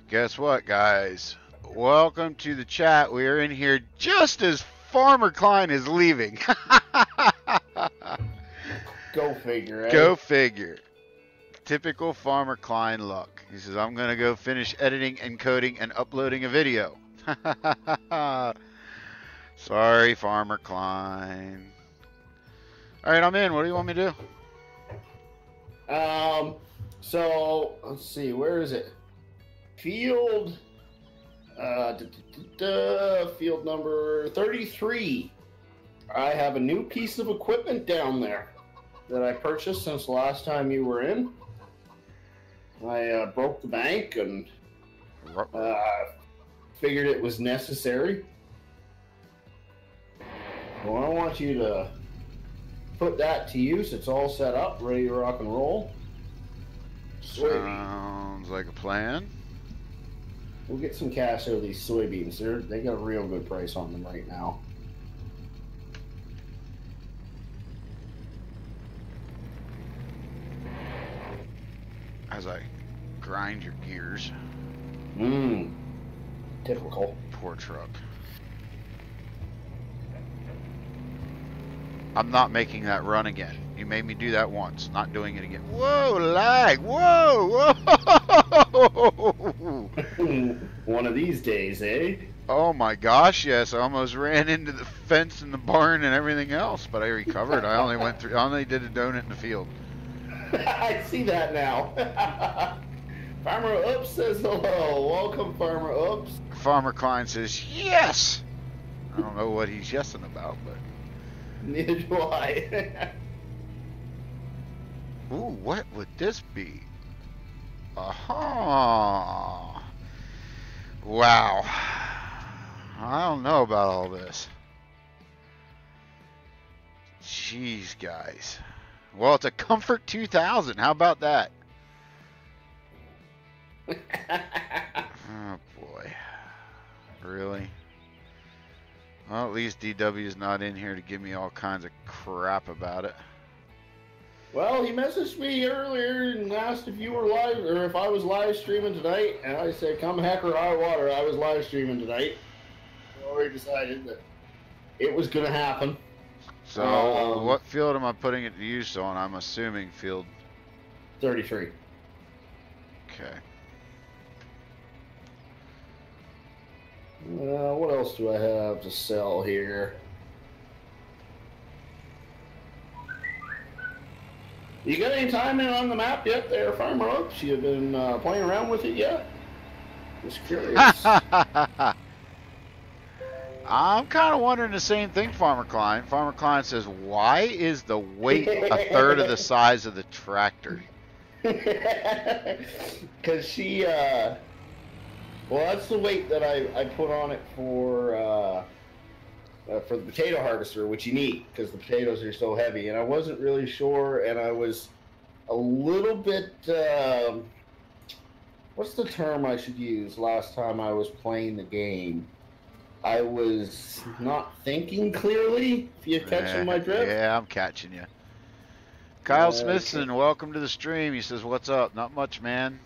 Guess what, guys? Welcome to the chat. We are in here just as Farmer Klein is leaving. Go figure, eh? Go figure. Typical Farmer Klein luck. He says, I'm going to go finish editing, encoding, and uploading a video. Sorry, Farmer Klein. All right, I'm in. What do you want me to do? So, let's see. Where is it? Field... field number 33. I have a new piece of equipment down there that I purchased since the last time you were in. I broke the bank and figured it was necessary. Well, I want you to put that to use. It's all set up, ready to rock and roll. Sounds like a plan. We'll get some cash out of these soybeans. They got a real good price on them right now. As I grind your gears. Typical. Poor truck. I'm not making that run again. You made me do that once. Not doing it again. Whoa, lag. Whoa, whoa. One of these days, eh? Oh my gosh, yes. I almost ran into the fence in the barn and everything else, but I recovered. I only did a donut in the field. I see that now. Farmer Oops says hello. Welcome, Farmer Oops. Farmer Klein says yes. I don't know what he's yesing about, but neither do I. Ooh, what would this be? Aha! Wow. I don't know about all this. Jeez, guys. Well, it's a Comfort 2000. How about that? Oh, boy. Really? Well, at least DW's not in here to give me all kinds of crap about it. Well, he messaged me earlier and asked if you were live, or if I was live streaming tonight, and I said, come heck or high water, I was live streaming tonight. I already decided that it was going to happen. So, what field am I putting it to use on? I'm assuming field 33. Okay. What else do I have to sell here? You got any time in on the map yet there, Farmer Oaks? You been playing around with it yet? Just curious. I'm kind of wondering the same thing, Farmer Klein. Farmer Klein says, why is the weight a third of the size of the tractor? Because she, well, that's the weight that I put on it for the potato harvester, which you need because the potatoes are so heavy. And I wasn't really sure, and I was a little bit, what's the term I should use last time I was playing the game? I was not thinking clearly, if you're catching my drift. Yeah, I'm catching you. Kyle Smithson, welcome to the stream. He says, what's up? Not much, man.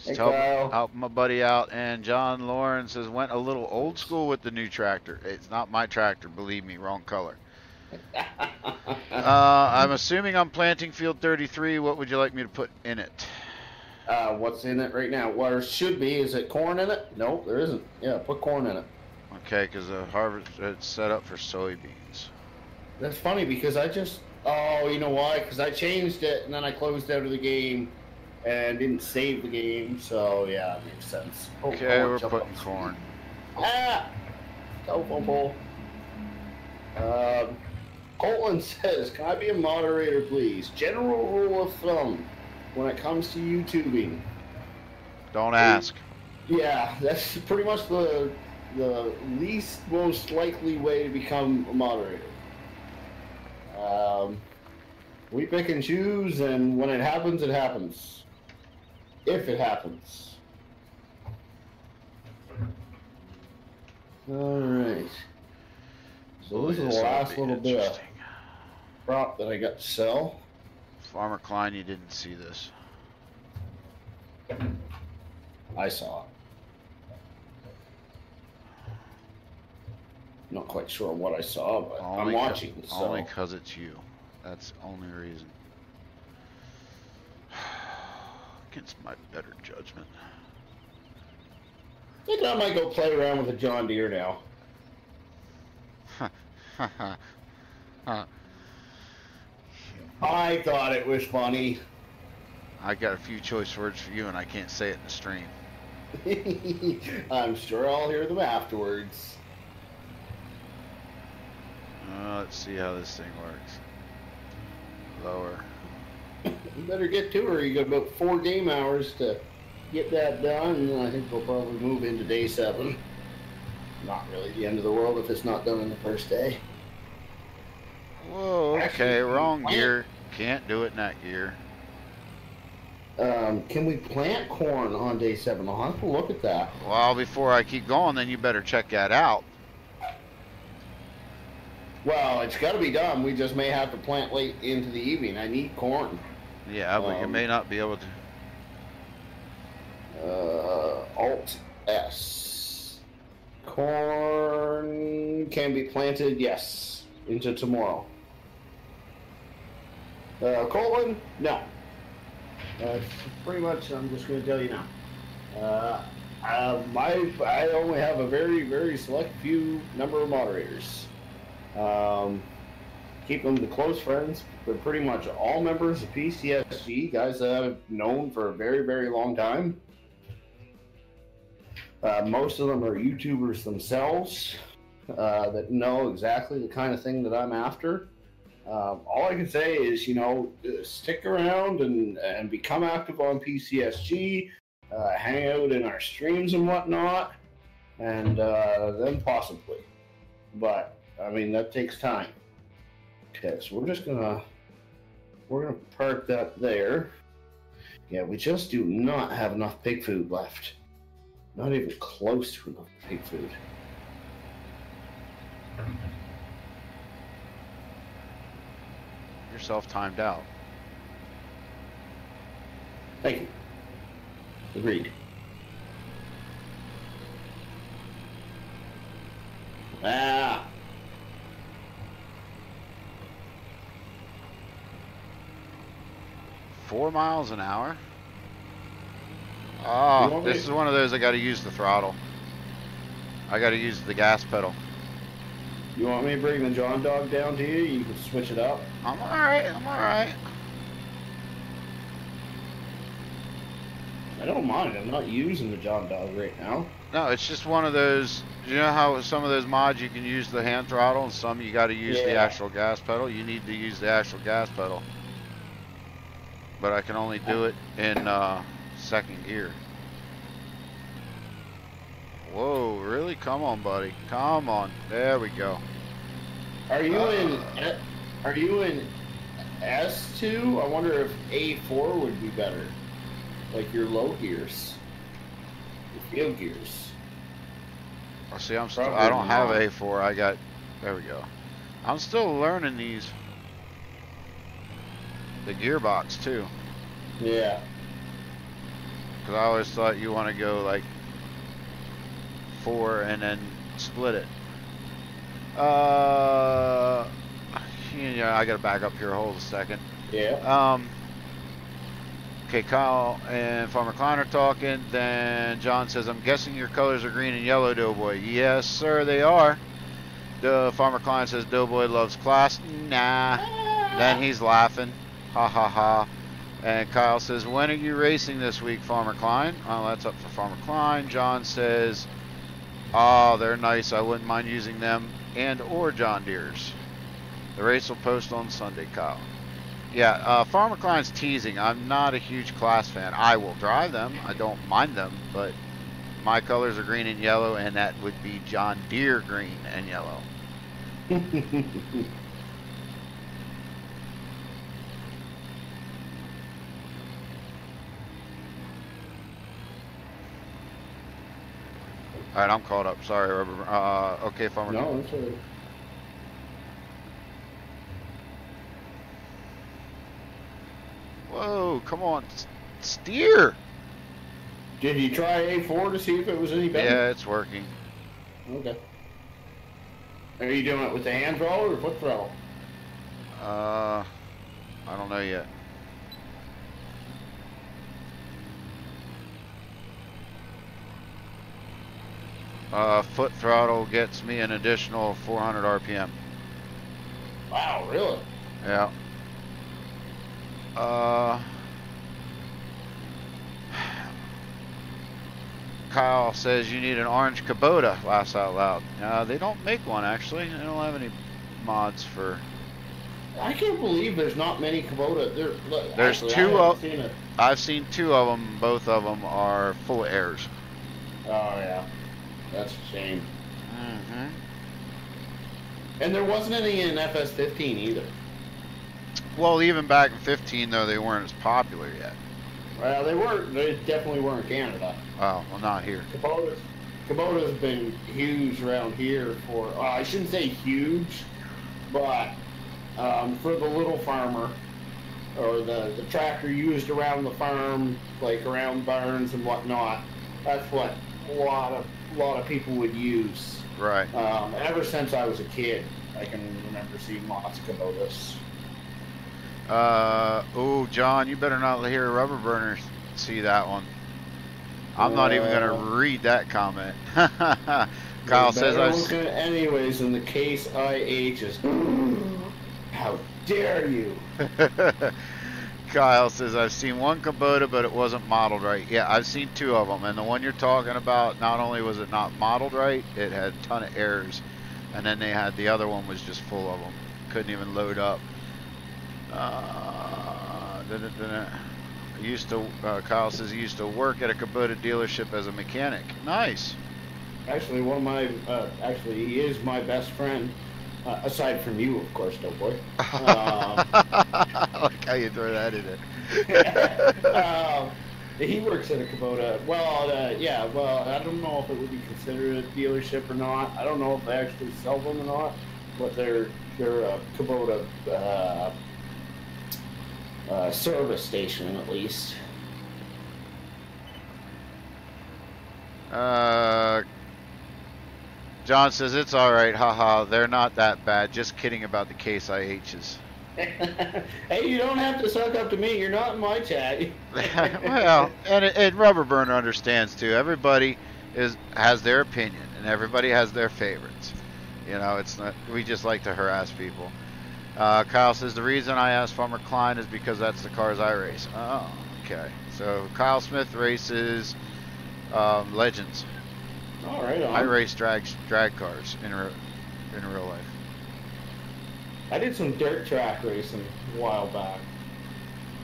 Just help my buddy out. And John Lauren says, went a little old school with the new tractor. It's not my tractor, believe me, wrong color. I'm assuming I'm planting field 33. What would you like me to put in it? What's in it right now? What there should be, is it corn in it? No, there isn't. Yeah, put corn in it. Okay, because the harvest it's set up for soybeans. That's funny because I just, oh, you know why? Because I changed it and then I closed out of the game and didn't save the game, so yeah, it makes sense. Okay, we're putting corn. Telephone pole. Colton says, can I be a moderator, please? General rule of thumb when it comes to YouTubing. Don't ask. Yeah, that's pretty much the least most likely way to become a moderator. We pick and choose, and when it happens, it happens. If it happens. Alright. So this is the last little bit of crop that I got to sell. Farmer Klein, you didn't see this. I saw it. Not quite sure what I saw, but I'm watching. Only because it's you. That's the only reason. Against my better judgment. I think I might go play around with a John Deere now. I thought it was funny. I got a few choice words for you, and I can't say it in the stream. I'm sure I'll hear them afterwards. Let's see how this thing works. Lower. You better get to her. You got about 4 game hours to get that done, and I think we'll probably move into day 7. Not really the end of the world if it's not done in the first day. Whoa, okay, actually, wrong gear. Can't do it in that gear. Can we plant corn on day 7? I'll have to look at that. Well, before I keep going, then you better check that out. Well, it's got to be done. We just may have to plant late into the evening. I need corn. Yeah, but you may not be able to. Alt-S. Corn can be planted, yes, into tomorrow. Colon? No. Pretty much, I'm just going to tell you now. I only have a very, very select few number of moderators. Keep them to close friends. They're pretty much all members of PCSG, guys that I've known for a very, very long time. Most of them are YouTubers themselves that know exactly the kind of thing that I'm after. All I can say is, you know, stick around and become active on PCSG, hang out in our streams and whatnot, and then possibly. But I mean, that takes time. Okay, so we're gonna park that there. Yeah, we just do not have enough pig food left. Not even close to enough pig food. Yourself timed out. Thank you. Agreed. Ah. 4 miles an hour. Oh, this is one of those I got to use the throttle. I got to use the gas pedal. You want me to bring the John Dog down to you? You can switch it up. I'm all right. I'm all right. I don't mind. I'm not using the John Dog right now. No, it's just one of those. You know how some of those mods you can use the hand throttle, and some you got to use the actual gas pedal. You need to use the actual gas pedal. But I can only do it in second gear. Whoa, really? Come on, buddy. Come on. There we go. Are you in S2? I wonder if A4 would be better. Like your low gears. Your field gears. Oh, see, I don't have A4. There we go. I'm still learning these. The gearbox too. Yeah. Because I always thought you want to go like 4 and then split it. Yeah, I gotta back up here. Hold a second. Yeah. Okay, Kyle and Farmer Klein are talking. Then John says, "I'm guessing your colors are green and yellow, DoughBoy." Yes, sir, they are. The Farmer Klein says, "DoughBoy loves class." Nah. Then he's laughing. Ha ha ha. And Kyle says, "When are you racing this week, Farmer Klein?" Oh, that's up for Farmer Klein. John says, "Oh, they're nice. I wouldn't mind using them and or John Deere's. The race will post on Sunday, Kyle." Yeah, Farmer Klein's teasing. I'm not a huge class fan. I will drive them. I don't mind them, but my colors are green and yellow, and that would be John Deere green and yellow. All right, I'm caught up. Sorry, Rubberburner. Okay, Farmer. No, it's all right. Whoa, come on. Steer. Did you try A4 to see if it was any better? Yeah, it's working. Okay. Are you doing it with the hand throttle or foot throttle? I don't know yet. Foot throttle gets me an additional 400 RPM. Wow, really? Yeah. Kyle says you need an orange Kubota, laughs out loud. They don't make one, actually. They don't have any mods for... I can't believe there's not many Kubota. There's actually, two of... seen I've seen two of them. Both of them are full of airs. Oh, yeah. That's a shame. Mm-hmm. And there wasn't any in FS15 either. Well, even back in 15, though, they weren't as popular yet. Well, they weren't. They definitely weren't in Canada. Oh, well, not here. Kubota's been huge around here for, I shouldn't say huge, but for the little farmer, or the tractor used around the farm, like around barns and whatnot, that's what a lot of people would use. Right. Ever since I was a kid, I can remember seeing lots of Kubotas. Oh, John, you better not hear Rubberburner see that one. I'm not even going to read that comment. Kyle says I was... Anyways, in the case IH is... How dare you? Kyle says, I've seen one Kubota, but it wasn't modeled right. Yeah, I've seen two of them. And the one you're talking about, not only was it not modeled right, it had a ton of errors. And then they had the other one was just full of them. Couldn't even load up. Kyle says he used to work at a Kubota dealership as a mechanic. Nice. Actually, one of my, actually, he is my best friend. Aside from you, of course, DoughBoy. I like how you throw that in there. He works at a Kubota. Well, yeah, well, I don't know if it would be considered a dealership or not. I don't know if they actually sell them or not, but they're a Kubota service station, at least. John says it's all right, haha. They're not that bad. Just kidding about the case IHs. Hey, you don't have to suck up to me. You're not in my chat. Well, and Rubberburner understands too. Everybody has their opinion, and everybody has their favorites. You know, it's not. We just like to harass people. Kyle says the reason I asked Farmer Klein is because that's the cars I race. Oh, okay. So Kyle Smith races Legends. All right. I race drag cars in real life. I did some dirt track racing a while back.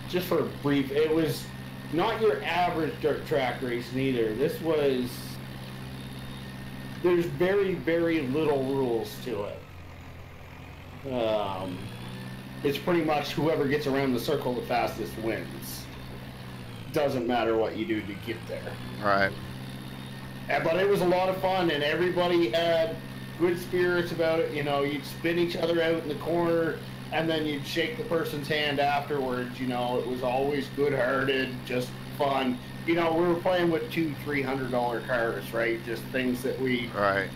Just for a brief. It was not your average dirt track racing either. This was... There's very, very little rules to it. It's pretty much whoever gets around the circle the fastest wins. Doesn't matter what you do to get there. Right. But it was a lot of fun, and everybody had good spirits about it. You know, you'd spin each other out in the corner, and then you'd shake the person's hand afterwards. You know, it was always good-hearted, just fun. You know, we were playing with $200-300 cars, right? Just things that we... Right.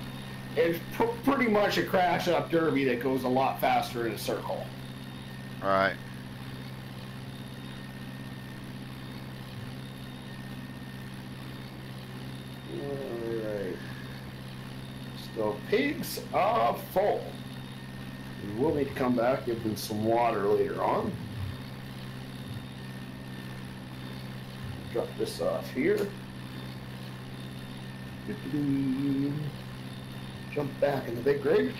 It's pretty much a crash-up derby that goes a lot faster in a circle. Right. Alright. So pigs are full. We will need to come back, give them some water later on. Drop this off here. Jump back in the big rig.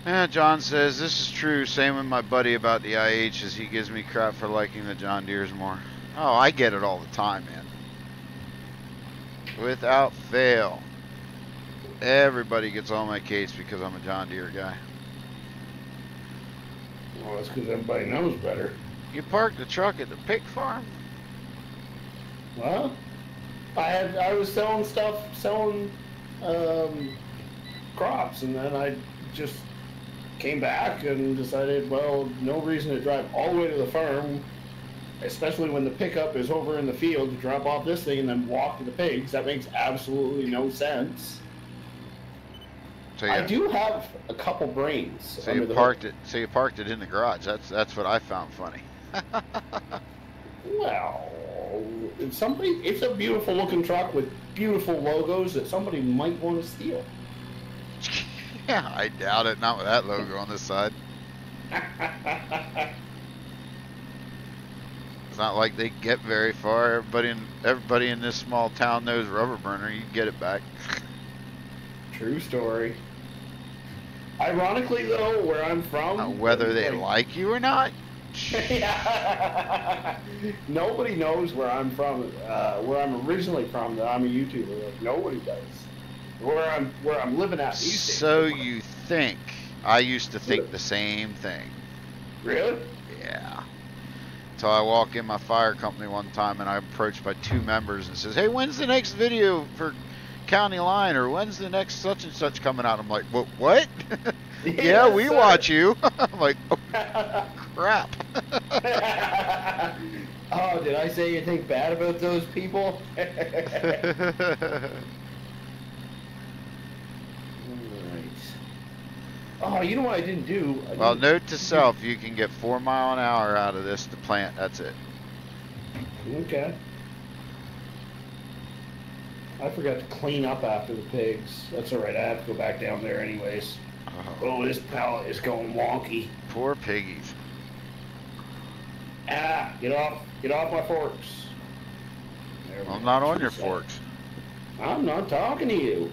Yeah, John says, this is true. Same with my buddy about the IHs. He gives me crap for liking the John Deeres more. Oh, I get it all the time, man. Without fail. Everybody gets on my case because I'm a John Deere guy. Well, that's because everybody knows better. You parked the truck at the pig farm? Well, I was selling crops, and then I just came back and decided, well, no reason to drive all the way to the farm especially when the pickup is over in the field to drop off this thing and then walk to the pigs. That makes absolutely no sense. So I do have a couple brains. So you parked it. So you parked it in the garage. That's what I found funny. Well, it's a beautiful looking truck with beautiful logos that somebody might want to steal. Yeah, I doubt it. Not with that logo on this side. It's not like they get very far. Everybody in this small town knows Rubberburner. You can get it back. True story. Ironically, though, where I'm from, whether they like you or not. Nobody knows where I'm from, where I'm originally from, that I'm a YouTuber. Like, nobody does. Where I'm living at these days. So you think? I used to think the same thing. Really? Yeah. So I walk in my fire company one time and I'm approached by 2 members and says, "Hey, when's the next video for County Line, or when's the next such and such coming out?" I'm like, what? Yeah, we watch you. I'm like, oh, crap. Oh, did I say you think bad about those people? Oh, you know what I didn't do? Well, note to self, you can get 4 miles an hour out of this to plant. That's it. Okay. I forgot to clean up after the pigs. That's all right. I have to go back down there anyways. Oh, this pallet is going wonky. Poor piggies. Ah, get off my forks. I'm not on your forks. I'm not talking to you.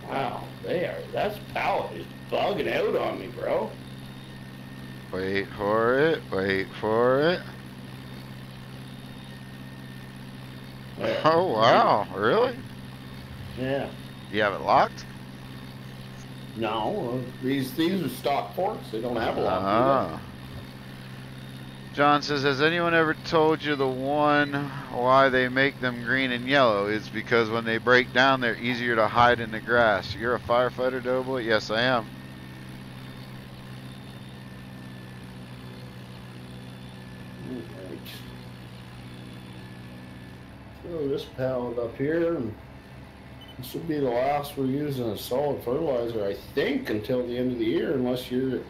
Wow, that pallet is bugging out on me, bro. Wait for it, wait for it. Yeah. Oh, wow, really? Yeah. You have it locked? No, these are stock forks. They don't have a lock. John says, has anyone ever told you the one why they make them green and yellow? It's because when they break down, they're easier to hide in the grass. You're a firefighter, DoughBoy? Yes, I am. Right. Throw this pallet up here, and this will be the last we're using as solid fertilizer, I think, until the end of the year, unless you're...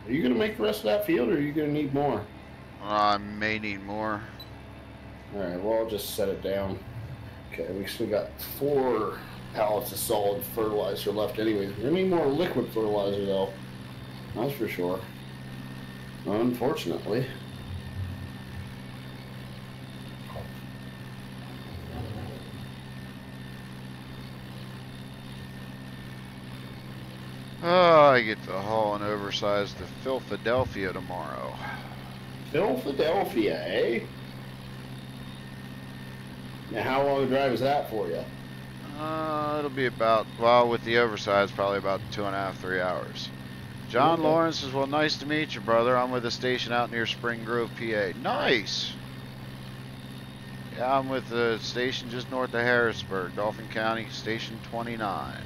Are you going to make the rest of that field, or are you going to need more? I may need more. Alright, well, I'll just set it down. Okay, we still got 4 pallets of solid fertilizer left anyways. We're going to need more liquid fertilizer, though. That's for sure. Unfortunately. Oh, I get to haul an oversized to Philadelphia tomorrow. Philadelphia, eh? Now, how long a drive is that for you? It'll be about, well, with the oversized, probably about 2.5, 3 hours. John Lawrence says, well, nice to meet you, brother. I'm with a station out near Spring Grove, PA. Nice. Yeah, I'm with the station just north of Harrisburg, Dauphin County, Station 29.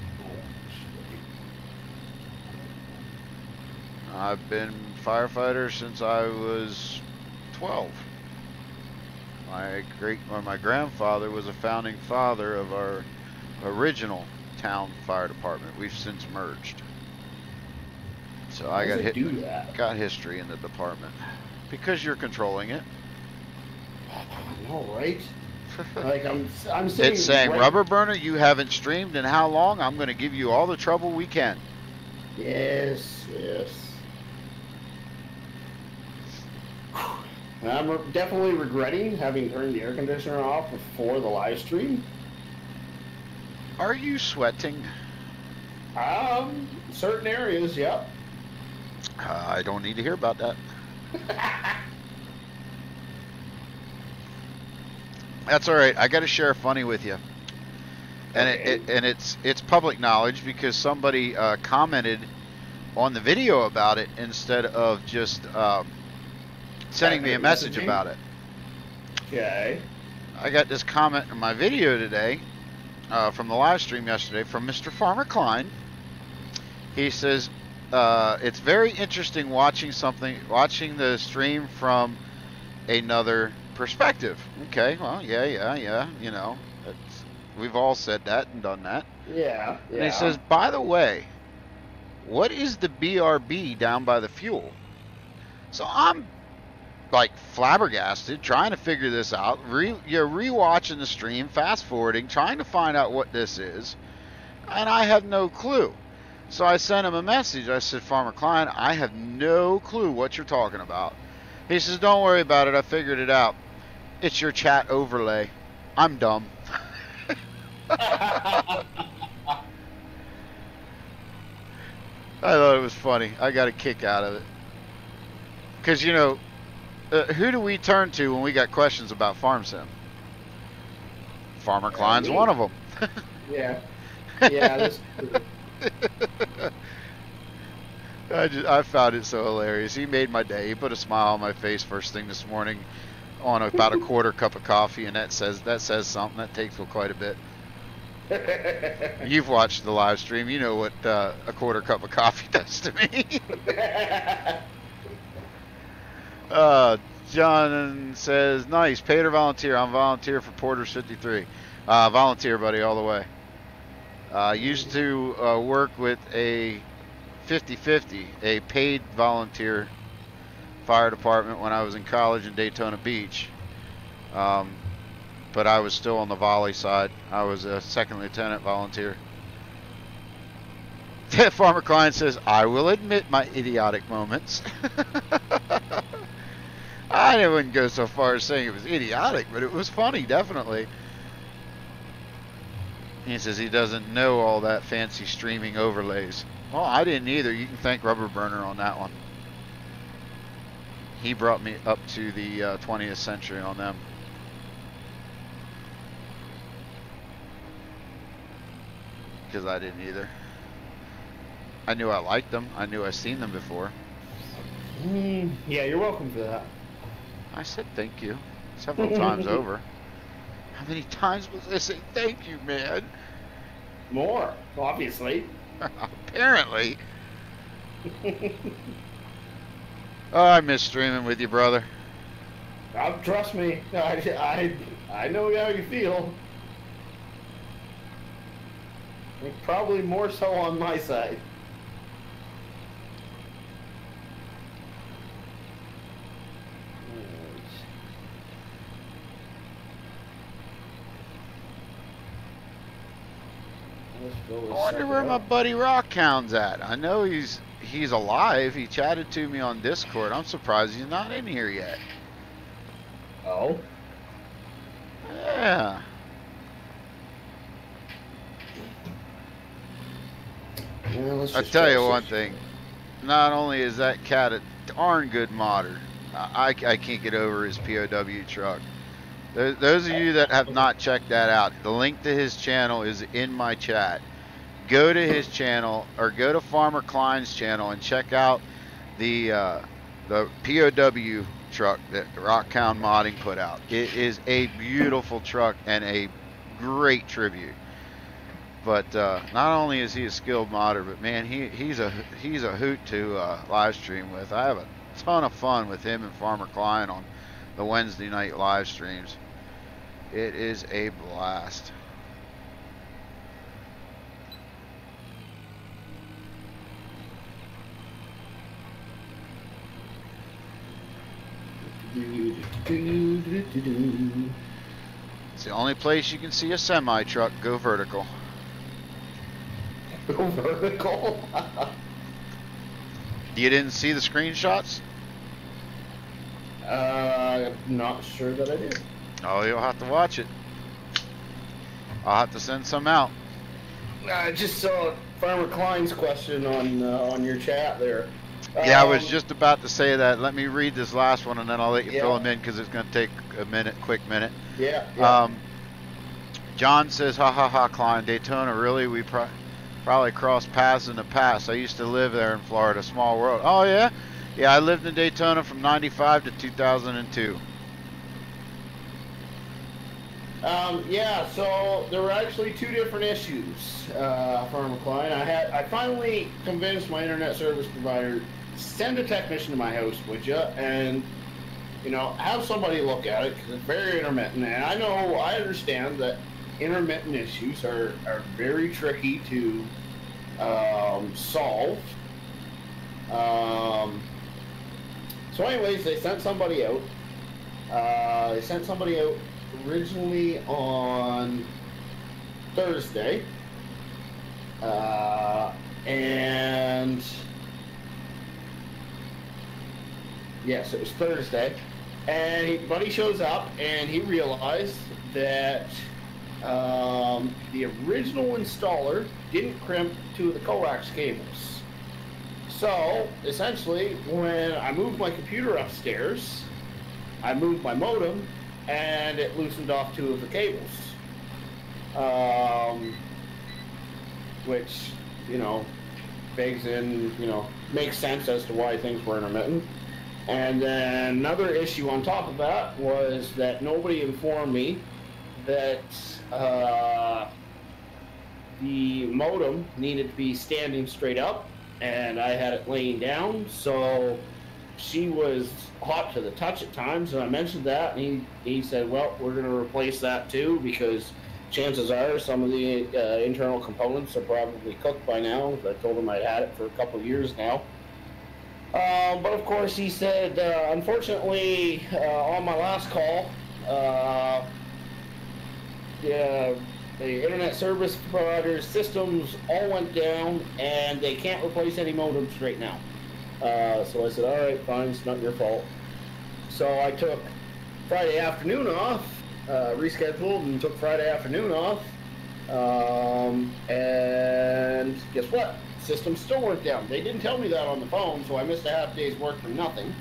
I've been firefighter since I was 12. My grandfather was a founding father of our original town fire department. We've since merged. So I got history in the department. Because you're controlling it. I know, right? Like I'm saying. It's saying, Rubberburner, you haven't streamed in how long? I'm going to give you all the trouble we can. Yes, yes. And I'm definitely regretting having turned the air conditioner off before the live stream. Are you sweating? Certain areas, yep. I don't need to hear about that. That's all right. I got to share funny with you, and okay. it's public knowledge because somebody commented on the video about it instead of just sending me a message about it. Okay. I got this comment in my video today from the live stream yesterday from Mr. Farmer Klein. He says, it's very interesting watching the stream from another perspective. Okay, well, yeah, you know, we've all said that and done that. Yeah. And he says, by the way, what is the BRB down by the fuel? So I'm like flabbergasted, trying to figure this out. You're rewatching the stream, fast forwarding, trying to find out what this is, and I have no clue. So I sent him a message. I said, Farmer Klein, I have no clue what you're talking about. He says, don't worry about it. I figured it out. It's your chat overlay. I'm dumb. I thought it was funny. I got a kick out of it. Because, you know, who do we turn to when we got questions about Farm Sim? Farmer Klein's one of them. Yeah. Yeah, that's true. I found it so hilarious. He made my day. He put a smile on my face first thing this morning on about a quarter cup of coffee, and that says something. That takes quite a bit. You've watched the live stream. You know what a quarter cup of coffee does to me. John says, nice. Paid or volunteer? I'm volunteer for Porter's 53. Volunteer, buddy, all the way. Used to work with a 50-50, a paid volunteer fire department when I was in college in Daytona Beach. But I was still on the volley side. I was a second lieutenant volunteer. Farmer Klein says, I will admit my idiotic moments. I wouldn't go so far as saying it was idiotic, but it was funny, definitely. He says he doesn't know all that fancy streaming overlays. Well, I didn't either. You can thank Rubberburner on that one. He brought me up to the 20th century on them. Because I didn't either. I knew I liked them. I knew I'd seen them before. Yeah, you're welcome for that. I said thank you several times over. How many times was I say thank you, man? More, obviously. Apparently. Oh, I miss streaming with you, brother. Trust me, I know how you feel. Probably more so on my side. I wonder where my buddy Rockhound's at. I know he's alive. He chatted to me on Discord. I'm surprised he's not in here yet. Oh? Yeah. Well, I tell you one thing. Not only is that cat a darn good modder, I can't get over his POW truck. Those of you that have not checked that out, the link to his channel is in my chat. Go to his channel or go to Farmer Klein's channel and check out the POW truck that Rockhound Modding put out. It is a beautiful truck and a great tribute. But not only is he a skilled modder, but man, he's a hoot to live stream with. I have a ton of fun with him and Farmer Klein on the Wednesday night live streams. It is a blast. It's the only place you can see a semi truck go vertical. Go vertical? You didn't see the screenshots? Not sure that I did. Oh, you'll have to watch it. I'll have to send some out. I just saw Farmer Klein's question on your chat there. Yeah, I was just about to say that. Let me read this last one, and then I'll let you fill them in because it's going to take a quick minute. Yeah. John says, ha ha ha, Klein, Daytona, really? We probably crossed paths in the past. I used to live there in Florida, small world. Oh, yeah? Yeah, I lived in Daytona from 95 to 2002. Yeah, so there were actually two different issues, Farmer Klein. I finally convinced my internet service provider, send a technician to my house, would you? And, you know, have somebody look at it, because it's very intermittent. And I understand that intermittent issues are very tricky to solve. So anyways, they sent somebody out. Originally on Thursday, and yes, it was Thursday, and Buddy shows up and he realized that the original installer didn't crimp two of the coax cables. So essentially, when I moved my computer upstairs, I moved my modem, and it loosened off two of the cables, which, you know, begs in, you know, makes sense as to why things were intermittent. And then another issue on top of that was that nobody informed me that the modem needed to be standing straight up, and I had it laying down, so she was hot to the touch at times, and I mentioned that, and he said, well, we're going to replace that too, because chances are some of the internal components are probably cooked by now. I told him I'd had it for a couple of years now. But of course he said, unfortunately, on my last call, the internet service provider's systems all went down, and they can't replace any modems right now. So I said, all right, fine, it's not your fault. So I took Friday afternoon off, rescheduled, and took Friday afternoon off. And guess what? System still weren't down. They didn't tell me that on the phone, so I missed a half day's work for nothing.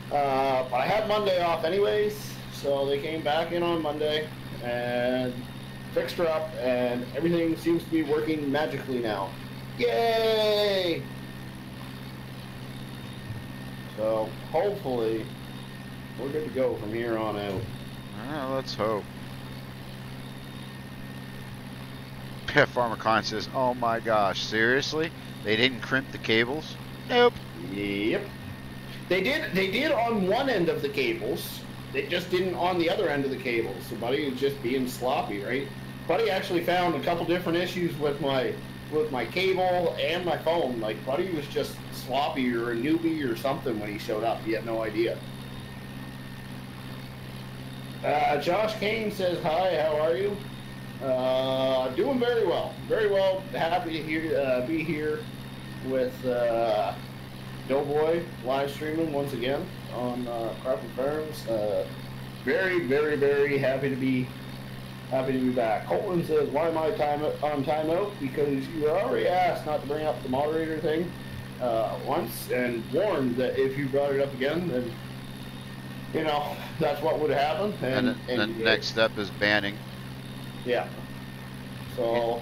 But I had Monday off anyways, so they came back in on Monday and fixed her up, and everything seems to be working magically now. Yay! So, hopefully, we're good to go from here on out. Let's hope. Farmer Klein says, oh my gosh, seriously? They didn't crimp the cables? Nope. Yep. They did on one end of the cables. They just didn't on the other end of the cables. So Buddy was just being sloppy, right? Buddy actually found a couple different issues with my cable and my phone. Like, Buddy was just sloppy or a newbie or something when he showed up. He had no idea. Josh Kane says, hi, how are you? Doing very well. Very well. Happy to be here with DoughBoy live streaming once again on Crawford Farms. Very, very, very happy to be back. Colton says, why am I on timeout? Because you were already asked not to bring up the moderator thing once, and warned that if you brought it up again, then, you know, that's what would happen. And the next step is banning. Yeah. So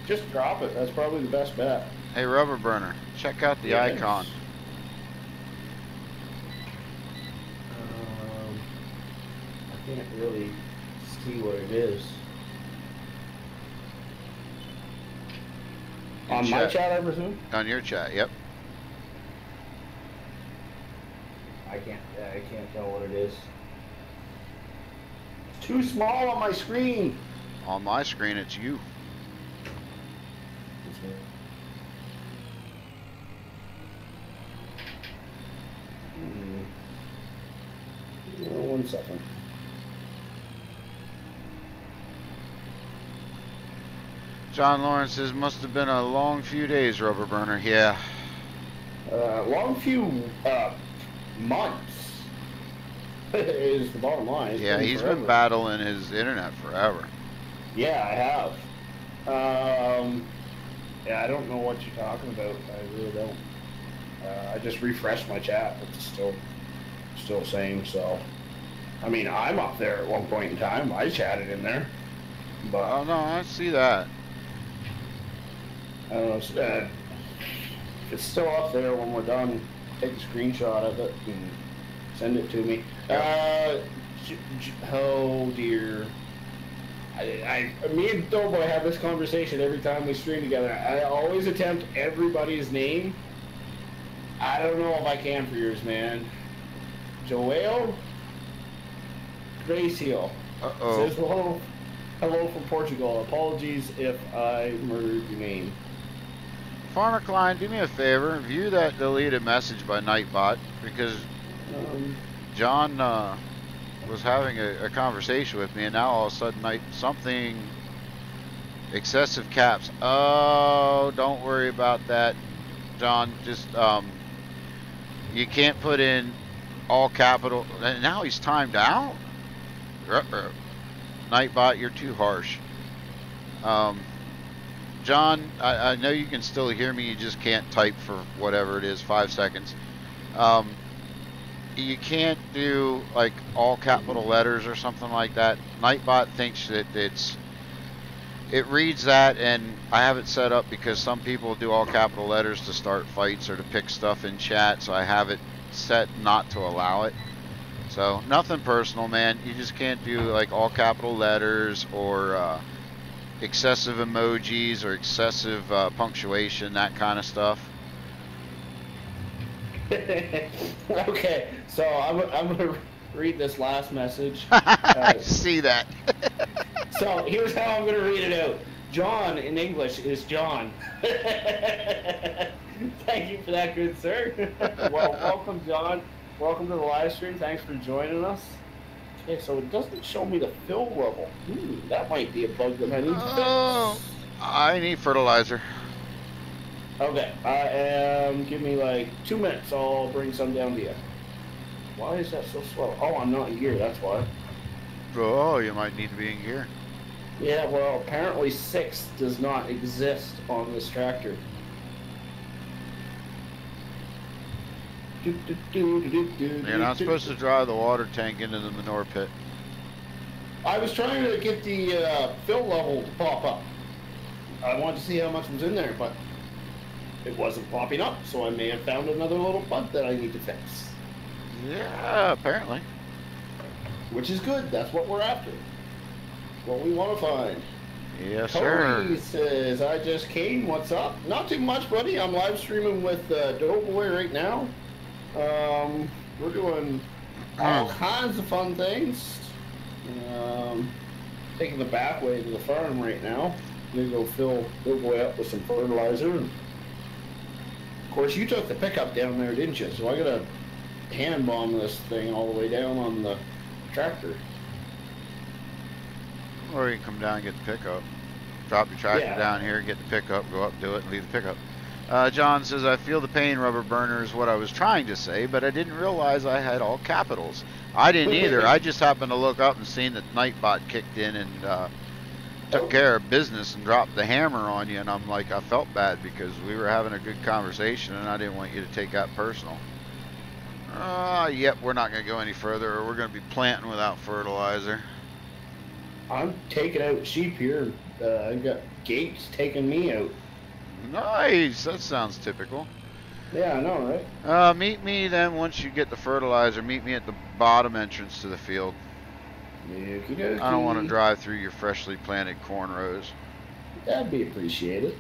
just drop it. That's probably the best bet. Hey, Rubberburner, check out the icon. I can't really see what it is. On my chat, I presume? On your chat, yep. I can't tell what it is. It's too small on my screen. On my screen, it's you. One second. John Lawrence says, must have been a long few days, Rubberburner. Yeah. Long few months is the bottom line. Yeah, he's been battling his internet forever. Yeah, I have. Yeah, I don't know what you're talking about. I really don't. I just refreshed my chat. It's still same. So, I mean, I'm up there at one point in time. I chatted in there. But oh no, I see that. I don't know. It's still up there when we're done. Take a screenshot of it and send it to me. Oh dear. Me and DoughBoy have this conversation every time we stream together. I always attempt everybody's name. I don't know if I can for yours, man. Joel Gracio says hello from Portugal. Apologies if I murdered your name. Farmer Klein, do me a favor. View that deleted message by Nightbot, because John was having a conversation with me, and now all of a sudden something excessive caps. Oh, don't worry about that, John. Just you can't put in all capital. And now he's timed out. Nightbot, you're too harsh. John, I know you can still hear me. You just can't type for whatever it is, 5 seconds. You can't do like all capital letters or something like that. Nightbot thinks that it reads that, and I have it set up because some people do all capital letters to start fights or to pick stuff in chat, so I have it set not to allow it. So nothing personal, man. You just can't do like all capital letters or excessive emojis or excessive punctuation, that kind of stuff. Okay, so I'm going to read this last message. I see that. So here's how I'm going to read it out. John in English is John. Thank you for that, good sir. Well, welcome, John. Welcome to the live stream. Thanks for joining us. Okay, so it doesn't show me the fill level. That might be a bug that I need to fix. I need fertilizer. Okay, give me like 2 minutes. I'll bring some down to you. Why is that so slow? Oh, I'm not in gear, that's why. Oh, you might need to be in gear. Yeah, well, apparently 6 does not exist on this tractor. You're not supposed to drive the water tank into the manure pit. I was trying to get the fill level to pop up. I wanted to see how much was in there, but it wasn't popping up, so I may have found another little bug that I need to fix. Yeah, apparently. Which is good. That's what we're after. What we want to find. Yes, Cody sir. says, I just came. What's up? Not too much, buddy. I'm live streaming with DoughBoy right now. We're doing all kinds of fun things. Taking the back way to the farm right now. I'm going to go fill DoughBoy up with some fertilizer. And of course, you took the pickup down there, didn't you? So I got to hand bomb this thing all the way down on the tractor. Or you can come down and get the pickup. Drop your tractor down here, get the pickup, go up, do it, and leave the pickup. John says, I feel the pain, Rubberburner, is what I was trying to say, but I didn't realize I had all capitals. I didn't either. I just happened to look up and seen that Nightbot kicked in and took care of business and dropped the hammer on you, and I'm like, I felt bad because we were having a good conversation, and I didn't want you to take that personal. Yep, we're not going to go any further, or we're going to be planting without fertilizer. I'm taking out sheep here. I got Gates taking me out. Nice. That sounds typical. Yeah, I know, right? Meet me then once you get the fertilizer. Meet me at the bottom entrance to the field. Okey-dokey. I don't want to drive through your freshly planted corn rows. That'd be appreciated.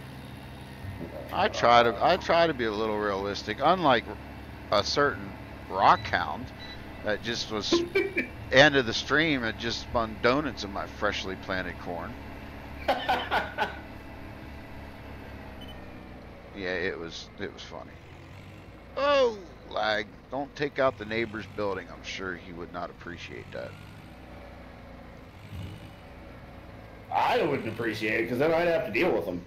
I try to be a little realistic. Unlike a certain rock hound that just was end of the stream and just spun donuts in my freshly planted corn. Yeah, it was funny. Oh, lag. Don't take out the neighbor's building. I'm sure he would not appreciate that. I wouldn't appreciate it because then I'd have to deal with them.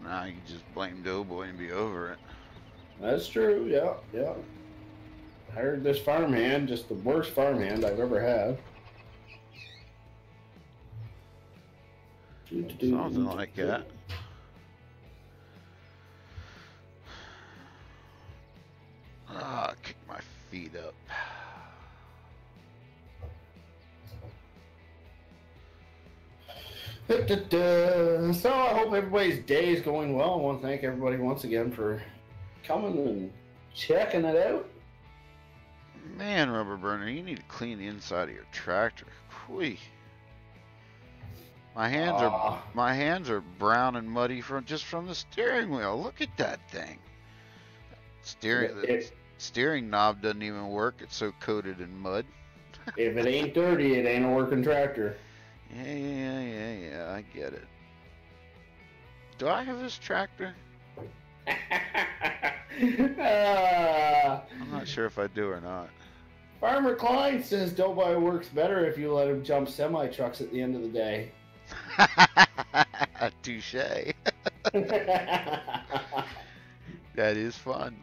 Nah, you can just blame DoughBoy and be over it. That's true, yeah. I heard this farmhand, just the worst farmhand I've ever had. Something like that. Kick my feet up. So I hope everybody's day is going well. I want to thank everybody once again for coming and checking it out. Man, Rubberburner, you need to clean the inside of your tractor. Whee. My hands are brown and muddy from the steering wheel. Look at that thing. The steering knob doesn't even work. It's so coated in mud. If it ain't dirty, it ain't a working tractor. Yeah. I get it. Do I have this tractor? I'm not sure if I do or not. Farmer Klein says DoughBoy works better if you let him jump semi-trucks at the end of the day. Touche. That is fun.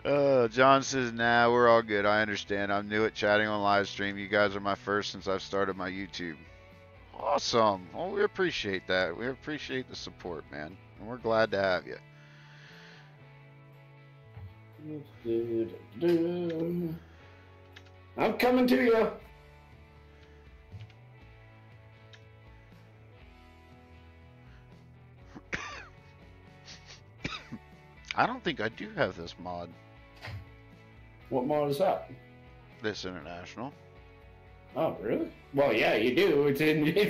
John says, nah, we're all good. I understand. I'm new at chatting on live stream. You guys are my first since I've started my YouTube. Awesome. Well, we appreciate that. We appreciate the support, man. And we're glad to have you. I'm coming to you. I don't think I do have this mod. What mod is that? This International. Oh, really? Well, yeah, you do. It's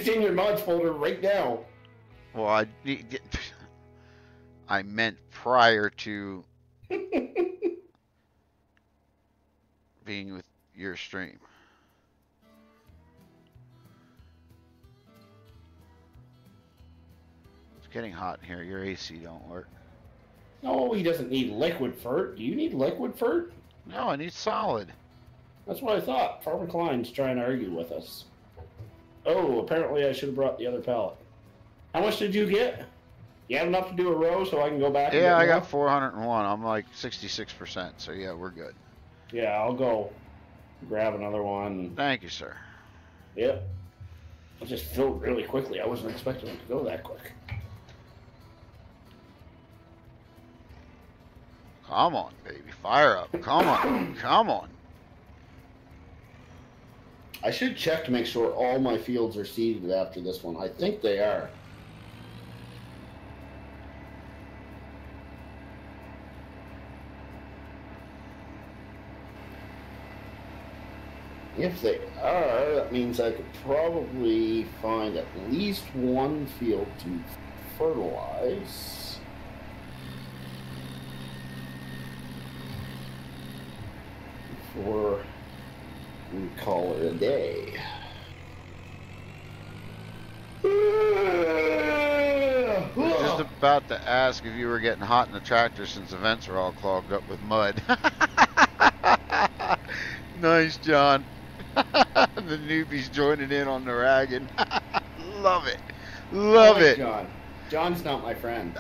in your mods folder right now. Well, I meant prior to being with your stream. It's getting hot in here. Your AC don't work. No, he doesn't need liquid furt. Do you need liquid furt? No, I need solid. That's what I thought. Farmer Klein's trying to argue with us. Oh, apparently I should have brought the other pallet. How much did you get? You have enough to do a row so I can go back? Yeah, I got 401. I'm like 66%, so yeah, we're good. Yeah, I'll go grab another one. Thank you, sir. Yep. I just filled really quickly. I wasn't expecting it to go that quick. Come on, baby. Fire up. Come on. Come on. I should check to make sure all my fields are seeded after this one. I think they are. If they are, that means I could probably find at least one field to fertilize. Before we call it a day. I was just about to ask if you were getting hot in the tractor since the vents are all clogged up with mud. Nice, John. The newbies joining in on the ragging. Love it. Love it. John. John's not my friend.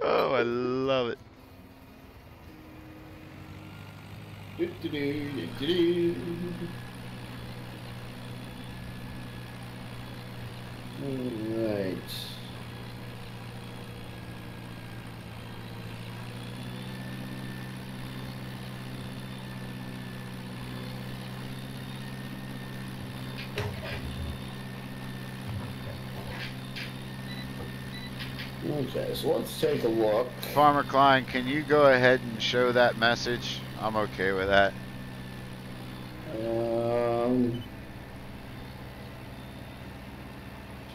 Oh, I love it. All right. Okay, so let's take a look. Farmer Klein, can you go ahead and show that message? I'm okay with that.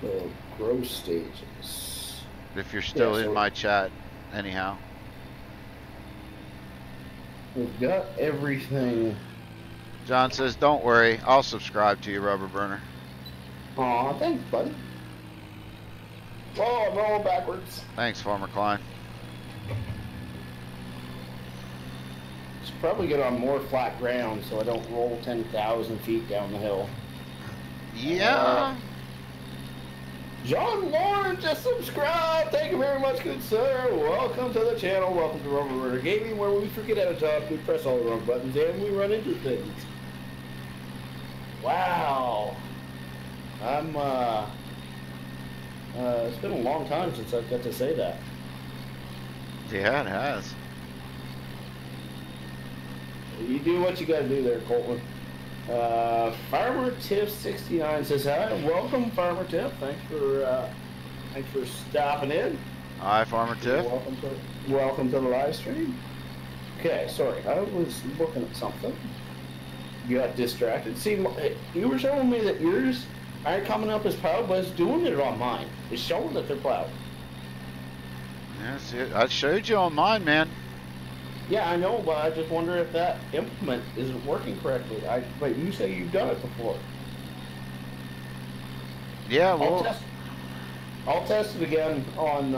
So growth stages. If you're still in my chat, anyhow. We've got everything. John says, don't worry, I'll subscribe to you, Rubberburner. Aw, thanks, buddy. Oh, I'm rolling backwards. Thanks, Farmer Klein. Should probably get on more flat ground so I don't roll 10,000 feet down the hill. Yeah. John Lawrence just subscribed. Thank you very much, good sir. Welcome to the channel. Welcome to Rubberburner Gaming, where we forget how to talk, we press all the wrong buttons, and we run into things. Wow. It's been a long time since I've got to say that. Yeah, it has. You do what you gotta do there, Colton. Farmer Tiff 69 says hi. Welcome, Farmer Tiff. Thanks for stopping in. Hi, Pharmer-YouTube. Welcome to the live stream. Okay, sorry, I was looking at something. You got distracted. See, you were showing me that yours aren't coming up as plowed, but it's doing it on mine. It's showing that they're plowed. Yeah, see, I showed you on mine, man. Yeah, I know, but I just wonder if that implement isn't working correctly. But you say you've done it before. Yeah, well, I'll test it again on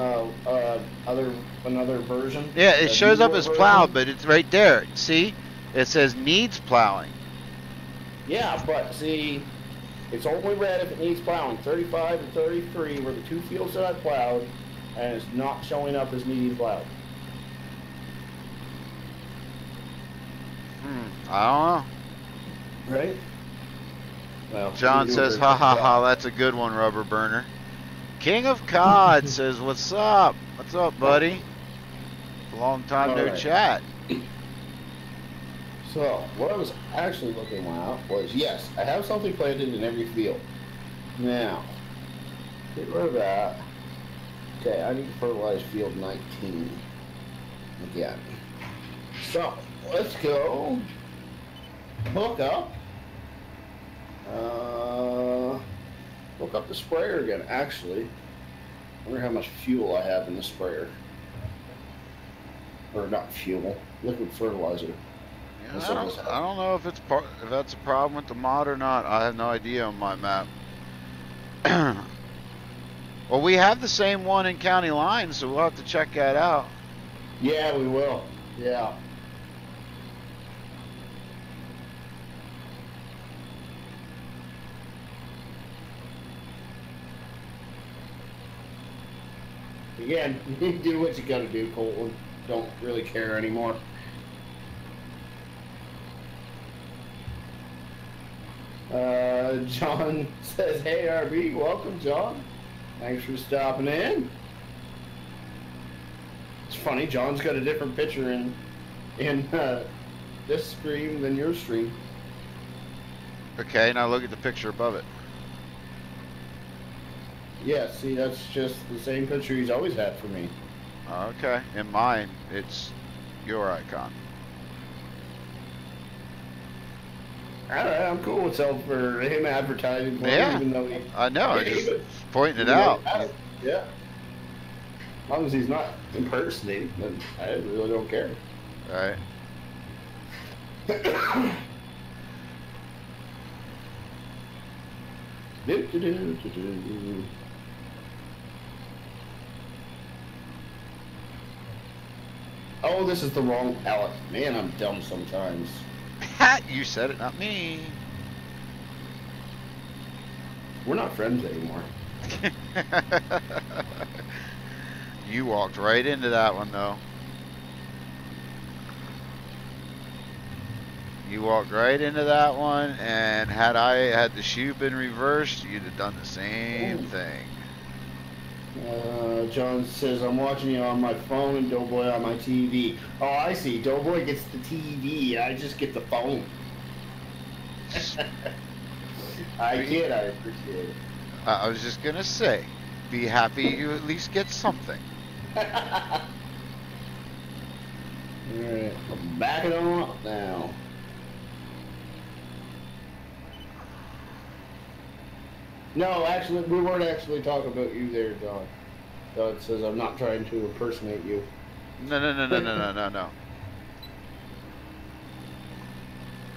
another version. yeah, it shows up as plowed, but it's right there. See, it says needs plowing. Yeah, but see, it's only red if it needs plowing. 35 and 33 were the two fields that I plowed, and it's not showing up as needing plowed. I don't know. Right? Well, John says, ha ha ha, that's a good one, Rubberburner. King of COD says, what's up? What's up, buddy? Long time no chat. So, what I was actually looking at was, yes, I have something planted in every field. Now, get rid of that. Okay, I need to fertilize field 19 again. So, let's go hook up the sprayer again. Actually, I wonder how much fuel I have in the sprayer. Or not fuel, liquid fertilizer. Yeah, I don't know if that's a problem with the mod or not. I have no idea on my map. Well, we have the same one in County Line, so we'll have to check that out. Yeah, we will. Yeah. Again, you do what you gotta do, Colton. Don't really care anymore. John says, hey RB, welcome John. Thanks for stopping in. It's funny, John's got a different picture in this stream than your stream. Okay, now look at the picture above it. Yeah, see, that's just the same picture he's always had for me. Okay, in mine, it's your icon. Alright, I'm cool with for him advertising for yeah, even though I know, I'm just pointing it out. Yeah. As long as he's not impersonating, then I really don't care. Right. Oh, this is the wrong palette. Man, I'm dumb sometimes. You said it, not me. We're not friends anymore. You walked right into that one, though. You walked right into that one, and had I had the shoe been reversed, you'd have done the same thing. John says, I'm watching you on my phone and DoughBoy on my TV. Oh, I see. DoughBoy gets the TV. I just get the phone. I appreciate it. I was just going to say, be happy you at least get something. Alright, I'm backing on up now. No, actually, we weren't actually talking about you there, Don. Don says, I'm not trying to impersonate you. No.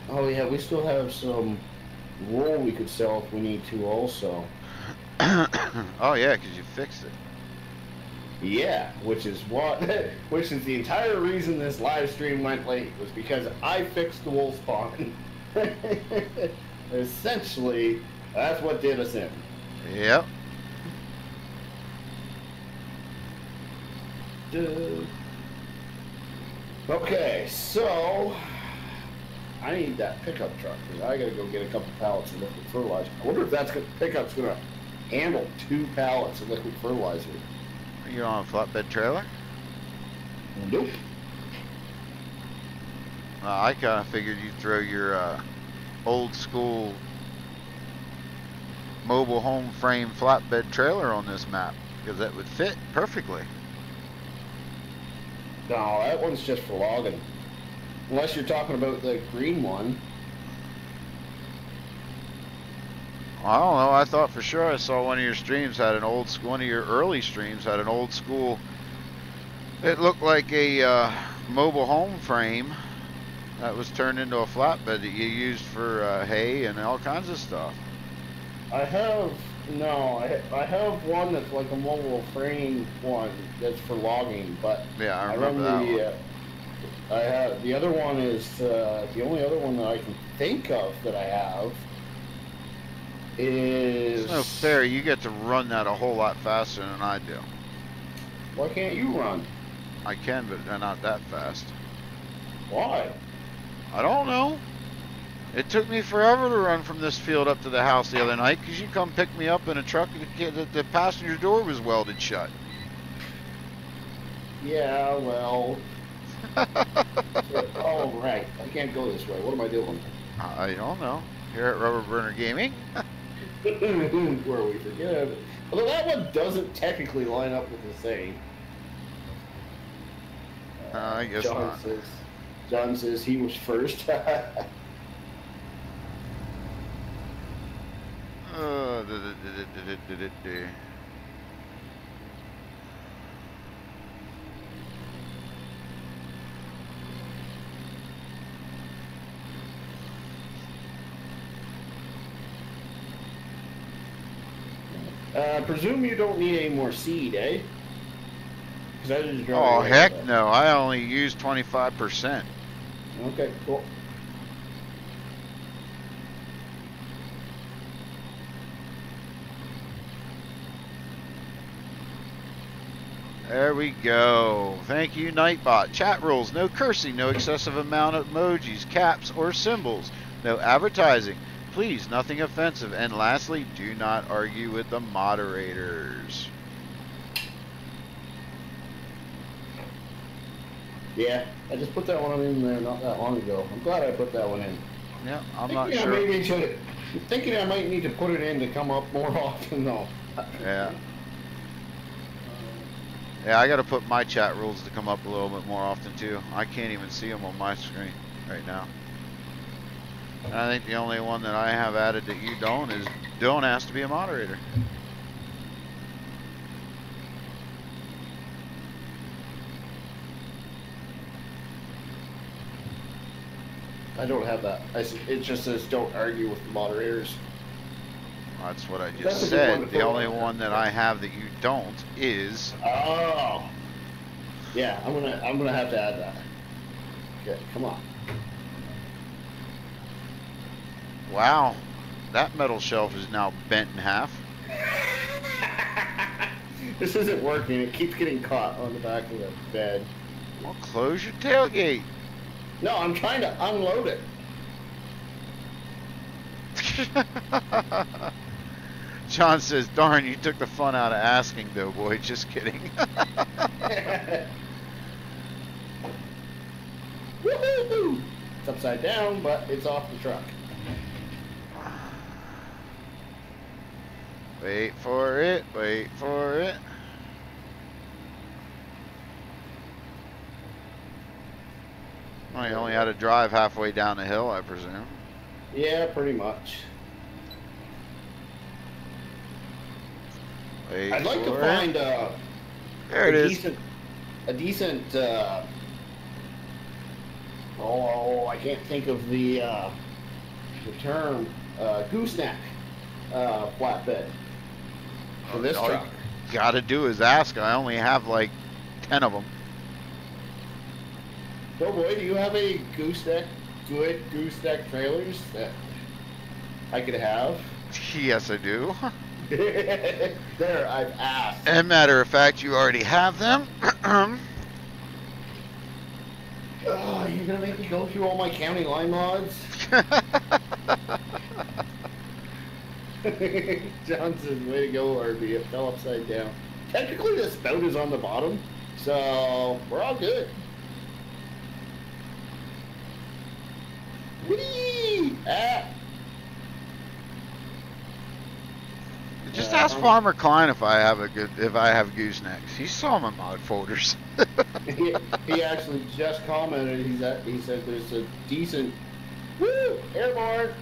Oh, yeah, we still have some wool we could sell if we need to also. Oh, yeah, because you fixed it. Yeah, which is the entire reason this live stream went late, was because I fixed the wool spawn. Essentially, that's what did us in. Yep. Okay, so I need that pickup truck because I gotta go get a couple pallets of liquid fertilizer. I wonder if that pickup's gonna handle 2 pallets of liquid fertilizer. Are you on a flatbed trailer? Nope. I kind of figured you'd throw your old school mobile home frame flatbed trailer on this map because that would fit perfectly. No, that one's just for logging. Unless you're talking about the green one. I don't know. I thought for sure I saw one of your streams had an old school, one of your early streams had an old school. It looked like a mobile home frame that was turned into a flatbed that you used for hay and all kinds of stuff. I have one that's like a mobile frame one that's for logging, but yeah, I remember that one. I have the other one is the only other one that I can think of that I have is. It's no fair. You get to run that a whole lot faster than I do. Why can't you run? I can, but they're not that fast. Why? I don't know. It took me forever to run from this field up to the house the other night because you come pick me up in a truck and the passenger door was welded shut. Yeah, well. Oh, right. I can't go this way. What am I doing? I don't know. Here at Rubberburner Gaming. Where we forget. Although that one doesn't technically line up with the same. I guess John not. John says he was first. I presume you don't need any more seed, eh? Oh, heck no. I only use 25%. Okay, cool. There we go. Thank you, Nightbot. Chat rules. No cursing. No excessive amount of emojis, caps, or symbols. No advertising. Please, nothing offensive. And lastly, do not argue with the moderators. Yeah, I just put that one in there not that long ago. I'm glad I put that one in. Yeah, I'm not sure. I'm thinking I might need to put it in to come up more often, though. Yeah. Yeah, I got to put my chat rules to come up a little bit more often, too. I can't even see them on my screen right now. And I think the only one that I have added that you don't is Dylan has to be a moderator. I don't have that. It just says don't argue with the moderators. That's what I just said. The only one that I have that you don't is. Oh. Yeah, I'm gonna have to add that. Okay, come on. Wow, that metal shelf is now bent in half. This isn't working. It keeps getting caught on the back of the bed. Well, close your tailgate. No, I'm trying to unload it. John says, darn, you took the fun out of asking, DoughBoy. Just kidding. Woohoo! It's upside down, but it's off the truck. Wait for it. Wait for it. Well, you only had to drive halfway down the hill, I presume. Yeah, pretty much. Wait I'd like to for find there it is. A decent. Oh, I can't think of the term. Gooseneck flatbed for this All truck. you gotta do is ask. I only have like 10 of them. DoughBoy, do you have any good gooseneck trailers that I could have? Yes, I do. There, I've asked. As a matter of fact, you already have them. Oh, you're gonna make me go through all my county line mods? John says, way to go, RB. It fell upside down. Technically, the spout is on the bottom, so we're all good. Whee! Ah! Just ask Farmer Klein if I have goosenecks. He saw my mod folders. he actually just commented. He said there's a decent airborne.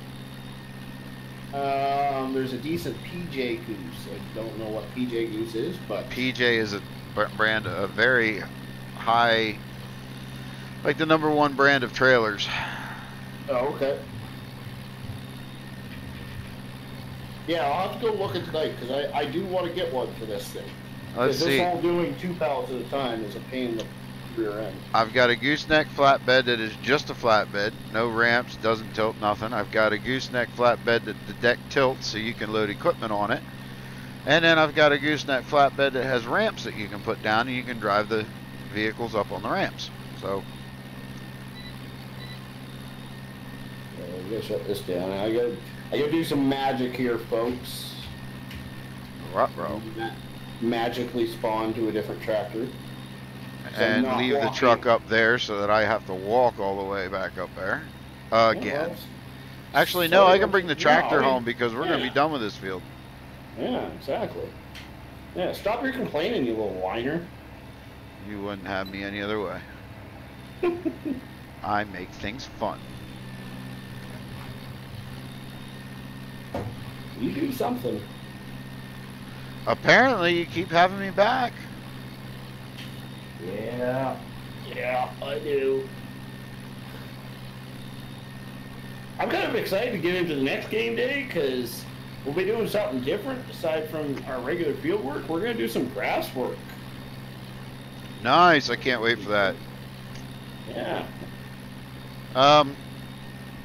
There's a decent PJ goose. I don't know what PJ goose is, but PJ is a brand, a very high, like the #1 brand of trailers. Oh, okay. Yeah, I'll have to go look at tonight because I do want to get one for this thing. Let's see. This whole doing 2 pallets at a time is a pain in the rear end. I've got a gooseneck flatbed that is just a flatbed, no ramps, doesn't tilt, nothing. I've got a gooseneck flatbed that the deck tilts so you can load equipment on it. And then I've got a gooseneck flatbed that has ramps that you can put down and you can drive the vehicles up on the ramps. So I gotta shut this down. I gotta do some magic here, folks. Ruh-roh. Magically spawn to a different tractor. So and leave the truck up there so that I have to walk all the way back up there again. Actually, no, I can bring the tractor home because we're going to be done with this field. Yeah, exactly. Yeah, stop your complaining, you little whiner. You wouldn't have me any other way. I make things fun. You do something. Apparently, you keep having me back. Yeah, I do. I'm kind of excited to get into the next game day because we'll be doing something different aside from our regular field work. We're going to do some grass work. Nice, I can't wait for that. Yeah.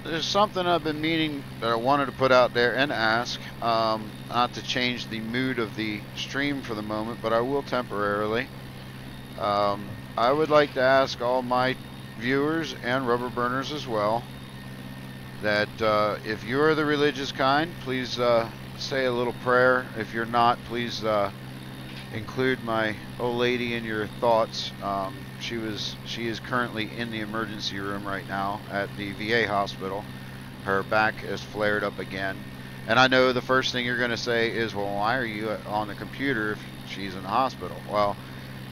There's something I've been meaning that I wanted to put out there and ask. Not to change the mood of the stream for the moment, but I will temporarily. I would like to ask all my viewers and rubber burners as well that if you are the religious kind, please say a little prayer. If you're not, please include my old lady in your thoughts. She is currently in the emergency room right now at the VA hospital. Her back is flared up again. And I know the first thing you're going to say is, well, why are you on the computer if she's in the hospital? Well,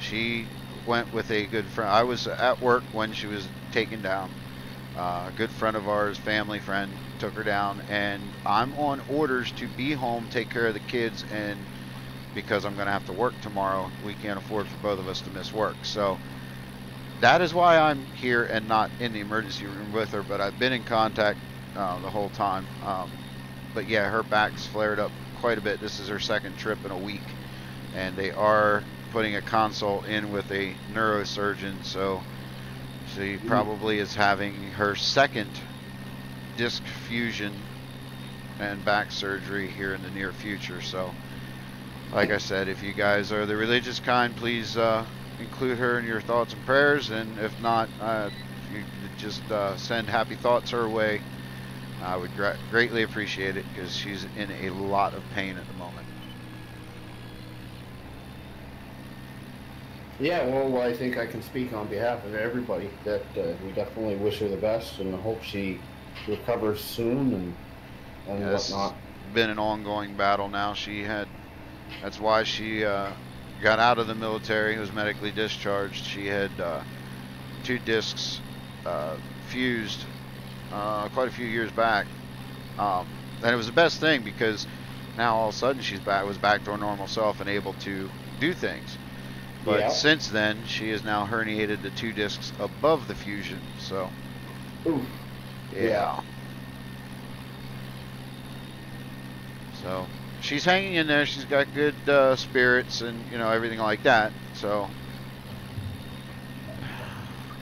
she went with a good friend. I was at work when she was taken down. A good friend of ours, family friend, took her down. And I'm on orders to be home, take care of the kids, and because I'm going to have to work tomorrow, we can't afford for both of us to miss work. So that is why I'm here and not in the emergency room with her, but I've been in contact the whole time. But yeah, her back's flared up quite a bit. This is her second trip in a week, and they are putting a consult in with a neurosurgeon, so she probably is having her second disc fusion and back surgery here in the near future. So like I said, if you guys are the religious kind, please include her in your thoughts and prayers, and if not, if you just send happy thoughts her way, I would greatly appreciate it because she's in a lot of pain at the moment. Yeah, well, I think I can speak on behalf of everybody that we definitely wish her the best and hope she recovers soon and yeah, whatnot. It's been an ongoing battle now. That's why she got out of the military, was medically discharged. She had 2 discs fused quite a few years back, and it was the best thing because now all of a sudden was back to her normal self and able to do things. But since then, she has now herniated the 2 discs above the fusion. So, oof. Yeah. So she's hanging in there. She's got good spirits and everything like that. So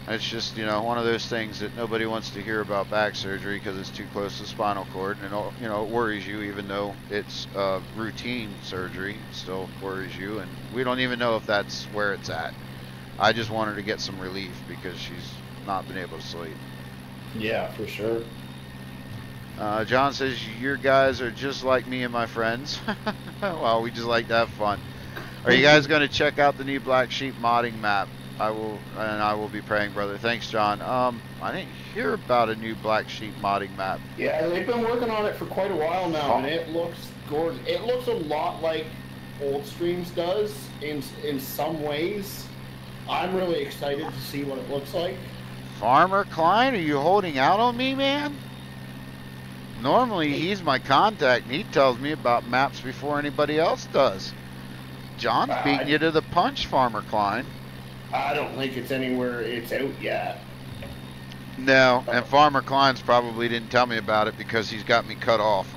it's just one of those things that nobody wants to hear about back surgery because it's too close to the spinal cord, and it worries you. Even though it's routine surgery, it still worries you, and we don't even know if that's where it's at. I just want her to get some relief because she's not been able to sleep. Yeah, for sure. John says your guys are just like me and my friends. Well, we just like to have fun. Are you guys going to check out the new Black Sheep modding map? I will be praying, brother. Thanks, John. I didn't hear about a new Black Sheep modding map. Yeah, they've been working on it for quite a while now, and it looks gorgeous. It looks a lot like Old Streams does in some ways. I'm really excited to see what it looks like. Farmer Klein, are you holding out on me, man? Normally, he's my contact, and he tells me about maps before anybody else does. John's beating you to the punch, Farmer Klein. I don't think it's anywhere it's out yet. No, and Farmer Klein's probably didn't tell me about it because he's got me cut off.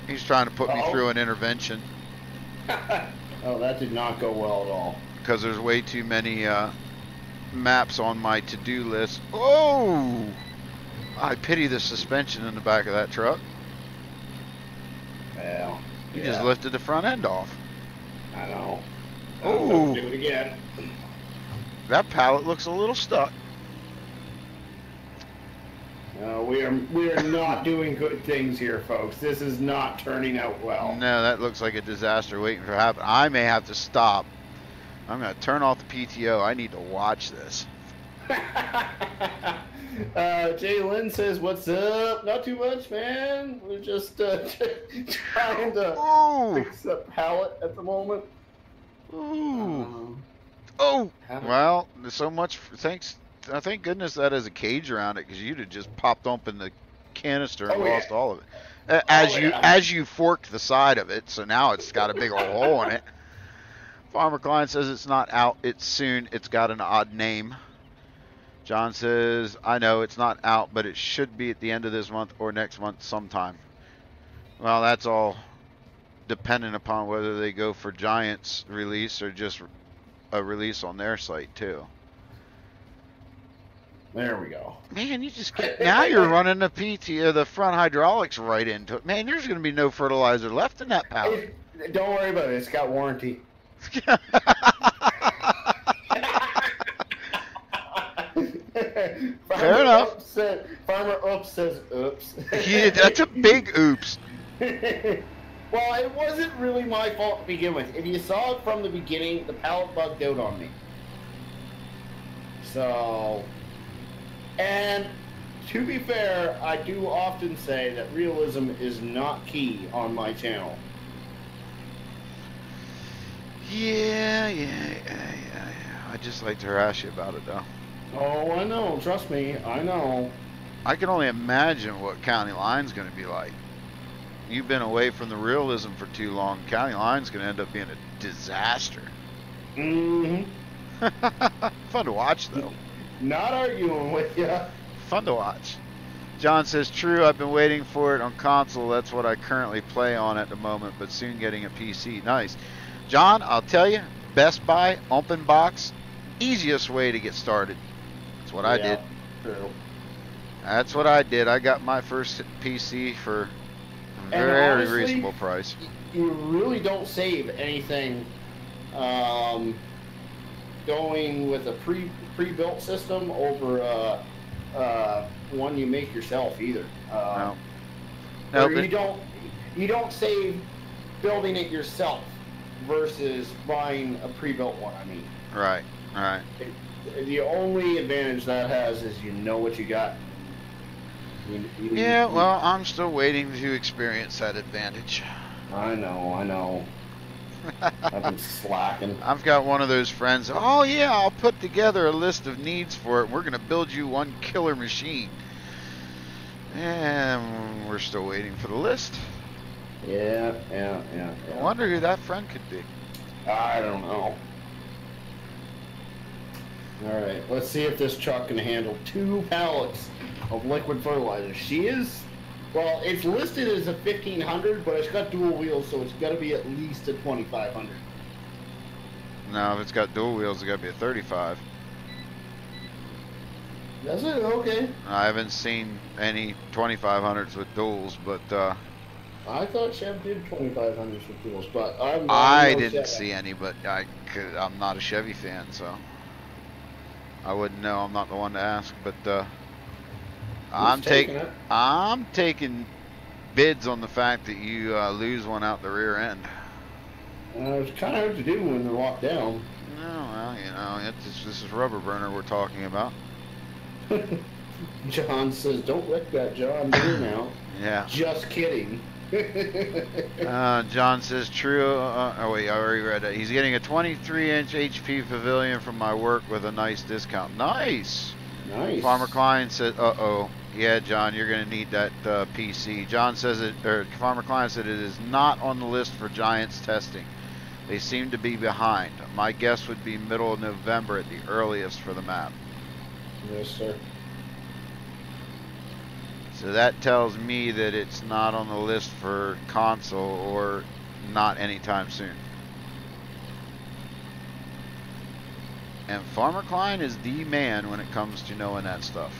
He's trying to put me through an intervention. Oh, that did not go well at all. Because there's way too many maps on my to-do list. Oh! I pity the suspension in the back of that truck. Well, you just lifted the front end off. I know. Oh! Do it again. That pallet looks a little stuck. We are not doing good things here, folks. This is not turning out well. No, that looks like a disaster waiting for to happen. I may have to stop. I'm going to turn off the PTO. I need to watch this. Jay Lynn says, "What's up? Not too much, man. We're just trying to fix the pallet at the moment." Ooh. Well, there's so much. Thanks. Thank goodness that has a cage around it, because you'd have just popped open the canister and lost all of it. As you forked the side of it, so now it's got a big old hole in it. Farmer Klein says it's not out. It's soon. It's got an odd name. John says, I know it's not out, but it should be at the end of this month or next month sometime. Well, that's all dependent upon whether they go for Giant's release or just a release on their site too. There we go. Man, you just get, now you're running the the front hydraulics right into it. Man, there's going to be no fertilizer left in that pallet. Don't worry about it. It's got warranty. Fair enough. Farmer Oops says oops. Yeah, that's a big oops. Well, it wasn't really my fault to begin with. If you saw it from the beginning, the pallet bugged out on me. So, and to be fair, I do often say that realism is not key on my channel. Yeah. I just like to harass you about it, though. Oh, I know. Trust me, I know. I can only imagine what County Line's going to be like. You've been away from the realism for too long. County Line's going to end up being a disaster. Mm-hmm. Fun to watch, though. Not arguing with you. Fun to watch. John says, true, I've been waiting for it on console. That's what I currently play on at the moment, but soon getting a PC. Nice. John, I'll tell you, Best Buy, open box, easiest way to get started. That's what I did. True. That's what I did. I got my first PC for a very honestly, reasonable price. You really don't save anything going with a pre-built system over one you make yourself either. No. You don't save building it yourself versus buying a pre-built one. I mean, Right. The only advantage that has is you know what you got. Yeah, well, I'm still waiting to experience that advantage. I know. I've been slacking. I've got one of those friends. Oh yeah, I'll put together a list of needs for it. We're gonna build you one killer machine, and we're still waiting for the list. Yeah. I wonder who that friend could be. I don't know. All right, let's see if this truck can handle 2 pallets of liquid fertilizer. She is, well, it's listed as a 1500, but it's got dual wheels, so it's got to be at least a 2500. No, if it's got dual wheels, it's got to be a 35. That's it. Okay. I haven't seen any 2500s with duals, but I thought Chev did 2500s with duals, but I didn't see any. But I'm not a Chevy fan, so I wouldn't know. I'm not the one to ask, but I'm taking bids on the fact that you lose one out the rear end. It's kind of hard to do when they're locked down. No, well, you know, this is Rubberburner we're talking about. John says, "Don't wreck that John Deere now." Yeah. Just kidding. John says true. Oh wait, I already read that. He's getting a 23-inch HP pavilion from my work with a nice discount. Nice. Nice. Farmer Klein said, uh-oh. Yeah, John, you're going to need that PC. John says Farmer Klein said it is not on the list for Giants testing. They seem to be behind. My guess would be middle of November at the earliest for the map. Yes, sir. So that tells me that it's not on the list for console or not anytime soon. And Farmer Klein is the man when it comes to knowing that stuff.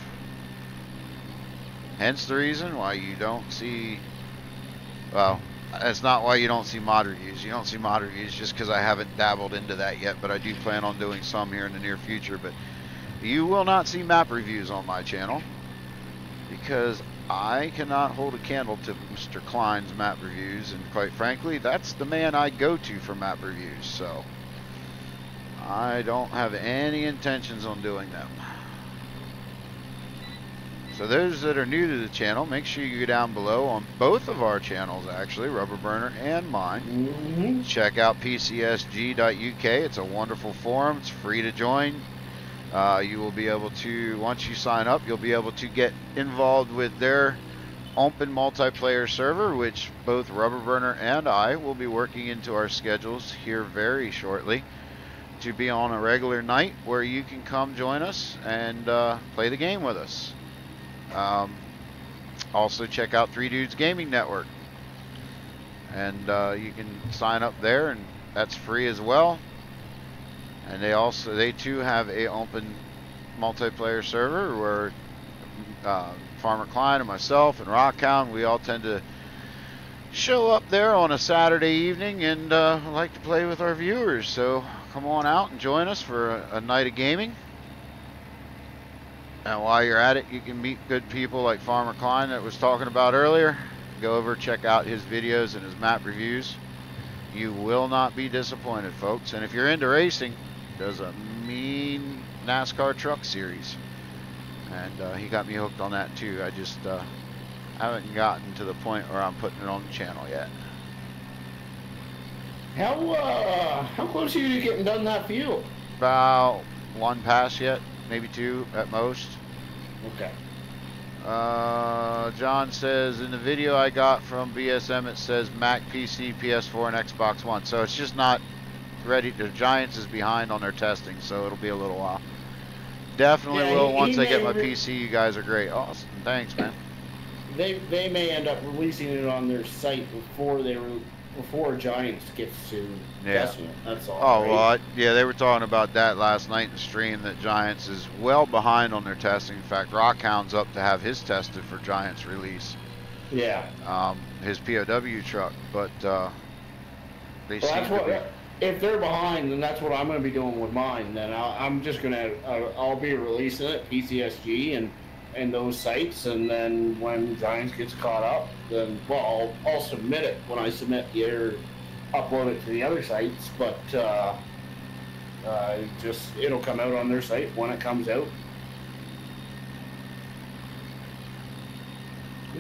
Hence the reason why you don't see, well, that's not why you don't see mod reviews. You don't see mod reviews just because I haven't dabbled into that yet, but I do plan on doing some here in the near future. But you will not see map reviews on my channel because I cannot hold a candle to Mr. Klein's map reviews, and quite frankly, that's the man I go to for map reviews, so I don't have any intentions on doing them. So those that are new to the channel, make sure you go down below on both of our channels, actually, Rubberburner and mine. Check out pcsg.uk. It's a wonderful forum. It's free to join. You will be able to, once you sign up, you'll be able to get involved with their open multiplayer server, which both Rubberburner and I will be working into our schedules here very shortly to be on a regular night where you can come join us and play the game with us. Also check out 3 Dudes Gaming Network, and you can sign up there, and that's free as well. And they too have a open multiplayer server where Farmer Klein and myself and Rockhound, we all tend to show up there on a Saturday evening and like to play with our viewers. So come on out and join us for a night of gaming. And while you're at it, you can meet good people like Farmer Klein that was talking about earlier. Go over, check out his videos and his map reviews. You will not be disappointed, folks. And if you're into racing, there's a mean NASCAR truck series. And he got me hooked on that too. I just haven't gotten to the point where I'm putting it on the channel yet. How close are you to getting done that field? About 1 pass yet. Maybe 2 at most. Okay. John says, in the video I got from BSM, it says Mac, PC, PS4, and Xbox One. So it's just not ready. The Giants is behind on their testing, so it'll be a little while. Definitely will once I get my PC. You guys are great. Awesome. Thanks, man. They may end up releasing it on their site before Giants gets to testing it. That's all. Oh, right? well, yeah, they were talking about that last night in the stream, that Giants is well behind on their testing. In fact, Rockhound's up to have his tested for Giants release. Yeah. His POW truck, but they seem that's to what, be... If they're behind, then that's what I'm going to be doing with mine. Then I'm just going to I'll be releasing it PCSG and those sites, and then when Giants gets caught up, then I'll submit it when I submit upload it to the other sites, but it'll come out on their site when it comes out.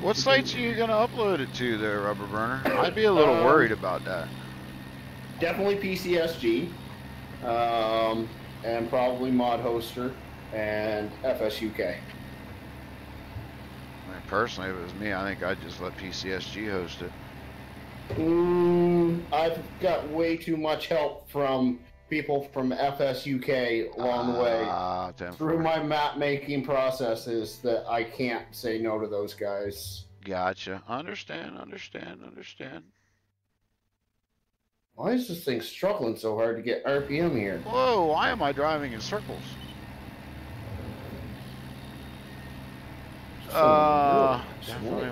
What sites are you going to upload it to there, Rubberburner? I'd be a little worried about that. Definitely PCSG, and probably Mod Hoster and FSUK. Personally, if it was me, I think I'd just let PCSG host it. I've got way too much help from people from FSUK along the way through my map making processes that I can't say no to those guys. Gotcha. Understand. Why is this thing struggling so hard to get RPM here? Whoa, why am I driving in circles? Definitely.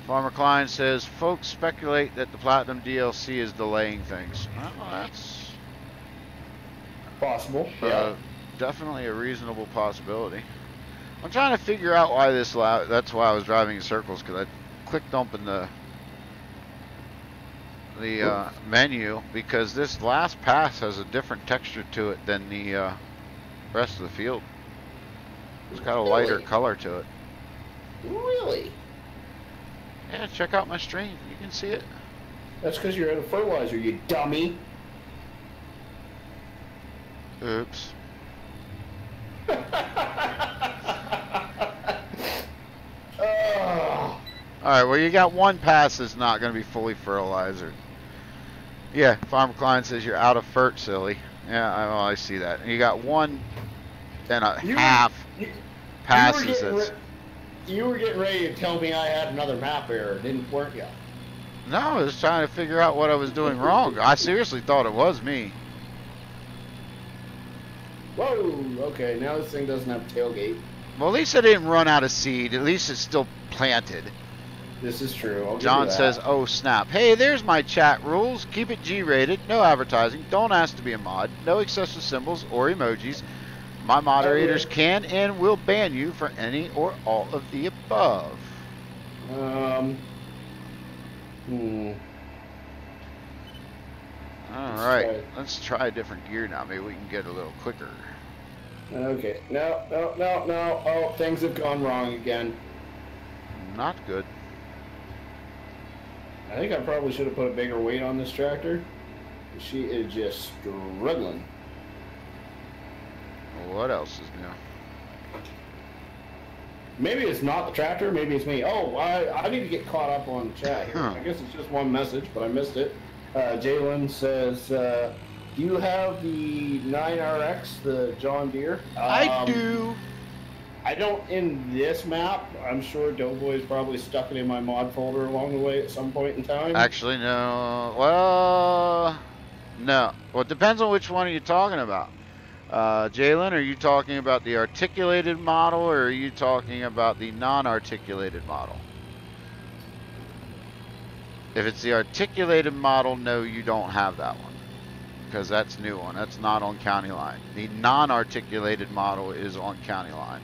Farmer Klein says, folks speculate that the Platinum DLC is delaying things. Well, that's possible. Yeah. Definitely a reasonable possibility. I'm trying to figure out why that's why I was driving in circles, because I clicked open the menu, because this last pass has a different texture to it than the rest of the field. It's got a lighter color to it. Really? Yeah, Yeah, check out my stream. You can see it. That's because you're at a fertilizer, you dummy. Oops. Alright, well, you got one pass that's not going to be fully fertilizer. Yeah, Farmer Klein says you're out of fert, silly. Yeah, I see that. And you got one and a half passes. You were getting ready to tell me I had another map error, weren't you? No, I was trying to figure out what I was doing wrong. I seriously thought it was me. Whoa, okay, now this thing doesn't have tailgate. Well, at least I didn't run out of seed. At least it's still planted. This is true. John says, oh snap. Hey, there's my chat rules. Keep it G-rated. No advertising. Don't ask to be a mod. No excessive symbols or emojis. My moderators can and will ban you for any or all of the above. Alright, let's try a different gear now. Maybe we can get a little quicker. Okay. No. Oh, things have gone wrong again. Not good. I think I probably should have put a bigger weight on this tractor. She is just struggling. What else is new? Maybe it's not the tractor, maybe it's me. Oh, I need to get caught up on chat here. I guess it's just one message, but I missed it. Jalen says, do you have the 9RX, the John Deere? I do. I don't in this map. I'm sure DoughBoy's probably stuck it in my mod folder along the way at some point in time. Actually, no. Well, no. Well, it depends on which one are you talking about. Jalen, are you talking about the articulated model, or are you talking about the non-articulated model? If it's the articulated model, no, you don't have that one, because that's a new one. That's not on county line. The non-articulated model is on county line.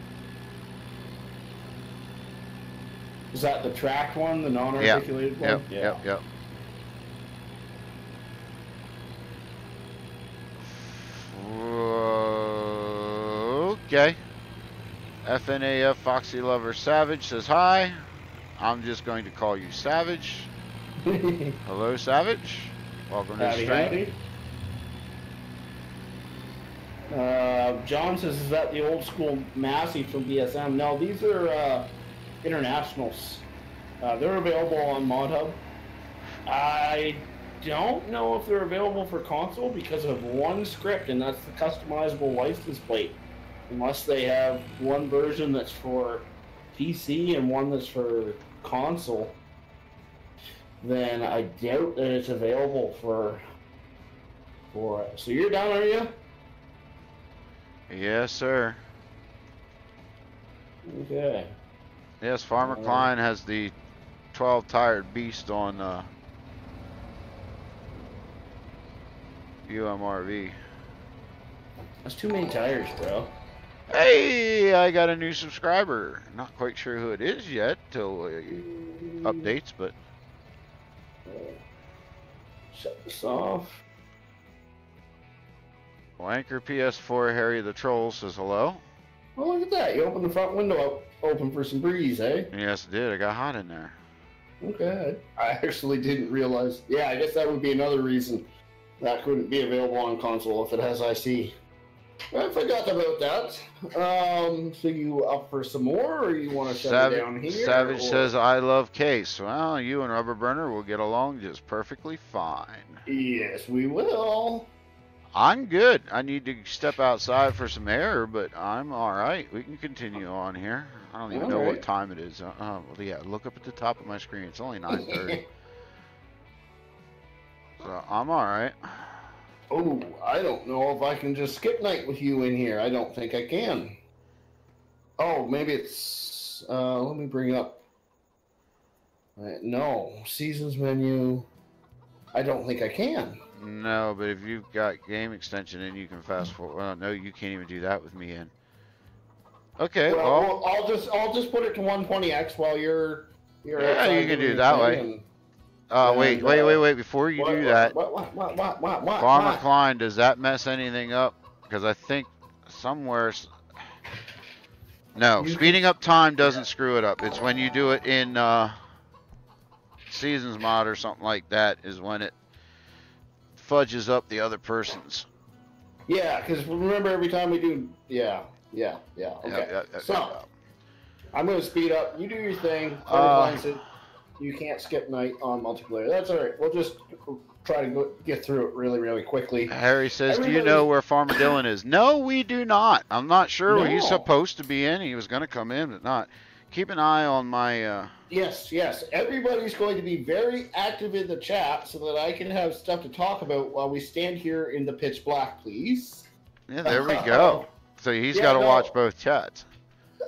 Is that the tracked one, the non-articulated one? Yep. Okay. FNAF Foxy Lover Savage says hi. I'm just going to call you Savage. Hello, Savage. Welcome to the stream. John says, is that the old school Massey from BSM? No, these are internationals. They're available on ModHub. I don't know if they're available for console because of one script, and that's the customizable license plate. Unless they have one version that's for PC and one that's for console, then I doubt that it's available for so you're down, are you? Yes, sir. Okay. Yes, Farmer Klein has the 12-tired beast on UMRV. That's too many tires, bro. Hey, I got a new subscriber. Not quite sure who it is yet till updates, but shut this off. Wanker PS4 Harry the Troll says hello. Oh, look at that. You opened the front window open for some breeze, eh? Yes, it did. It got hot in there. Okay. I actually didn't realize. Yeah, I guess that would be another reason that couldn't be available on console if it has IC. I forgot about that. So you up for some more, or you want to shut it down here? Savage says, I love Case. Well, you and Rubberburner will get along just perfectly fine. Yes, we will. I'm good. I need to step outside for some air, but I'm all right. We can continue on here. I don't even know what time it is. Well, yeah, look up at the top of my screen. It's only 9:30. So I'm all right. Oh, I don't know if I can just skip night with you in here. I don't think I can. Oh, maybe it's... let me bring up... no, seasons menu... I don't think I can. No, but if you've got game extension in, you can fast forward. Well, no, you can't even do that with me in. Okay, well I'll just put it to 120x while you're yeah, you can do it that way. Wait, before you do that, Farmer Klein, does that mess anything up? Because I think somewhere... No, speeding up time doesn't screw it up. It's when you do it in seasons mod or something like that is when it fudges up the other person's. Yeah, because remember every time we do, yeah, okay. So, I'm going to speed up. You do your thing. You can't skip night on multiplayer. That's all right. We'll just try to get through it really, really quickly. Harry says, do you know where Farmer Dylan is? No, we do not. I'm not sure where he's supposed to be in. He was going to come in, but not. Keep an eye on my... Yes. Everybody's going to be very active in the chat so that I can have stuff to talk about while we stand here in the pitch black, please. Yeah, there we go. So he's got to watch both chats.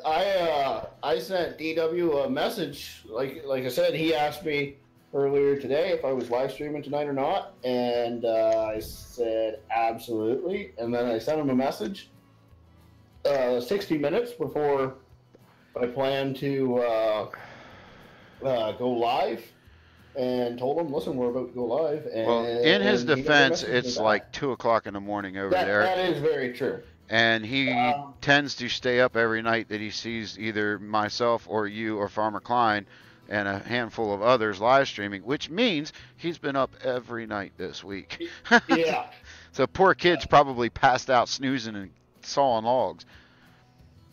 I sent DW a message. Like I said, he asked me earlier today if I was live streaming tonight or not, and I said absolutely. And then I sent him a message 60 minutes before I planned to go live, and told him, listen, we're about to go live. And, well, in his defense, it's like 2 o'clock in the morning over there. That is very true. And he tends to stay up every night that he sees either myself or you or Farmer Klein and a handful of others live streaming, which means he's been up every night this week. Yeah. So poor kid's probably passed out snoozing and sawing logs.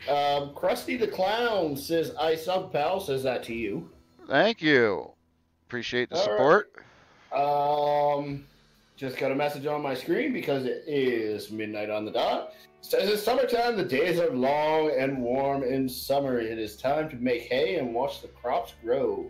Krusty the Clown says, I sub pal, says that to you. Thank you. Appreciate the support. Right. Just got a message on my screen because it is midnight on the dot. Says it's summertime, the days are long and warm in summer. It is time to make hay and watch the crops grow.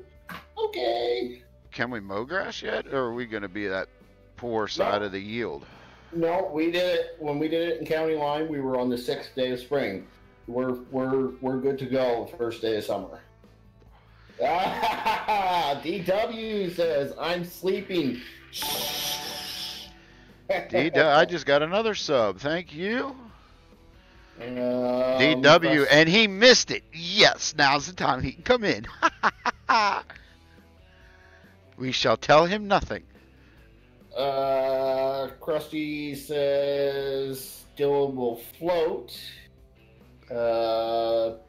Okay. Can we mow grass yet, or are we going to be that poor side of the yield? No, we did it. When we did it in County Line, we were on the 6th day of spring. We're good to go first day of summer. DW says, I'm sleeping. I just got another sub. Thank you. DW, and he missed it. Yes, now's the time he can come in. We shall tell him nothing. Krusty says, Dylan will float.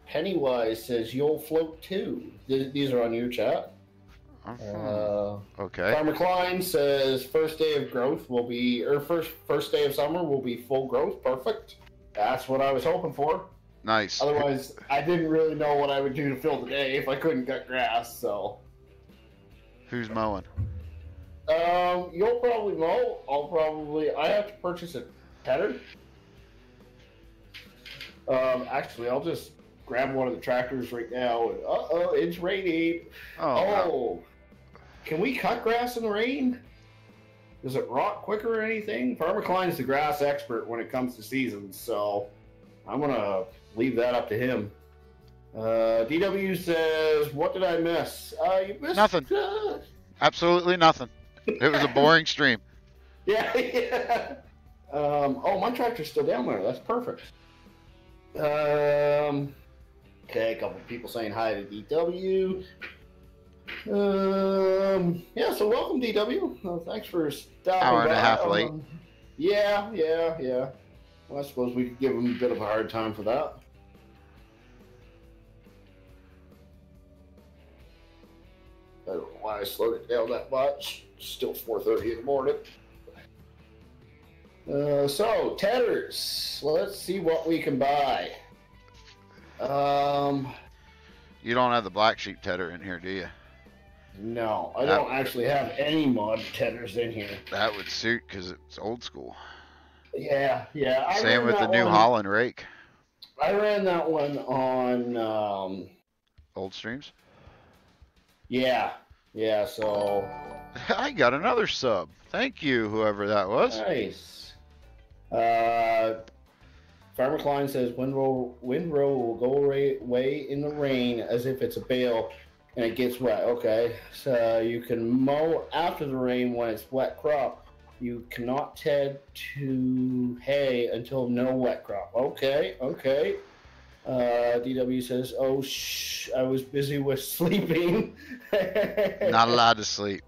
Pennywise says, you'll float too. These are on your chat. Okay. Farmer Klein says first day of growth will be, or first day of summer will be full growth. Perfect. That's what I was hoping for. Nice. Otherwise, I didn't really know what I would do to fill the day if I couldn't cut grass. So. Who's mowing? You'll probably mow. I have to purchase a tedder. Actually, I'll just grab one of the tractors right now. And, it's raining. Oh. Can we cut grass in the rain? Does it rot quicker or anything? Farmer Klein's the grass expert when it comes to seasons, so I'm going to leave that up to him. DW says, what did I miss? You missed nothing. Absolutely nothing. It was a boring stream. Yeah. My tractor's still down there. That's perfect. Okay, a couple of people saying hi to DW. So welcome, DW. Thanks for stopping by. Hour and a half late. Yeah. Well, I suppose we could give him a bit of a hard time for that. I don't know why I slowed it down that much. It's still 4:30 in the morning. So, tedders. Let's see what we can buy. You don't have the black sheep tedder in here, do you? No, I don't actually have any mod tedders in here. That would suit because it's old school. Yeah. Same with the New Holland rake. I ran that one on old streams. Yeah. So I got another sub. Thank you, whoever that was. Nice. Farmer Klein says windrow will go away in the rain as if it's a bale and it gets wet. Okay, so you can mow after the rain when it's wet crop. You cannot ted to hay until no wet crop. Okay. DW says, oh, shh, I was busy with sleeping. Not allowed to sleep.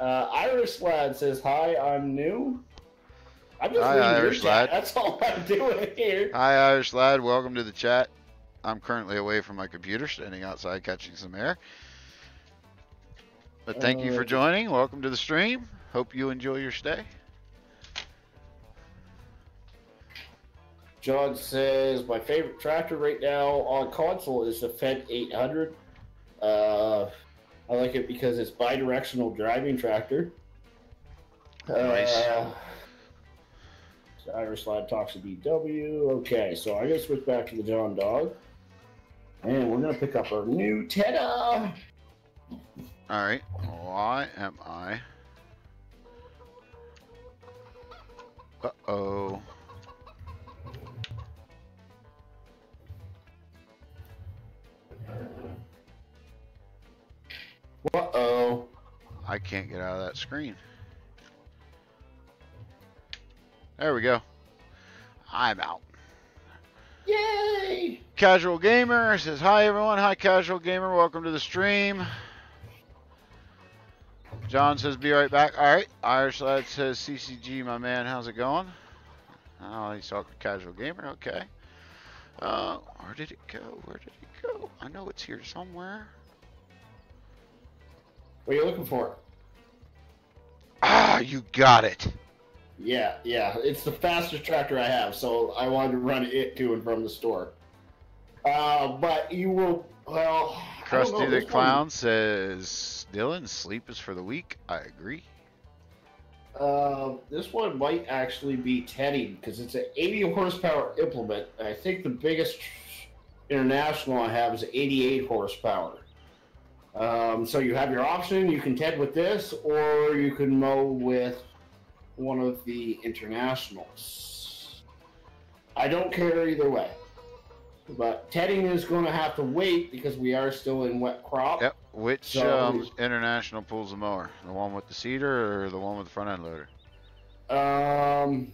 Irish Lad says, hi, I'm new. I'm just Hi, Irish Lad. That's all I'm doing here. Hi, Irish Lad. Welcome to the chat. I'm currently away from my computer, standing outside catching some air. But thank you for joining. Welcome to the stream. Hope you enjoy your stay. John says, my favorite tractor right now on console is the Fendt 800. I like it because it's bi-directional driving tractor. Nice. Irish Lad talks to DW. Okay, so I gotta switch back to the John Dog. And we're gonna pick up our new Tedda. Alright. Why am I? Uh-oh. Uh-oh. I can't get out of that screen. There we go. I'm out. Yay! Casual Gamer says, hi everyone. Hi Casual Gamer. Welcome to the stream. John says, be right back. Alright. Irish Lad says, CCG, my man. How's it going? Oh, he's talking Casual Gamer. Okay. Where did it go? Where did it go? I know it's here somewhere. What are you looking for? Ah, you got it. Yeah. It's the fastest tractor I have, so I wanted to run it to and from the store. But you will, well... Krusty the Clown says, Dylan, sleep is for the weak. I agree. This one might actually be Teddy, because it's an 80 horsepower implement. I think the biggest international I have is 88 horsepower. So you have your option. You can TED with this, or you can mow with one of the internationals. I don't care either way. But tedding is going to have to wait because we are still in wet crop. Yep. Which international pulls the mower? The one with the seeder or the one with the front end loader? I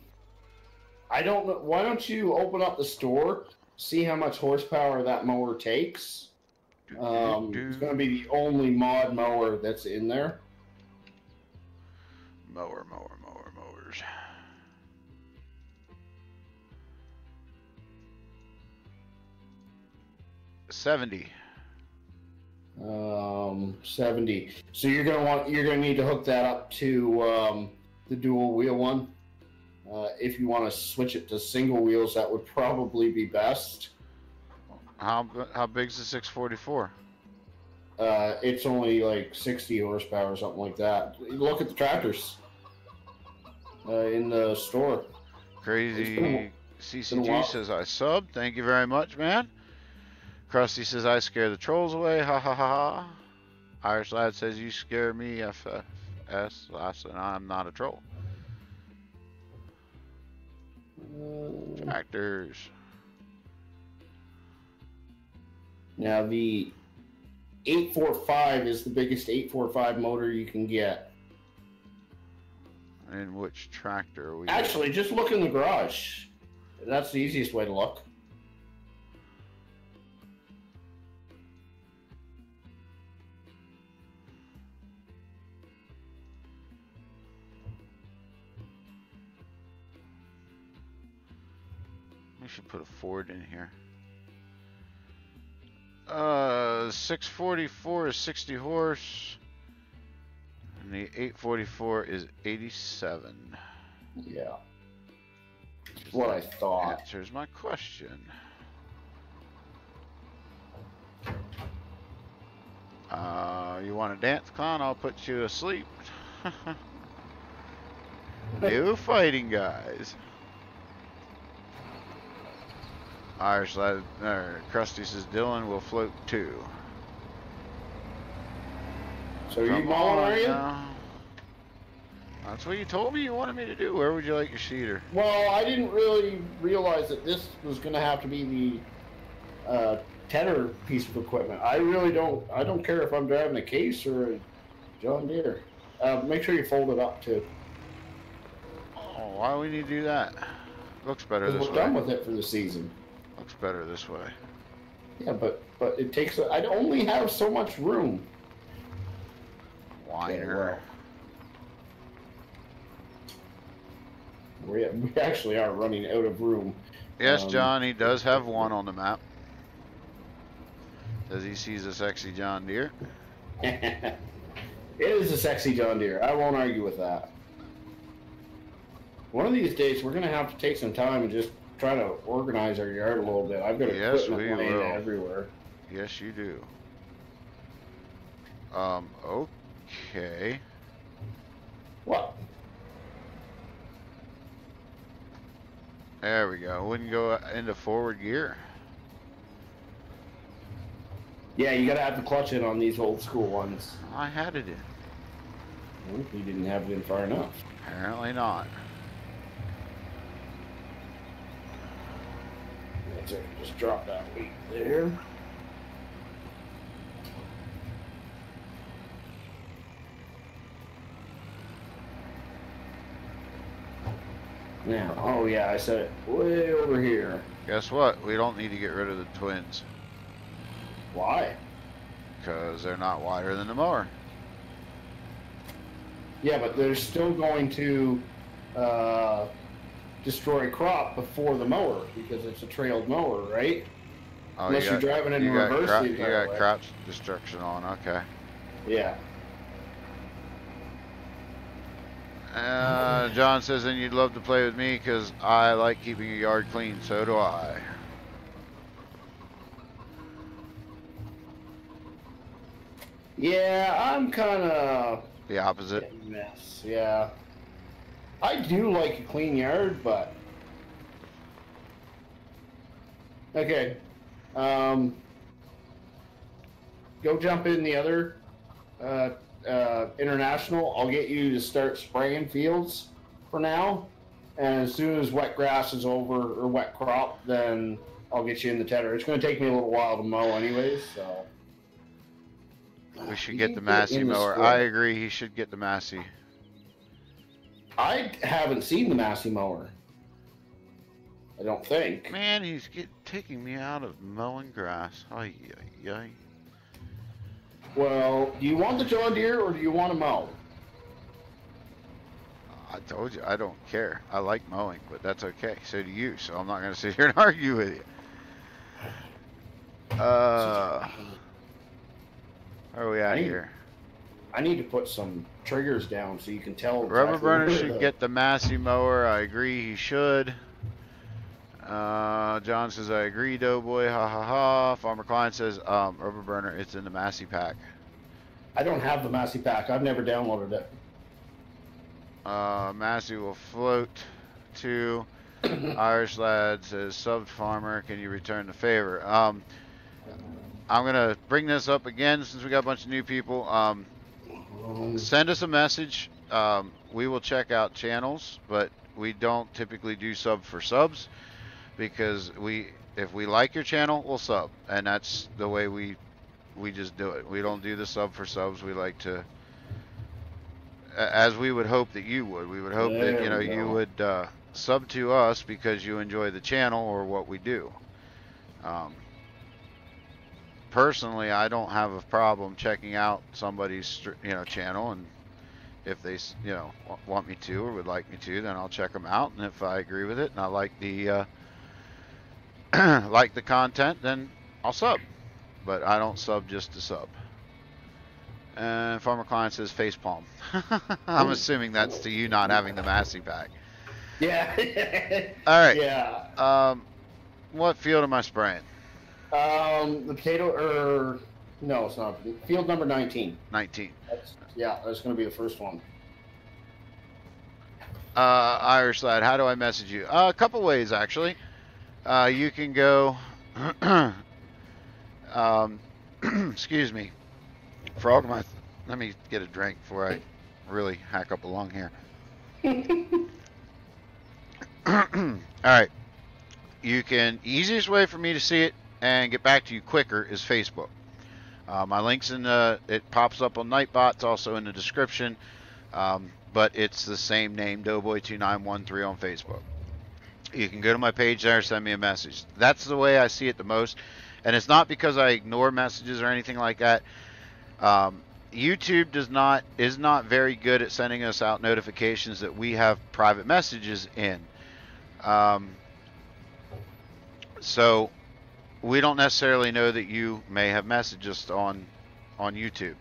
don't know. Why don't you open up the store, see how much horsepower that mower takes? It's going to be the only mod mower that's in there. Mowers. 70. 70. So you're gonna need to hook that up to the dual wheel one. If you want to switch it to single wheels, that would probably be best. How big's the 644? It's only like 60 horsepower or something like that. Look at the tractors in the store. Crazy CCG says I subbed. Thank you very much, man. Krusty says I scare the trolls away. Ha ha ha ha. Irish Lad says you scare me. FFS. Last and I'm not a troll. Tractors. Now the 845 is the biggest 845 motor you can get. And which tractor are we? Actually, just look in the garage. That's the easiest way to look. We should put a Ford in here. 644 is 60 horse. And the 844 is 87. Yeah. That's what I thought. Answers my question. You want to dance, Clown? I'll put you asleep. No fighting, guys. Irish Lad, Krusty says Dylan will float too. So are you mowing, are you? That's what you told me you wanted me to do. Where would you like your seeder? Well, I didn't really realize that this was going to have to be the tedder piece of equipment. I really don't. I don't care if I'm driving a Case or a John Deere. Make sure you fold it up too. Oh, why do we need to do that? Looks better this way. We're done with it for the season. Looks better this way. Yeah, but it takes. I only have so much room. Whiner. Okay, we actually are running out of room. Yes, John, he does have one on the map. Says he sees a sexy John Deere. It is a sexy John Deere. I won't argue with that. One of these days, we're going to have to take some time and just try to organize our yard a little bit. I've got equipment laying everywhere. Yes, you do. Okay. What? There we go. Wouldn't go into forward gear. Yeah, you gotta have the clutch in on these old school ones. I had it in. Well, you didn't have it in far enough. Apparently not. That's it. Just drop that weight there. Now, oh yeah, I set it way over here. Guess what? We don't need to get rid of the twins. Why? Because they're not wider than the mower. Yeah, but they're still going to destroy crop before the mower because it's a trailed mower, right? Oh, Unless you're driving in reverse. You got crop destruction on, okay. Yeah. John says, and you'd love to play with me because I like keeping your yard clean. So do I. Yeah, I'm kind of the opposite. Mess. Yeah. I do like a clean yard, but okay. Go jump in the other international. I'll get you to start spraying fields for now, and as soon as wet grass is over or wet crop, then I'll get you in the tedder. It's going to take me a little while to mow anyways, so we should get the Massey mower. I agree, he should get the Massey. I haven't seen the Massey mower. I don't think. Man, he's taking me out of mowing grass. Ay, ay, ay. Well, do you want the John Deere or do you want to mow? I told you, I don't care. I like mowing, but that's okay. So do you, so I'm not going to sit here and argue with you. Where are we at here? I need to put some triggers down so you can tell. Rubberburner should get the Massey mower. I agree, he should. John says, I agree, DoughBoy, ha ha ha. Farmer Klein says, Rubberburner, it's in the Massey pack. I don't have the Massey pack. I've never downloaded it. Massey will float to Irish Lad says, subbed farmer, can you return the favor? I'm going to bring this up again since we got a bunch of new people. Send us a message. We will check out channels, but we don't typically do sub for subs. Because if we like your channel, we'll sub, and that's the way we just do it. We don't do the sub for subs. We like to, as we would hope that you would. We would hope that you would sub to us because you enjoy the channel or what we do. Personally, I don't have a problem checking out somebody's channel, and if they want me to or would like me to, then I'll check them out, and if I agree with it and I like the like the content, then I'll sub. But I don't sub just to sub. And Farmer Klein says facepalm. I'm assuming that's to you not having the Massey pack. Yeah. All right. Yeah. What field am I spraying? The potato, no, it's not. Field number 19. 19. That's going to be the first one. Irish Lad, how do I message you? A couple ways, actually. You can go, excuse me, frog my, let me get a drink before I really hack up a lung here. All right. Easiest way for me to see it and get back to you quicker is Facebook. My link's it pops up on Nightbot. It's also in the description. But it's the same name, DoughBoy2913 on Facebook. You can go to my page there, send me a message. That's the way I see it the most. And it's not because I ignore messages or anything like that. YouTube is not very good at sending us out notifications that we have private messages in. So we don't necessarily know that you may have messaged us on YouTube.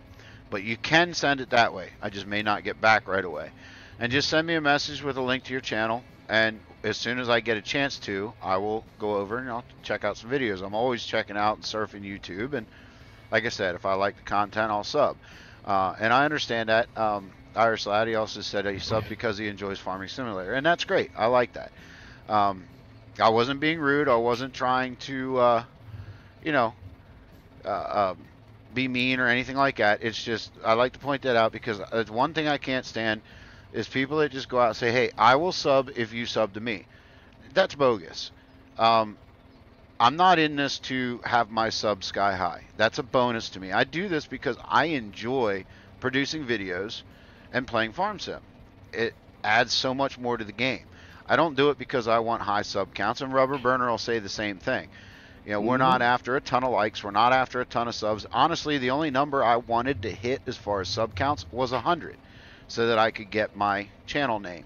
But you can send it that way. I just may not get back right away. And just send me a message with a link to your channel, and as soon as I get a chance to, I will go over and I'll check out some videos. I'm always checking out and surfing YouTube, and like I said, if I like the content, I'll sub. And I understand that. Irish Lad, he also said he subbed because he enjoys Farming Simulator, and that's great. I like that. I wasn't being rude. I wasn't trying to, you know, be mean or anything like that. It's just I like to point that out because it's one thing I can't stand is people that just go out and say, "Hey, I will sub if you sub to me." That's bogus. I'm not in this to have my sub sky high. That's a bonus to me. I do this because I enjoy producing videos and playing Farm Sim. It adds so much more to the game. I don't do it because I want high sub counts, and Rubberburner will say the same thing. You know, we're not after a ton of likes. We're not after a ton of subs. Honestly, the only number I wanted to hit as far as sub counts was 100 so that I could get my channel name.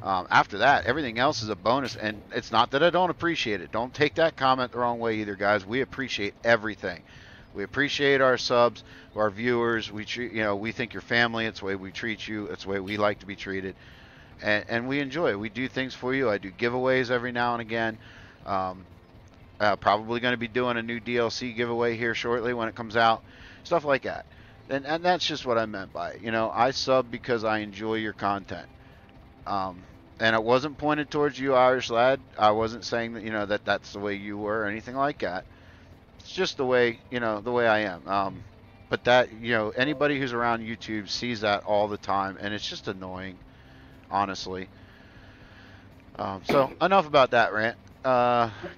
After that, everything else is a bonus, and it's not that I don't appreciate it. Don't take that comment the wrong way either, guys. We appreciate everything. We appreciate our subs, our viewers. We treat, you know, we think you're family. It's the way we treat you. It's the way we like to be treated, and we enjoy it. We do things for you. I do giveaways every now and again. Probably going to be doing a new DLC giveaway here shortly when it comes out. Stuff like that. And that's just what I meant by it. You know, I sub because I enjoy your content. And it wasn't pointed towards you, Irish Lad. I wasn't saying that, you know, that's the way you were or anything like that. It's just the way, you know, the way I am. But that, you know, anybody who's around YouTube sees that all the time, and it's just annoying, honestly. So enough about that rant.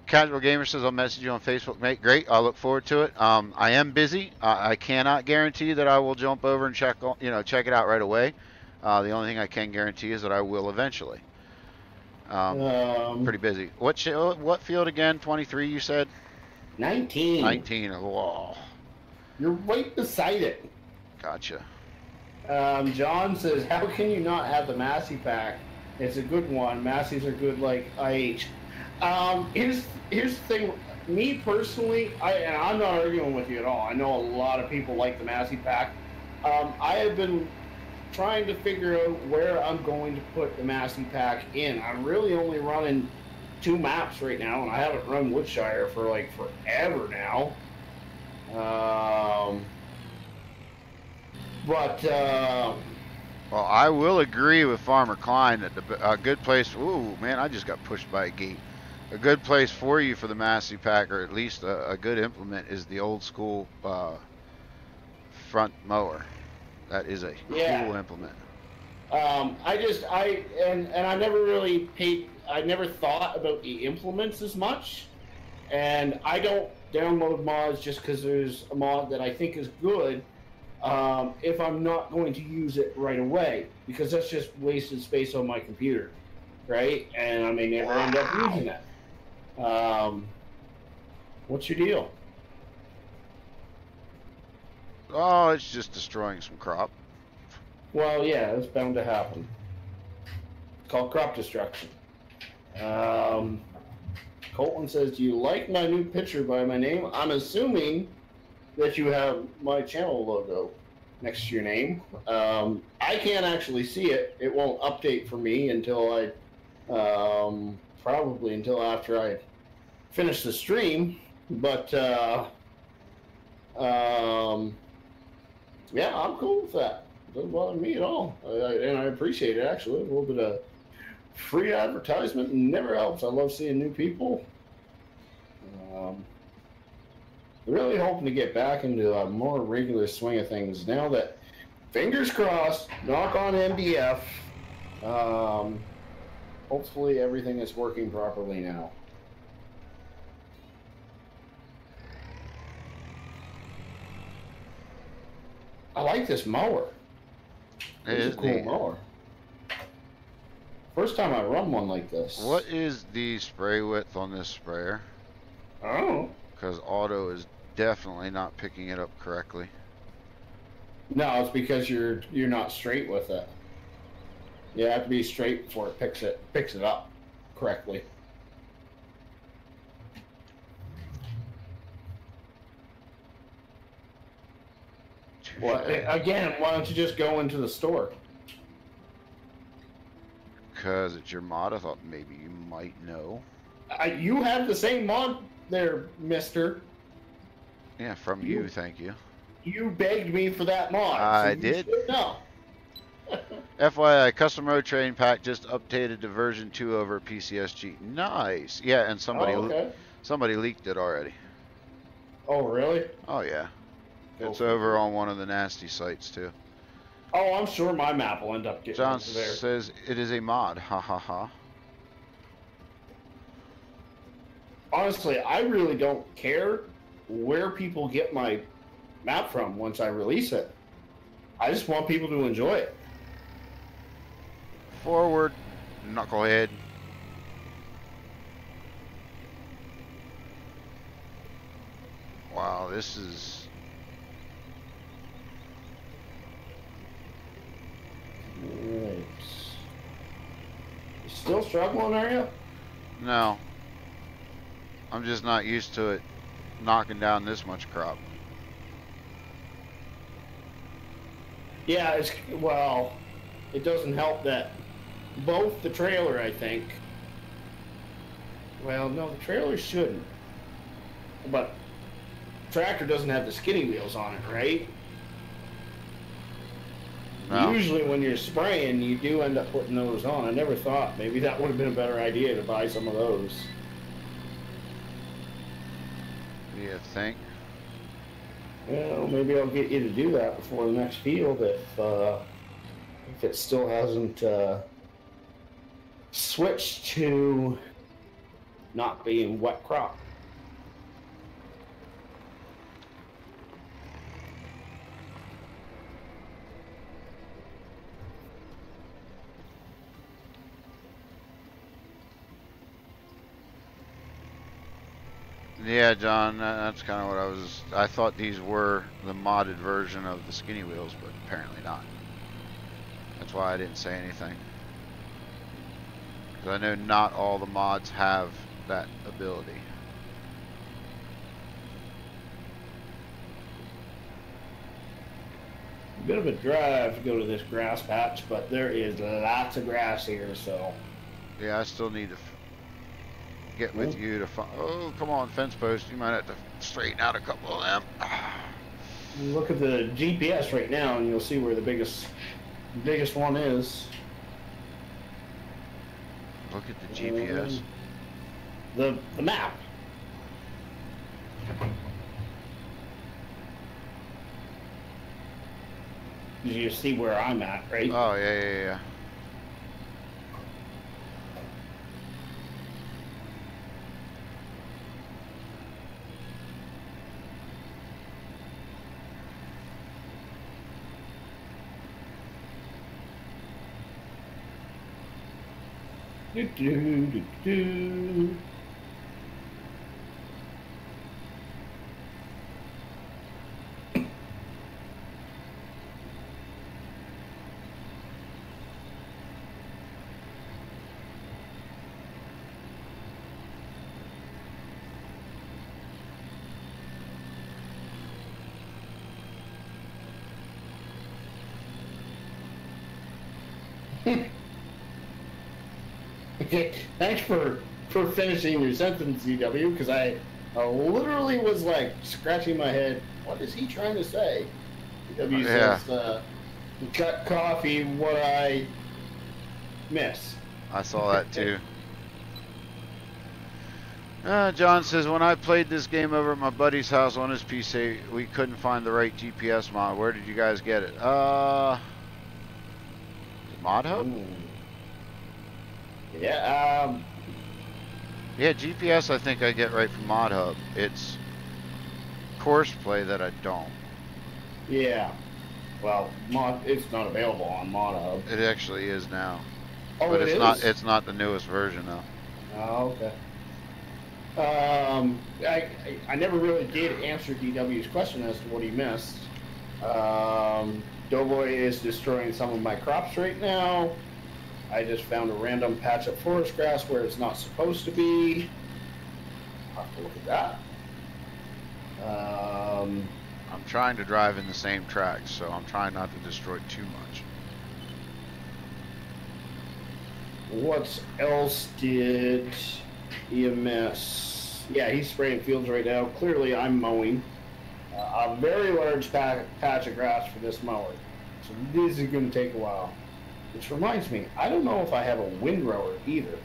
Casual Gamer says, I'll message you on Facebook, mate. Great. I'll look forward to it. I am busy. I cannot guarantee that I will jump over and check it out right away. The only thing I can guarantee is that I will eventually. Pretty busy. What field again? 23, you said? 19. 19. Whoa. You're right beside it. Gotcha. John says, how can you not have the Massey pack? It's a good one. Masseys are good like IH. Here's the thing. Me personally, I'm not arguing with you at all. I know a lot of people like the Massey pack. I have been trying to figure out where I'm going to put the Massey pack in. I'm really only running 2 maps right now, and I haven't run Woodshire for like forever now. Well, I will agree with Farmer Klein that a good place. Ooh, man, I just got pushed by a gate. A good place for you for the Massey pack, or at least a good implement, is the old school front mower. That is a cool implement. I never really paid. I never thought about the implements as much, and I don't download mods just because there's a mod that I think is good. If I'm not going to use it right away, because that's just wasted space on my computer, right? And I may never end up using that. What's your deal? Oh, it's just destroying some crop. Well, yeah, it's bound to happen. It's called crop destruction. Colton says, do you like my new picture by my name? I'm assuming that you have my channel logo next to your name. I can't actually see it. It won't update for me until probably until after I finish the stream. But yeah, I'm cool with that. It doesn't bother me at all, and I appreciate it. Actually, a little bit of free advertisement never helps. I love seeing new people. Really hoping to get back into a more regular swing of things now that, fingers crossed, knock on MDF, hopefully everything is working properly now. I like this mower. It's a cool mower. First time I run one like this. What is the spray width on this sprayer? Oh. Because auto is definitely not picking it up correctly. No, it's because you're not straight with it. You have to be straight before it picks it up correctly. Well, again, why don't you just go into the store? Because it's your mod. I thought maybe you might know. You have the same mod there, mister. Yeah, from you, thank you. You begged me for that mod. I so did. No. FYI, Custom Road Train Pack just updated to version 2 over PCSG. Nice. Yeah, and somebody leaked it already. Oh, really? Oh, yeah. It's over on one of the nasty sites, too. Oh, I'm sure my map will end up getting John over there. says it is a mod. Ha ha ha. Honestly, I really don't care where people get my map from once I release it. I just want people to enjoy it. Forward, knucklehead. Wow, this is... Right. You still struggling, are you? No. I'm just not used to it knocking down this much crop. Yeah, well, it doesn't help that both the trailer, I think. Well, no, the trailer shouldn't. But tractor doesn't have the skinny wheels on it, right? No. Usually when you're spraying, you do end up putting those on. I never thought maybe that would have been a better idea to buy some of those. What do you think? Well, maybe I'll get you to do that before the next field if it still hasn't switched to not being wet crop. Yeah, John, that's kind of what I thought these were the modded version of the skinny wheels, but apparently not. That's why I didn't say anything. Because I know not all the mods have that ability. A bit of a drive to go to this grass patch, but there is lots of grass here, so... Yeah, I still need to get with you to find... Oh, come on, fence post. You might have to straighten out a couple of them. Look at the GPS right now, and you'll see where the biggest one is. Look at the GPS. The map. You see where I'm at, right? Oh, yeah. Do. Okay, thanks for finishing your sentence, DW, because I literally was like scratching my head. What is he trying to say? DW says, cut coffee, what I miss. I saw that too. John says, when I played this game over at my buddy's house on his PC, we couldn't find the right GPS mod. Where did you guys get it? Mod Hub? Ooh. Yeah, Yeah, GPS I think I get right from Mod Hub. It's Courseplay that I don't. Yeah. Well, it's not available on Mod Hub. It actually is now. Oh, but it is? It's not the newest version though. Oh, okay. I never really did answer DW's question as to what he missed. DoughBoy is destroying some of my crops right now. I just found a random patch of forest grass where it's not supposed to be. I'll have to look at that. I'm trying to drive in the same tracks, so I'm trying not to destroy too much. What else did EMS? Yeah, he's spraying fields right now. Clearly, I'm mowing a very large patch of grass for this mower. So this is going to take a while. Which reminds me, I don't know if I have a windrower either.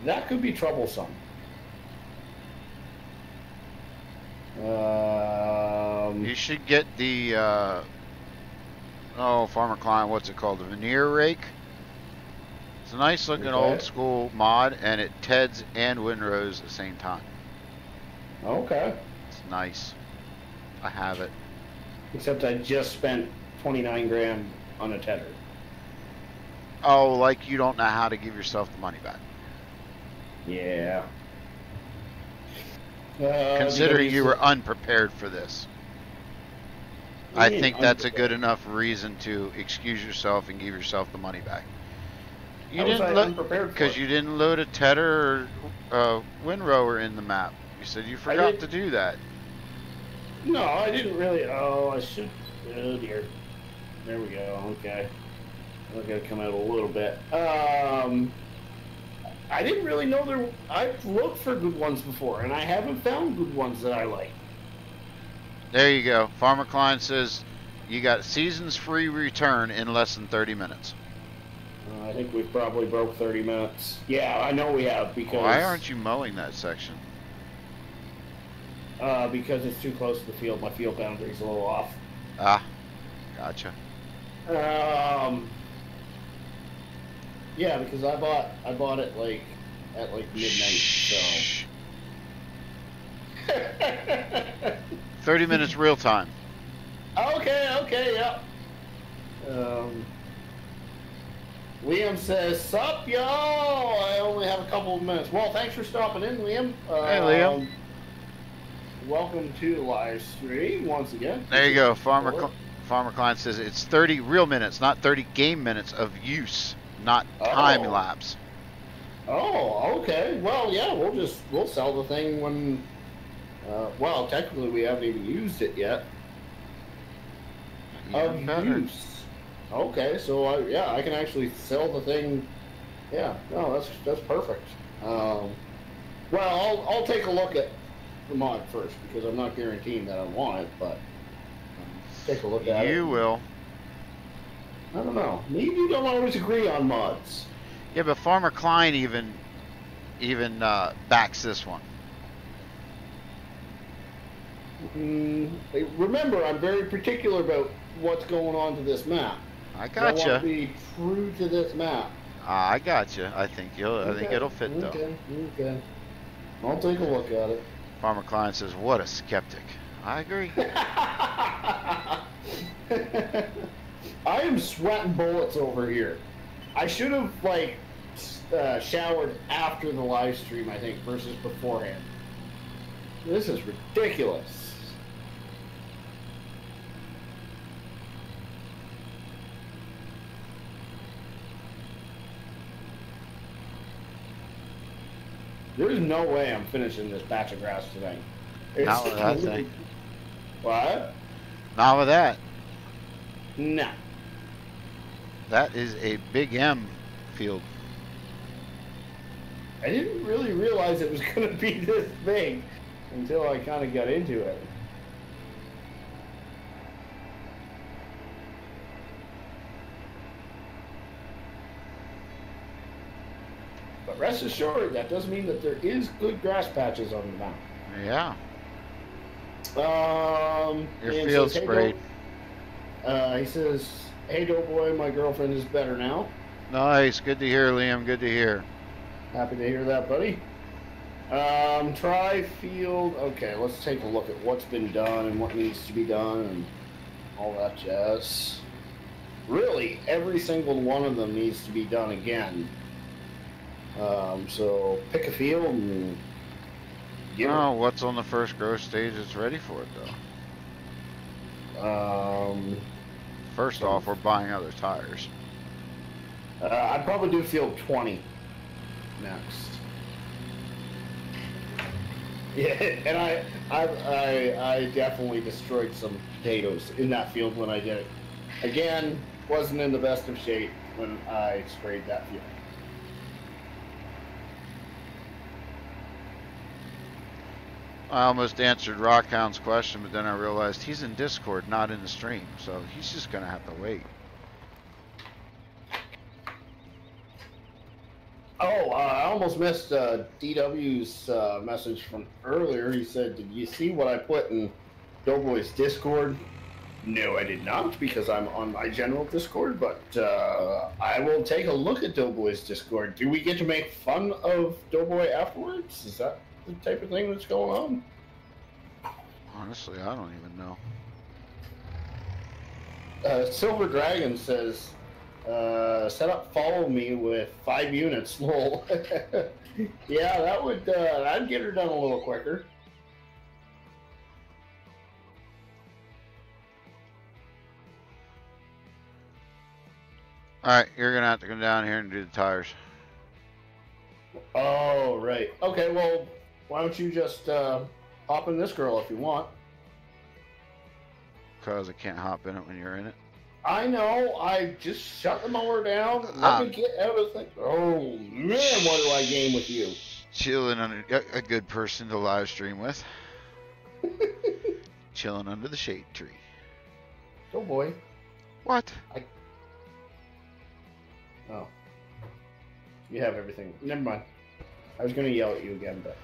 That could be troublesome. You should get the, Farmer Klein, what's it called? The veneer rake? It's a nice looking old school mod, and it TEDs and windrows at the same time. Okay. It's nice. I have it. Except I just spent 29 grand on a tedder. Oh, like you don't know how to give yourself the money back. Yeah. Considering you were unprepared for this. I think that's a good enough reason to excuse yourself and give yourself the money back. You didn't because you didn't load a tedder or windrower in the map. You said you forgot to do that. No, I didn't really. Oh, I should. Oh dear. There we go. Okay. I got to come out a little bit. I didn't really know there. I've looked for good ones before, and I haven't found good ones that I like. There you go. Farmer Klein says you got seasons free return in less than 30 minutes. I think we've probably broke 30 minutes. Yeah, I know we have because. Why aren't you mowing that section? Because it's too close to the field. My field boundary's a little off. Ah, gotcha. Yeah, because I bought it like at like midnight. So. 30 minutes real time. Okay, yep. Liam says, "Sup, y'all? I only have a couple of minutes." Well, thanks for stopping in, Liam. Hey, Liam. Welcome to the live stream once again. There you go. Farmer Klein says it's 30 real minutes, not 30 game minutes of use, not time lapse. Oh, okay. Well, yeah, we'll sell the thing when. Well, technically, we haven't even used it yet. Use. Okay, so I can actually sell the thing. Yeah, no, that's perfect. Well, I'll take a look at the mod first because I'm not guaranteeing that I want it, but take a look at it. You will. I don't know. Maybe you don't always agree on mods. Yeah, but Farmer Klein even backs this one. Remember, I'm very particular about what's going on to this map. I gotcha. I want to be true to this map. I gotcha. I think it'll fit though. Okay. I'll take a look at it. Farmer Klein says, "What a skeptic." I agree. I am sweating bullets over here. I should have showered after the live stream, I think, versus beforehand. This is ridiculous. There's no way I'm finishing this patch of grass today. Not with that thing. What? Not with that. No. That is a big M field. I didn't really realize it was going to be this big until I kind of got into it. But rest assured, that does mean that there is good grass patches on the map. Yeah. Your field sprayed. He says, "Hey, DoughBoy, my girlfriend is better now." Nice. Good to hear, Liam. Good to hear. Happy to hear that, buddy. Try field. Okay, let's take a look at what's been done and what needs to be done and all that jazz. Really, every single one of them needs to be done again. So pick a field and what's on the first growth stage that's ready for it though? First off, we're buying other tires. I'd probably do field 20 next. Yeah, and I definitely destroyed some potatoes in that field when I did it. Again, wasn't in the best of shape when I sprayed that field. I almost answered Rockhound's question, but then I realized he's in Discord, not in the stream, so he's just gonna have to wait. Oh, I almost missed DW's message from earlier. He said, "Did you see what I put in DoughBoy's Discord?" No, I did not, because I'm on my general Discord, but I will take a look at DoughBoy's Discord. Do we get to make fun of DoughBoy afterwards? Is that the type of thing that's going on? Honestly, I don't even know. Silver Dragon says, set up follow me with 5 units, lol. Yeah, that would, that'd get her done a little quicker. Alright, you're gonna have to come down here and do the tires. Oh, right. Okay, well, why don't you just hop in this girl if you want? Because I can't hop in it when you're in it. I know. I just shut the mower down. Let me get everything. Oh, man, what do I game with you? Chilling under a good person to live stream with. Chilling under the shade tree. Oh, boy. What? Oh. You have everything. Never mind. I was going to yell at you again, but...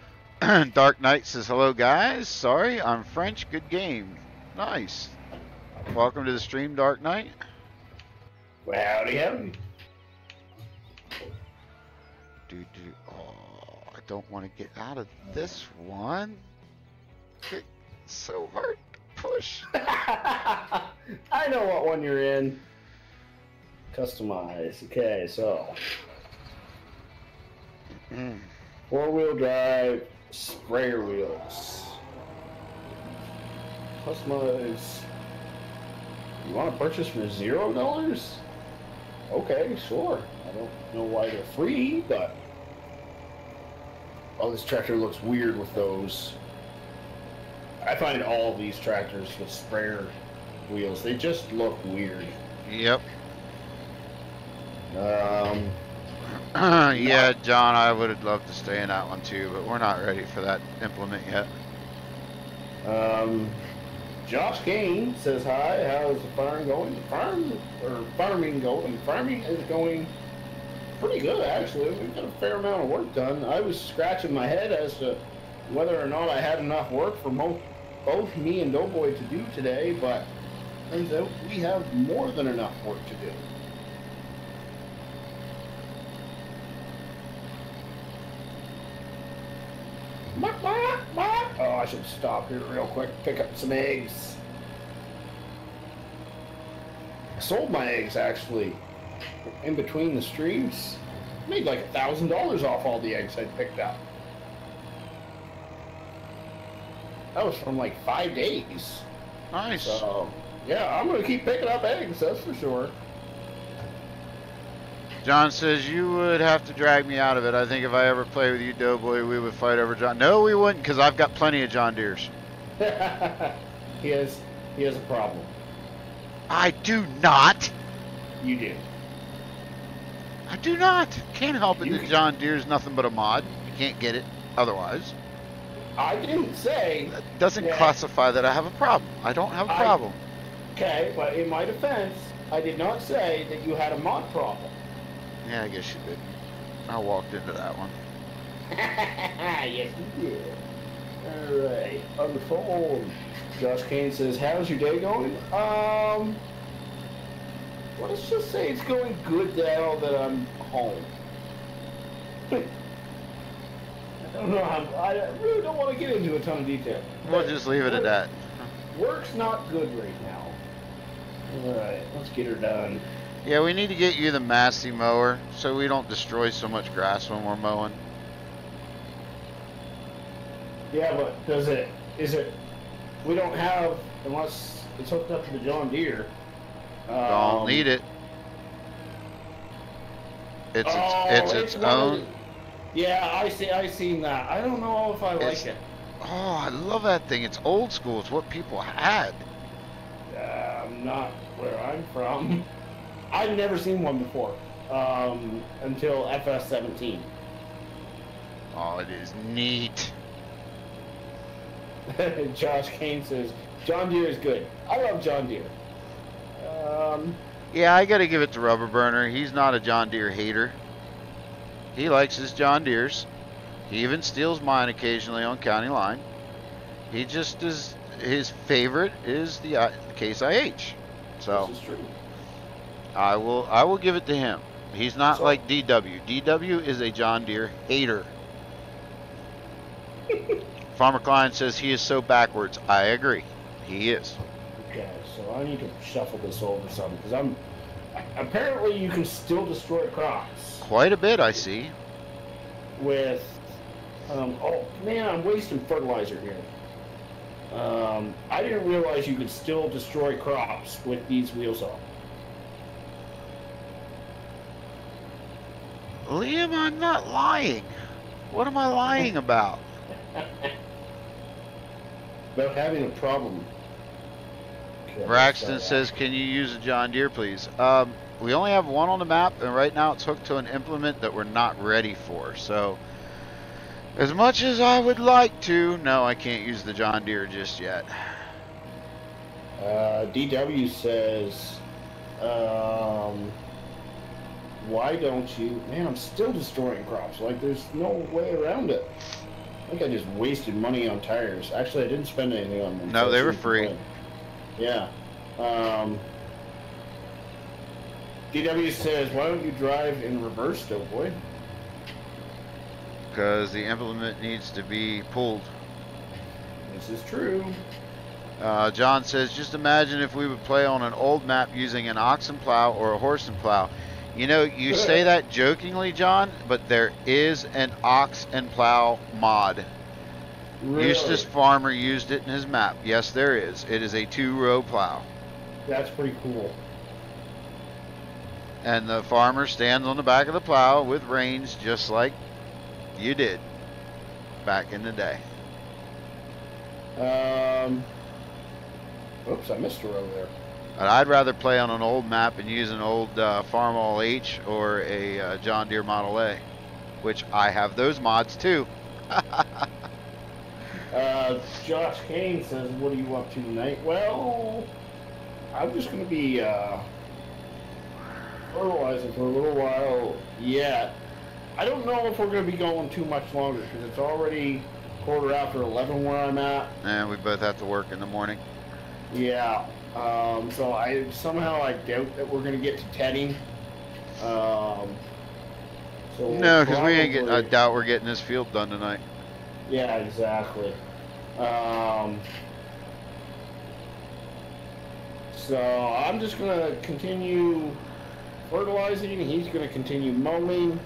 Dark Knight says, hello, guys. Sorry, I'm French. Good game. Nice. Welcome to the stream, Dark Knight. Well, howdy, howdy. Dude, oh, I don't want to get out of this one. It's so hard to push. I know what one you're in. Customize. Okay, so... 4-wheel drive, sprayer wheels. Customize. You want to purchase for $0? Okay, sure. I don't know why they're free, but... Oh, this tractor looks weird with those. I find all of these tractors with sprayer wheels, they just look weird. Yep. Yeah, John, I would have loved to stay in that one too, but we're not ready for that implement yet. Josh Kane says hi. How's the farm going? Farming going? Farming is going pretty good, actually. We've got a fair amount of work done. I was scratching my head as to whether or not I had enough work for both me and DoughBoy to do today, but turns out we have more than enough work to do. Oh, I should stop here real quick, pick up some eggs. I sold my eggs, actually, in between the streams. Made like $1,000 off all the eggs I picked up. That was from like 5 days. Nice. So, yeah, I'm going to keep picking up eggs, that's for sure. John says, you would have to drag me out of it. I think if I ever play with you, DoughBoy, we would fight over John. No, we wouldn't, because I've got plenty of John Deeres. He has a problem. I do not. You do. I do not. Can't help it that John Deere's nothing but a mod. You can't get it otherwise. I didn't say... That doesn't classify that I have a problem. I don't have a problem. Okay, but in my defense, I did not say that you had a mod problem. Yeah, I guess you did. I walked into that one. Yes, you did. Alright, on the phone. Josh Kane says, how's your day going? Let's just say it's going good now that I'm home. I don't know I really don't want to get into a ton of detail. We'll just leave it at that. Work's not good right now. Alright, let's get her done. Yeah, we need to get you the Massey mower so we don't destroy so much grass when we're mowing. Yeah, but we don't have, unless it's hooked up to the John Deere. Don't need it. It's its own. Yeah, I seen that. I don't know if I like it. Oh, I love that thing. It's old school. It's what people had. Not where I'm from. I've never seen one before until FS17. Oh, it is neat. Josh Kane says, John Deere is good. I love John Deere. Yeah, I got to give it to Rubberburner. He's not a John Deere hater. He likes his John Deeres. He even steals mine occasionally on county line. He just is, his favorite is the Case IH. So this is true. I will give it to him. He's not like DW. DW is a John Deere hater. Farmer Klein says he is so backwards. I agree. He is. Okay, so I need to shuffle this over some because apparently you can still destroy crops. Quite a bit, I see. With oh man, I'm wasting fertilizer here. I didn't realize you could still destroy crops with these wheels on. Liam, I'm not lying. What am I lying about? About having a problem. Okay, Braxton says, can you use a John Deere, please? We only have one on the map, and right now it's hooked to an implement that we're not ready for. So, as much as I would like to, no, I can't use the John Deere just yet. DW says, why don't you... Man, I'm still destroying crops. Like, there's no way around it. I think I just wasted money on tires. Actually, I didn't spend anything on them. No, so they were free. Yeah. DW says, why don't you drive in reverse, DoughBoy? Because the implement needs to be pulled. This is true. John says, just imagine if we would play on an old map using an oxen plow or a horse and plow. You know, you say that jokingly, John, but there is an ox and plow mod. Really? Eustace Pharmer used it in his map. Yes, there is. It is a 2-row plow. That's pretty cool. And the farmer stands on the back of the plow with reins just like you did back in the day. Oops, I missed a row there. But I'd rather play on an old map and use an old Farmall H or a John Deere Model A, which I have those mods too. Josh Kane says, what are you up to tonight? Well, I'm just going to be fertilizing for a little while yet. I don't know if we're going to be going too much longer because it's already 11:15 where I'm at. And we both have to work in the morning. Yeah. So I doubt that we're going to get to tedding. So no, because we ain't getting. I doubt we're getting this field done tonight. Yeah, exactly. So I'm just going to continue fertilizing. He's going to continue mowing.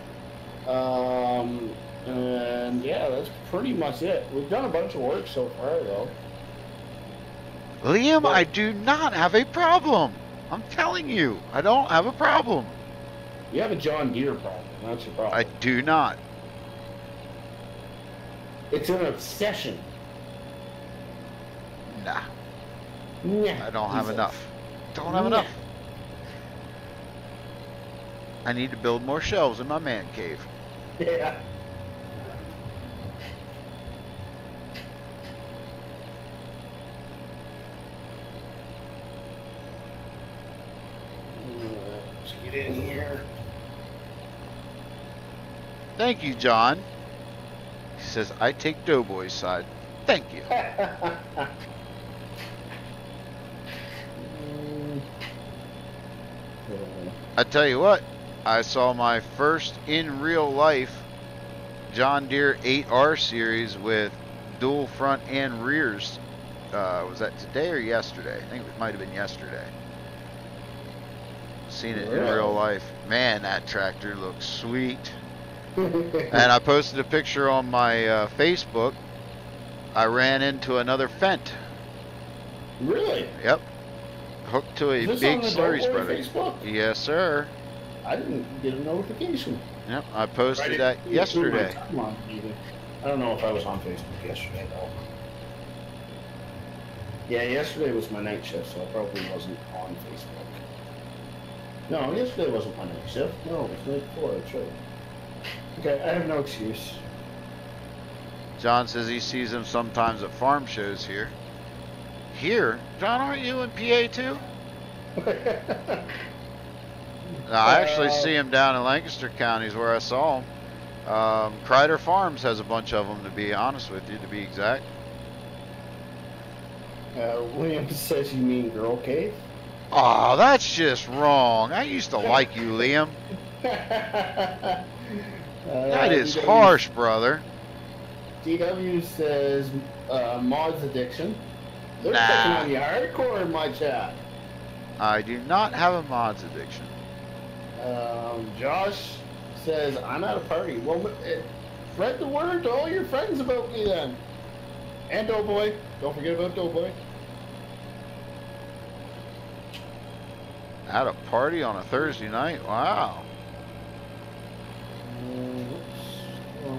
And yeah, that's pretty much it. We've done a bunch of work so far, though. Liam, I do not have a problem. I'm telling you, I don't have a problem. You have a John Deere problem. That's your problem. I do not. It's an obsession. Nah. Yeah. I don't have enough. Don't have enough. I need to build more shelves in my man cave. Yeah. Let's get in here. Thank you, John. He says, I take DoughBoy's side. Thank you. I tell you what, I saw my first in real life John Deere 8R series with dual front and rears. Was that today or yesterday? I think it might have been yesterday. Seen it in real life. Man, that tractor looks sweet. And I posted a picture on my Facebook. I ran into another Fendt. Really? Yep. Hooked to a big slurry spreader. Facebook? Yes, sir. I didn't get a notification. Yep, I posted that yesterday. I don't know if I was on Facebook yesterday, though. Yeah, yesterday was my night shift, so I probably wasn't on Facebook. No, yesterday wasn't my night shift. No, it was the night before, that's right. Okay, I have no excuse. John says he sees him sometimes at farm shows here. Here? John, aren't you in PA too? I actually see him down in Lancaster counties where I saw him. Crider Farms has a bunch of them, to be honest with you, to be exact. William says you mean Girl Cave? Oh, that's just wrong. I used to like you, Liam. That is harsh, brother. DW says mods addiction. They're checking on you hardcore in my chat. I do not have a mods addiction. Josh says I'm at a party. Well, spread the word to all your friends about me then. And DoughBoy. Don't forget about DoughBoy. At a party on a Thursday night? Wow.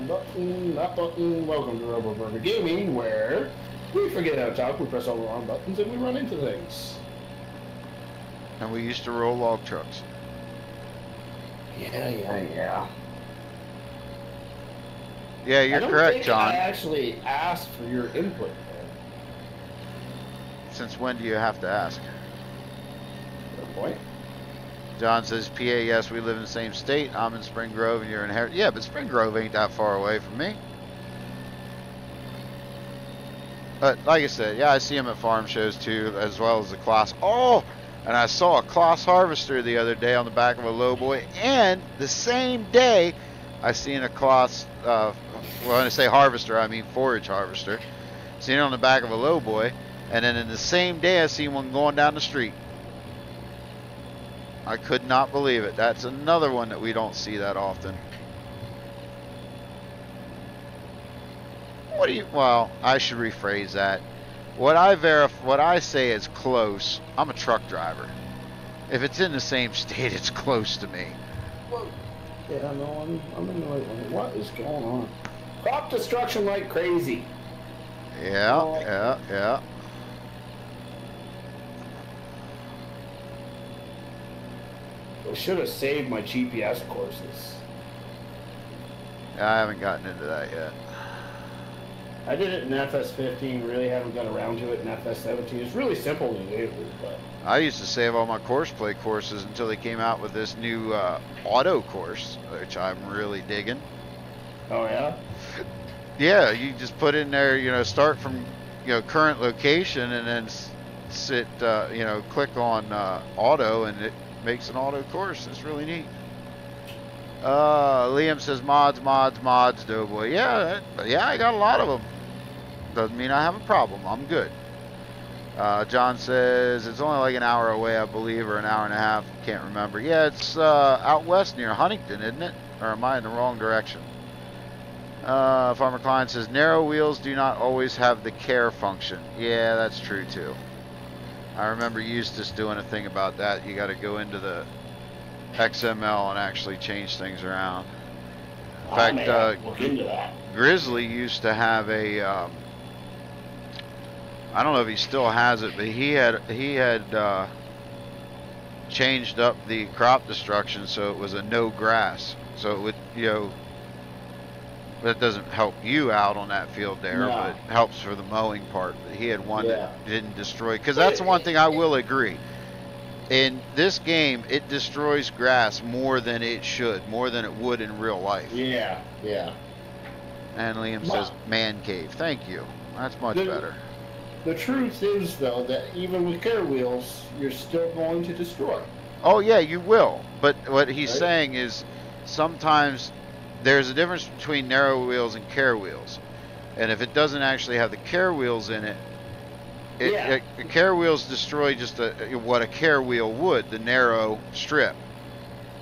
That button. Welcome to Rubberburner Gaming, where we forget how to talk, we press all the wrong buttons, and we run into things. And we used to roll log trucks. Yeah. Yeah, you're correct, John. I actually asked for your input. Since when do you have to ask? Good point. John says, PA, yes, we live in the same state. I'm in Spring Grove and you're in Harris. Yeah, but Spring Grove ain't that far away from me. But like I said, yeah, I see him at farm shows too, as well as the Claas. Oh, and I saw a Claas harvester the other day on the back of a lowboy. And the same day, I seen a Claas, well, when I say harvester, I mean forage harvester. Seen it on the back of a lowboy. And then in the same day, I seen one going down the street. I could not believe it. That's another one that we don't see that often. What do you, well, I should rephrase that. What I say is close. I'm a truck driver. If it's in the same state, it's close to me. Well, yeah, no, I'm in the right one. What is going on? Crop destruction like crazy. Yeah, yeah. I should have saved my GPS courses. I haven't gotten into that yet. I did it in FS15, really haven't got around to it in FS17. It's really simple to do, but... I used to save all my course play courses until they came out with this new auto course, which I'm really digging. Oh, yeah? Yeah, you just put in there, you know, start from, you know, current location and then sit, you know, click on auto and it makes an auto course. It's really neat. Liam says mods, DoughBoy. Yeah, I got a lot of them. Doesn't mean I have a problem. I'm good. John says it's only like an hour away, I believe, or an hour and a half. Can't remember. Yeah, it's out west near Huntington, isn't it? Or am I in the wrong direction? Farmer Klein says narrow wheels do not always have the care function. Yeah, that's true too. I remember Eustace doing a thing about that. You got to go into the XML and actually change things around. In fact, look into that. Grizzly used to have a, I don't know if he still has it, but he had changed up the crop destruction so it was a no grass. So it would, you know, that doesn't help you out on that field there, no. but it helps for the mowing part. But he had one that didn't destroy, because that's the one thing I will agree. In this game, it destroys grass more than it should, more than it would in real life. Yeah. And Liam says, man cave. Thank you. That's much better. The truth is, though, that even with care wheels, you're still going to destroy. Oh, yeah, you will. But what he's saying is sometimes there's a difference between narrow wheels and care wheels. And if it doesn't actually have the care wheels in it, the care wheels destroy just what a care wheel would, the narrow strip.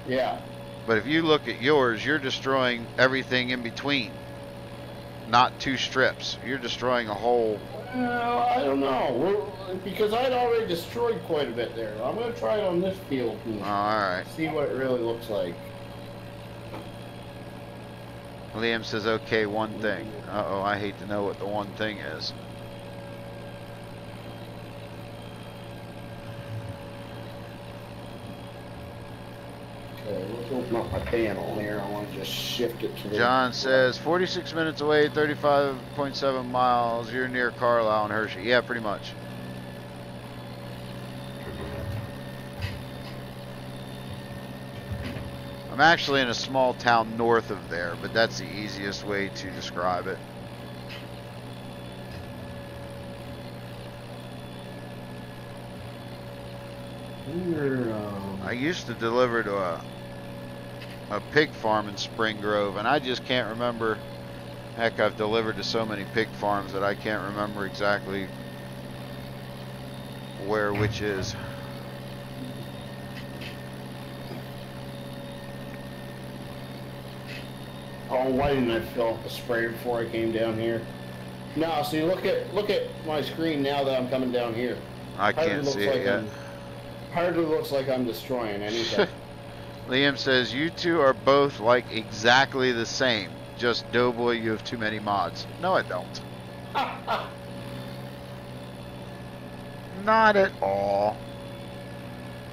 Yeah. But if you look at yours, you're destroying everything in between. Not two strips. You're destroying a whole... I don't know. Because I'd already destroyed quite a bit there. I'm going to try it on this field and all right. see what it really looks like. Liam says, okay, one thing. Uh-oh, I hate to know what the one thing is. Okay, let's open up my panel here. I want to just shift it to the... John says, 46 minutes away, 35.7 miles. You're near Carlisle and Hershey. Yeah, pretty much. I'm actually in a small town north of there, but that's the easiest way to describe it. I used to deliver to a pig farm in Spring Grove, and I just can't remember. Heck, I've delivered to so many pig farms that I can't remember exactly where which is. Oh, why didn't I fill up the spray before I came down here? No, see, look at my screen now that I'm coming down here. I can't see it yet. Hardly looks like I'm destroying anything. Liam says, you two are both like exactly the same. Just DoughBoy, you have too many mods. No, I don't. Not at all.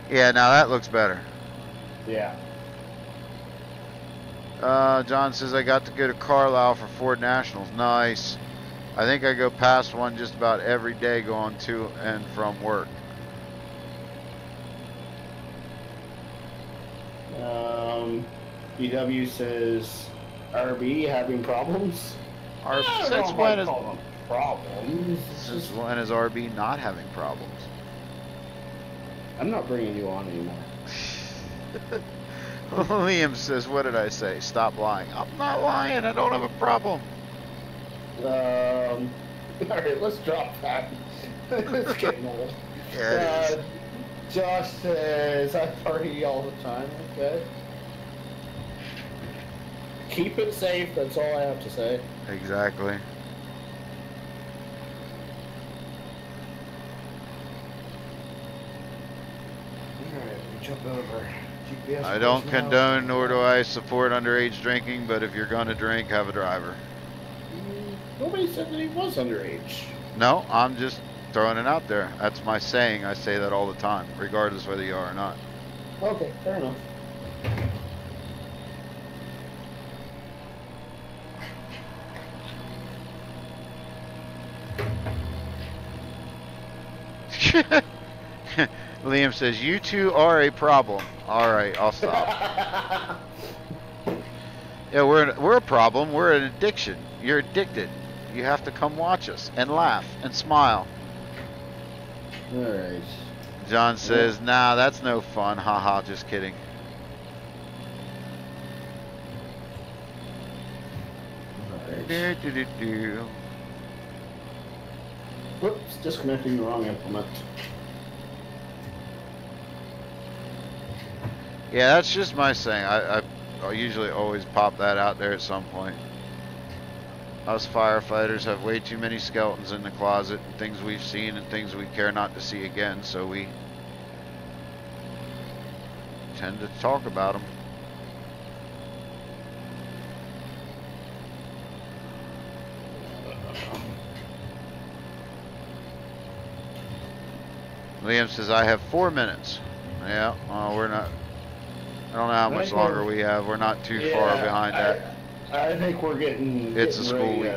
Yeah, now that looks better. Yeah. John says, I got to go to Carlisle for Ford Nationals. Nice. I think I go past one just about every day going to and from work. BW says, RB having problems? Since when is problems? Since when is RB not having problems? I'm not bringing you on anymore. Liam says, what did I say? Stop lying. I'm not lying. I don't have a problem. Alright, let's drop that. It's getting old. Yeah, it is. Josh says, I party all the time. Okay. Keep it safe. That's all I have to say. Exactly. Alright, we jump over. GPS I don't condone nor do I support underage drinking, but if you're going to drink, have a driver. Nobody said that he was underage. No, I'm just throwing it out there. That's my saying. I say that all the time, regardless whether you are or not. Okay, fair enough. Liam says, you two are a problem. Alright, I'll stop. Yeah, we're a problem. We're an addiction. You're addicted. You have to come watch us and laugh and smile. Alright. John says, nah, that's no fun. Haha, just kidding. Right. Whoops, disconnecting the wrong implement. Yeah, that's just my saying. I usually always pop that out there at some point. Us firefighters have way too many skeletons in the closet and things we've seen and things we care not to see again, so we tend to talk about them. Liam says, I have 4 minutes. Yeah, we're not, I don't know how much longer we have. We're not too far behind that. I think we're It's a school week.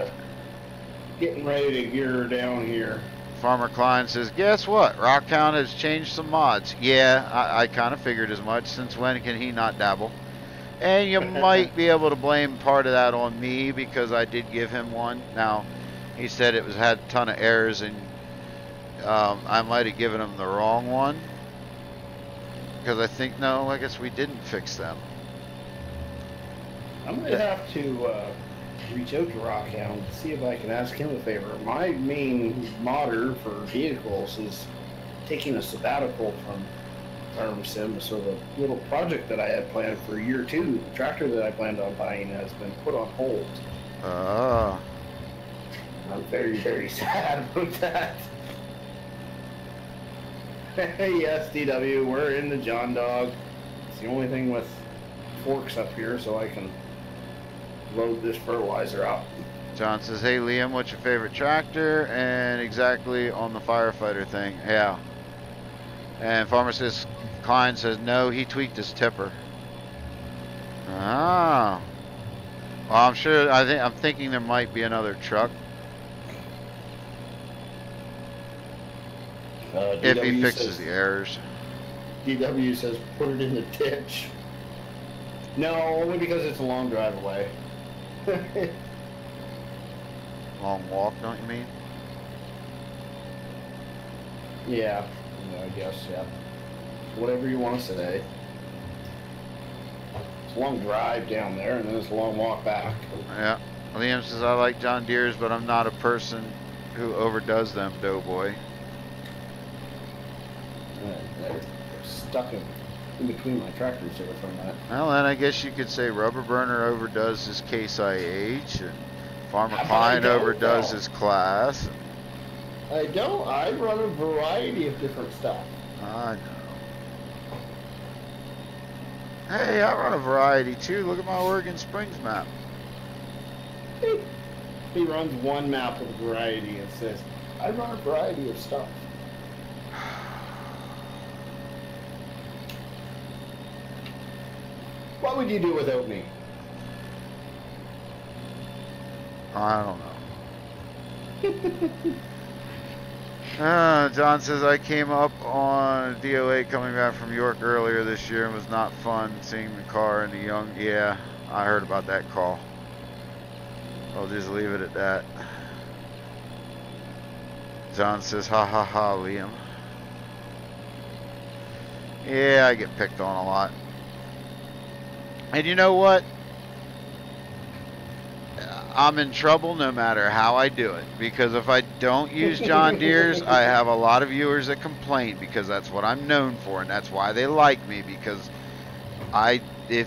Getting ready to gear down here. Farmer Klein says, guess what? Rocktown has changed some mods. Yeah, I kind of figured as much. Since when can he not dabble? And you might be able to blame part of that on me because I did give him one. Now, he said it had a ton of errors and I might have given him the wrong one. Because I think, no, I guess we didn't fix them. I'm going to have to reach out to Rockhound to see if I can ask him a favor. My main modder for vehicles is taking a sabbatical from Farm Sim, so the little project that I had planned for year 2, the tractor that I planned on buying, has been put on hold. Ah. I'm very, very sad about that. Yes, DW, we're in the John Dog. It's the only thing with forks up here, so I can load this fertilizer up. John says, hey Liam, what's your favorite tractor? And exactly on the firefighter thing. Yeah. And Farmer says, Klein says, no, he tweaked his tipper. Ah. Well, I'm thinking there might be another truck. If he fixes the errors. DW says, put it in the ditch. No, only because it's a long drive away. Long walk, don't you mean? Yeah, I guess, yeah. Whatever you want to say. It's a long drive down there, and then it's a long walk back. Yeah. Liam says, I like John Deere's, but I'm not a person who overdoes them, DoughBoy. They're stuck in between my tractors there from that. Well, then I guess you could say Rubberburner overdoes his Case IH, and Farmer Klein overdoes his class. I don't. I run a variety of different stuff. I know. Hey, I run a variety too. Look at my Oregon Springs map. He runs one map with a variety and says, I run a variety of stuff. What would you do without me? I don't know. John says, I came up on DOA coming back from York earlier this year and was not fun seeing the car and the young. Yeah, I heard about that call. I'll just leave it at that. John says, ha ha ha, Liam. Yeah, I get picked on a lot. And you know what? I'm in trouble no matter how I do it, because if I don't use John Deere's, I have a lot of viewers that complain, because that's what I'm known for, and that's why they like me, because if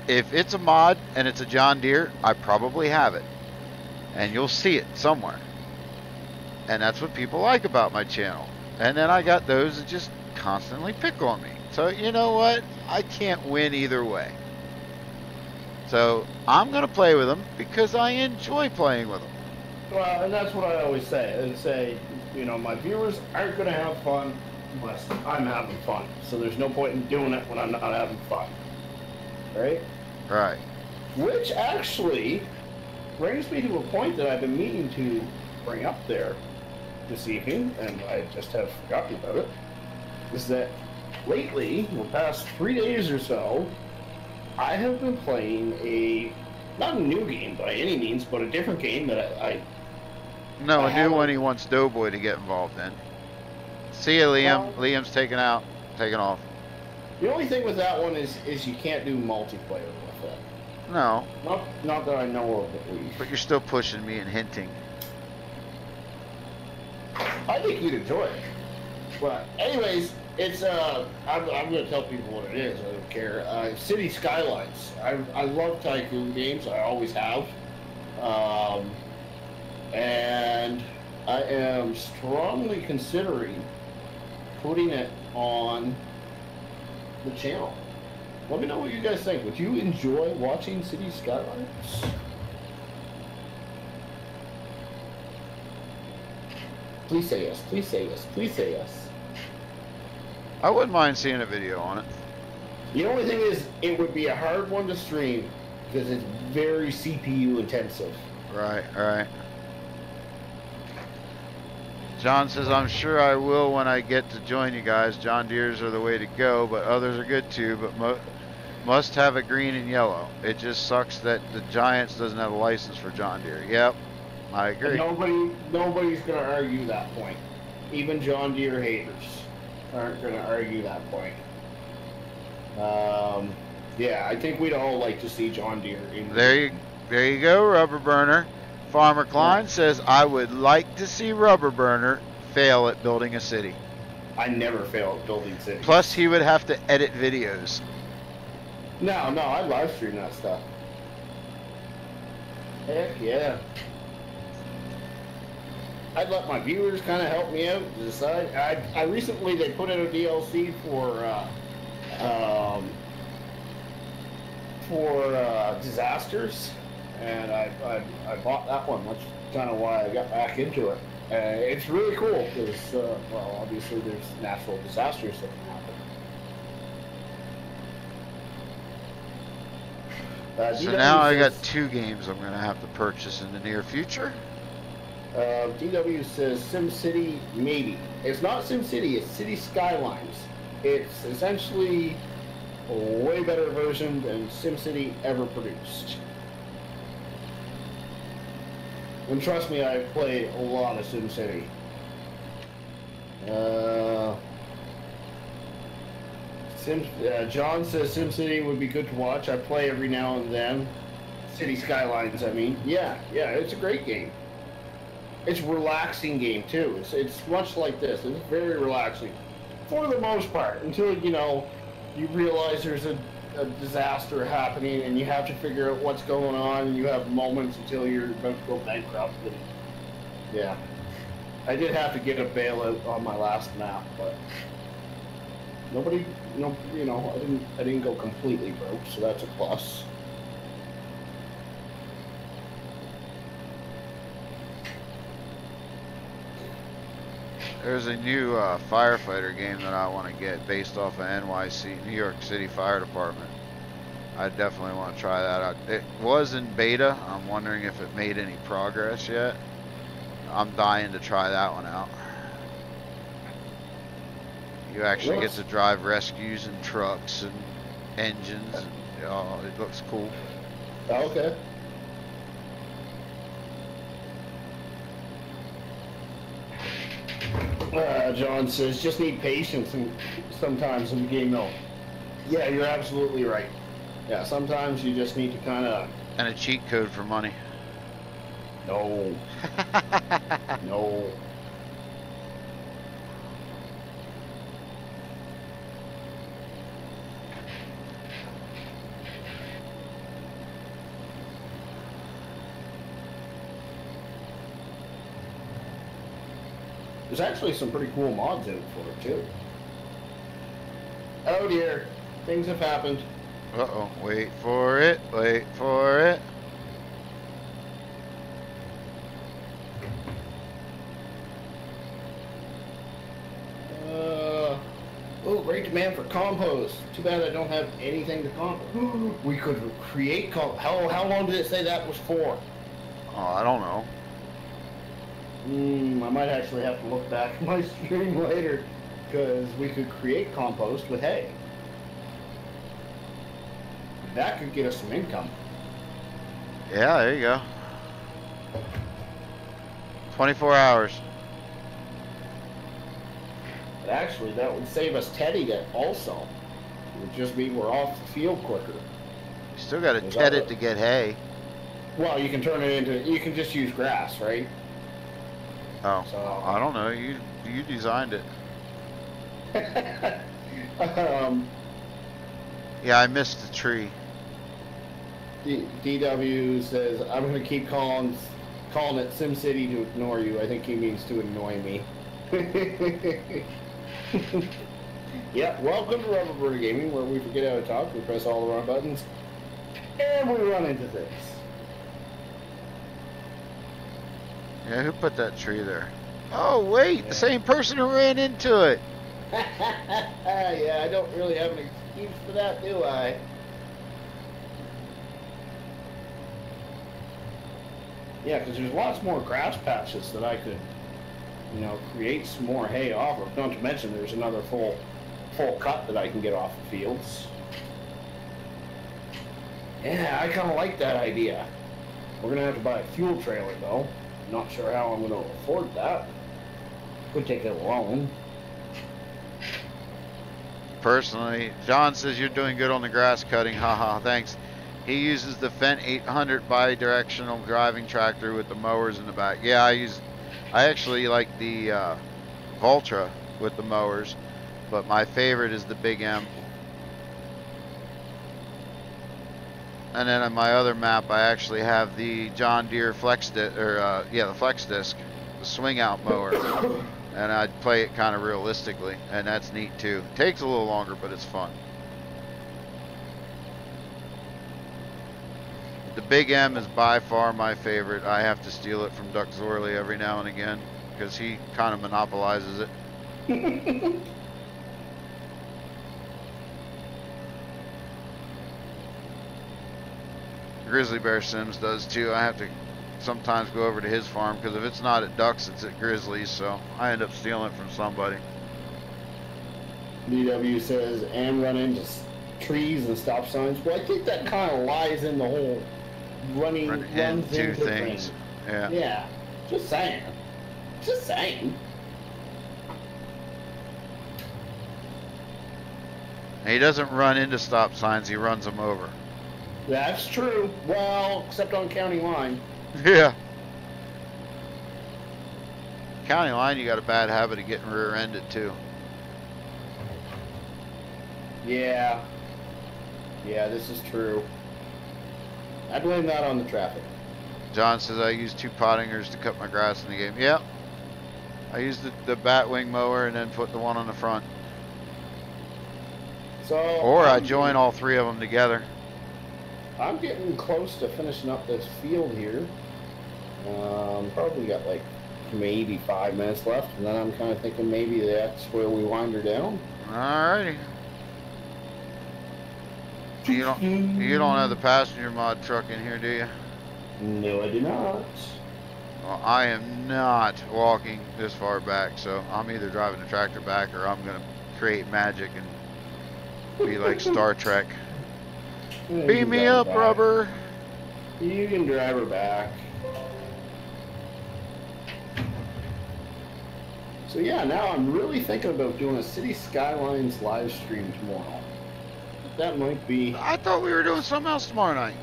it's a mod and it's a John Deere, I probably have it, and you'll see it somewhere, and that's what people like about my channel. And then I got those that just constantly pick on me. So you know what? I can't win either way. So I'm going to play with them because I enjoy playing with them. Well, and that's what I always say. I say, you know, my viewers aren't going to have fun unless I'm having fun. So there's no point in doing it when I'm not having fun. Right? Right. Which actually brings me to a point that I've been meaning to bring up there this evening, and I just have forgotten about it, is that lately, in the past 3 days or so, I have been playing not a new game by any means, but a different game that a new one he wants DoughBoy to get involved in. See ya, Liam. Liam's taking off. The only thing with that one is you can't do multiplayer with it. No. Not that I know of, at least. But you're still pushing me and hinting. I think you'd enjoy it. But anyways, it's I'm gonna tell people what it is. I don't care. City Skylines. I love tycoon games. I always have. And I am strongly considering putting it on the channel. Let me know what you guys think. Would you enjoy watching City Skylines? Please say yes. Please say yes. Please say yes. I wouldn't mind seeing a video on it. The only thing is, it would be a hard one to stream because it's very CPU intensive. Right. John says, I'm sure I will when I get to join you guys. John Deere's are the way to go, but others are good too, but must have a green and yellow. It just sucks that the Giants doesn't have a license for John Deere. Yep, I agree. Nobody's going to argue that point. Even John Deere haters aren't going to argue that point. Yeah, I think we'd all like to see John Deere in there you go, Rubberburner. Farmer Klein says, I would like to see Rubberburner fail at building a city. I never fail at building cities. Plus, he would have to edit videos. No, I live stream that stuff. Heck yeah. I'd let my viewers kind of help me out to decide. I recently, they put in a DLC for disasters, and I bought that one. That's kind of why I got back into it. It's really cool because, well, obviously there's natural disasters that can happen. So now I got 2 games I'm going to have to purchase in the near future. DW says SimCity, maybe. It's not SimCity, it's City Skylines. It's essentially a way better version than SimCity ever produced. And trust me, I've played a lot of SimCity. John says SimCity would be good to watch. I play every now and then. City Skylines, I mean. Yeah, it's a great game. It's a relaxing game, too. It's much like this. It's very relaxing. For the most part, until, you realize there's a disaster happening and you have to figure out what's going on, and you have moments until you're about to go bankrupt. And, yeah. I did have to get a bailout on my last map, but nobody, I didn't go completely broke, so that's a plus. There's a new firefighter game that I want to get based off of NYC, New York City Fire Department. I definitely want to try that out. It was in beta. I'm wondering if it made any progress yet. I'm dying to try that one out. You actually get to drive rescues and trucks and engines. And, oh, it looks cool. Oh, okay. John says, just need patience and sometimes in the game, though. Yeah, you're absolutely right. Yeah, sometimes you just need to kind of... And a cheat code for money. No. No. There's actually some pretty cool mods in it for it, too. Oh dear, things have happened. Uh-oh, wait for it, wait for it. Oh, great demand for compost. Too bad I don't have anything to compost. We could create compost. How long did it say that was for? Oh, I don't know. I might actually have to look back at my stream later, because we could create compost with hay. That could get us some income. Yeah, there you go. 24 hours. But actually, that would save us Teddy also. It would just mean we're off the field quicker. You still got to ted it to get hay. Well, you can turn it into, you can just use grass, right? Oh, so, I don't know. You designed it. Yeah, I missed the tree. DW says, I'm going to keep calling it SimCity to ignore you. I think he means to annoy me. Yeah, welcome to Rubberburner Gaming, where we forget how to talk, we press all the wrong buttons, and we run into things. Yeah, who put that tree there? Oh, wait, yeah. The same person who ran into it. Yeah, I don't really have an excuse for that, do I? Yeah, because there's lots more grass patches that I could, create some more hay off of. Not to mention there's another full cut that I can get off the fields. Yeah, I kind of like that idea. We're going to have to buy a fuel trailer, though. Not sure how I'm going to afford that. Could take a loan. Personally, John says you're doing good on the grass cutting. Haha, thanks. He uses the Fendt 800 bi-directional driving tractor with the mowers in the back. Yeah, I actually like the Valtra with the mowers, but my favorite is the Big M. And then on my other map, I actually have the John Deere Flex Disc, the Flex Disc, the swing out mower. And I play it kind of realistically, and that's neat too. Takes a little longer, but it's fun. The Big M is by far my favorite. I have to steal it from Duck Zorly every now and again because he kind of monopolizes it. Grizzly Bear Sims does too. I have to sometimes go over to his farm because if it's not at Duck's, it's at Grizzly's, so I end up stealing it from somebody. DW says, and run into trees and stop signs. Well, I think that kind of lies in the whole runs into things. Yeah. Yeah. Just saying. Just saying. He doesn't run into stop signs, he runs them over. That's true. Well, except on county line. Yeah. County line, you got a bad habit of getting rear-ended too. Yeah. Yeah, this is true. I blame that on the traffic. John says I use 2 pottingers to cut my grass in the game. Yep. I use the batwing mower and then put the one on the front. So. Or I join all 3 of them together. I'm getting close to finishing up this field here. Probably got like maybe 5 minutes left, and then I'm kind of thinking maybe that's where we wind her down. Alrighty. You don't have the passenger mod truck in here, do you? No, I do not. Well, I am not walking this far back, so I'm either driving the tractor back or I'm gonna create magic and be like Star Trek. Beam me up, Rubber. You can drive her back. So yeah, now I'm really thinking about doing a City Skylines live stream tomorrow. That might be. I thought we were doing something else tomorrow night.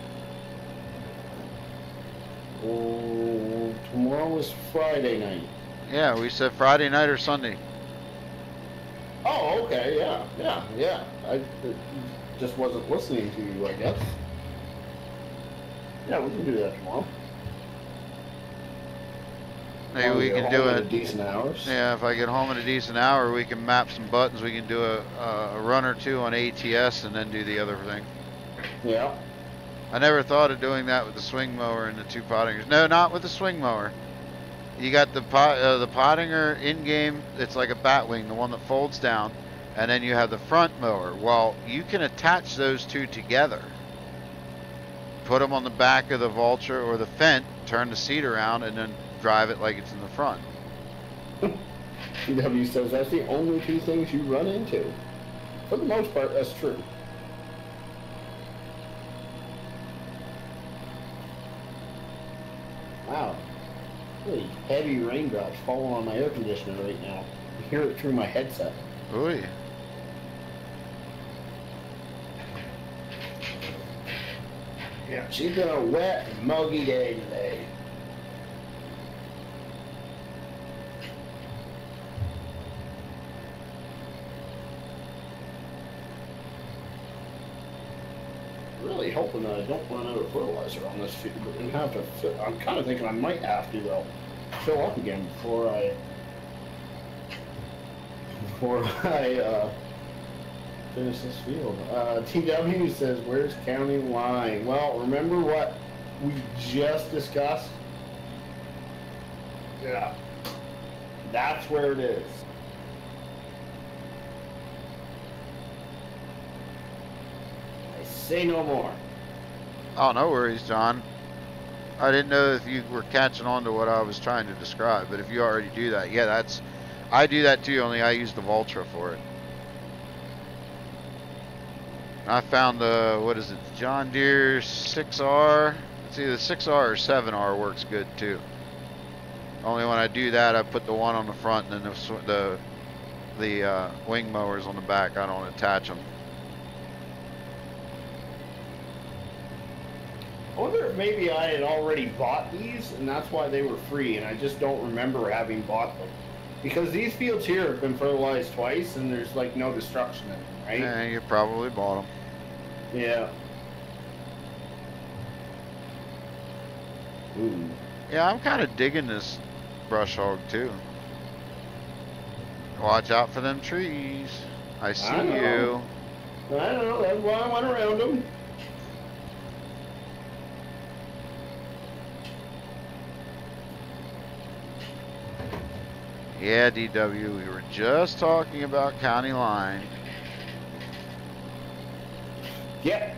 Oh, tomorrow was Friday night. Yeah, we said Friday night or Sunday. Oh, okay, yeah. I just wasn't listening to you, I guess. Yeah, we can do that tomorrow. Maybe we can do it. Decent hours. Yeah, if I get home at a decent hour, we can map some buttons. We can do a run or 2 on ATS and then do the other thing. Yeah. I never thought of doing that with the swing mower and the 2 pottingers. No, not with the swing mower. You got the pottinger in game. It's like a batwing, the one that folds down, and then you have the front mower. Well, you can attach those 2 together. Put them on the back of the Vulture or the Fent, turn the seat around, and then drive it like it's in the front. CW says that's the only 2 things you run into. For the most part, that's true. Wow. Really heavy raindrops falling on my air conditioner right now. I hear it through my headset. Ooh. Yeah, she's been a wet, muggy day today. Really hoping that I don't run out of fertilizer on this field, but I'm kind of thinking I might have to though fill up again before I finish this field. TW says, "Where's county line?" Well, remember what we just discussed? Yeah, that's where it is. Say no more. Oh, no worries, John. I didn't know if you were catching on to what I was trying to describe, but if you already do that, yeah, I do that too, only I use the Vultra for it. I found the, what is it, John Deere 6R. It's either 6R or 7R works good too. Only when I do that, I put the one on the front and then the wing mowers on the back. I don't attach them. I wonder if maybe I had already bought these and that's why they were free and I just don't remember having bought them. Because these fields here have been fertilized twice and there's like no destruction in them, right? Yeah, you probably bought them. Yeah. Ooh. Yeah, I'm kind of digging this brush hog too. Watch out for them trees. I see you. I know, that's why I went around them. Yeah, DW, we were just talking about County Line. Yep.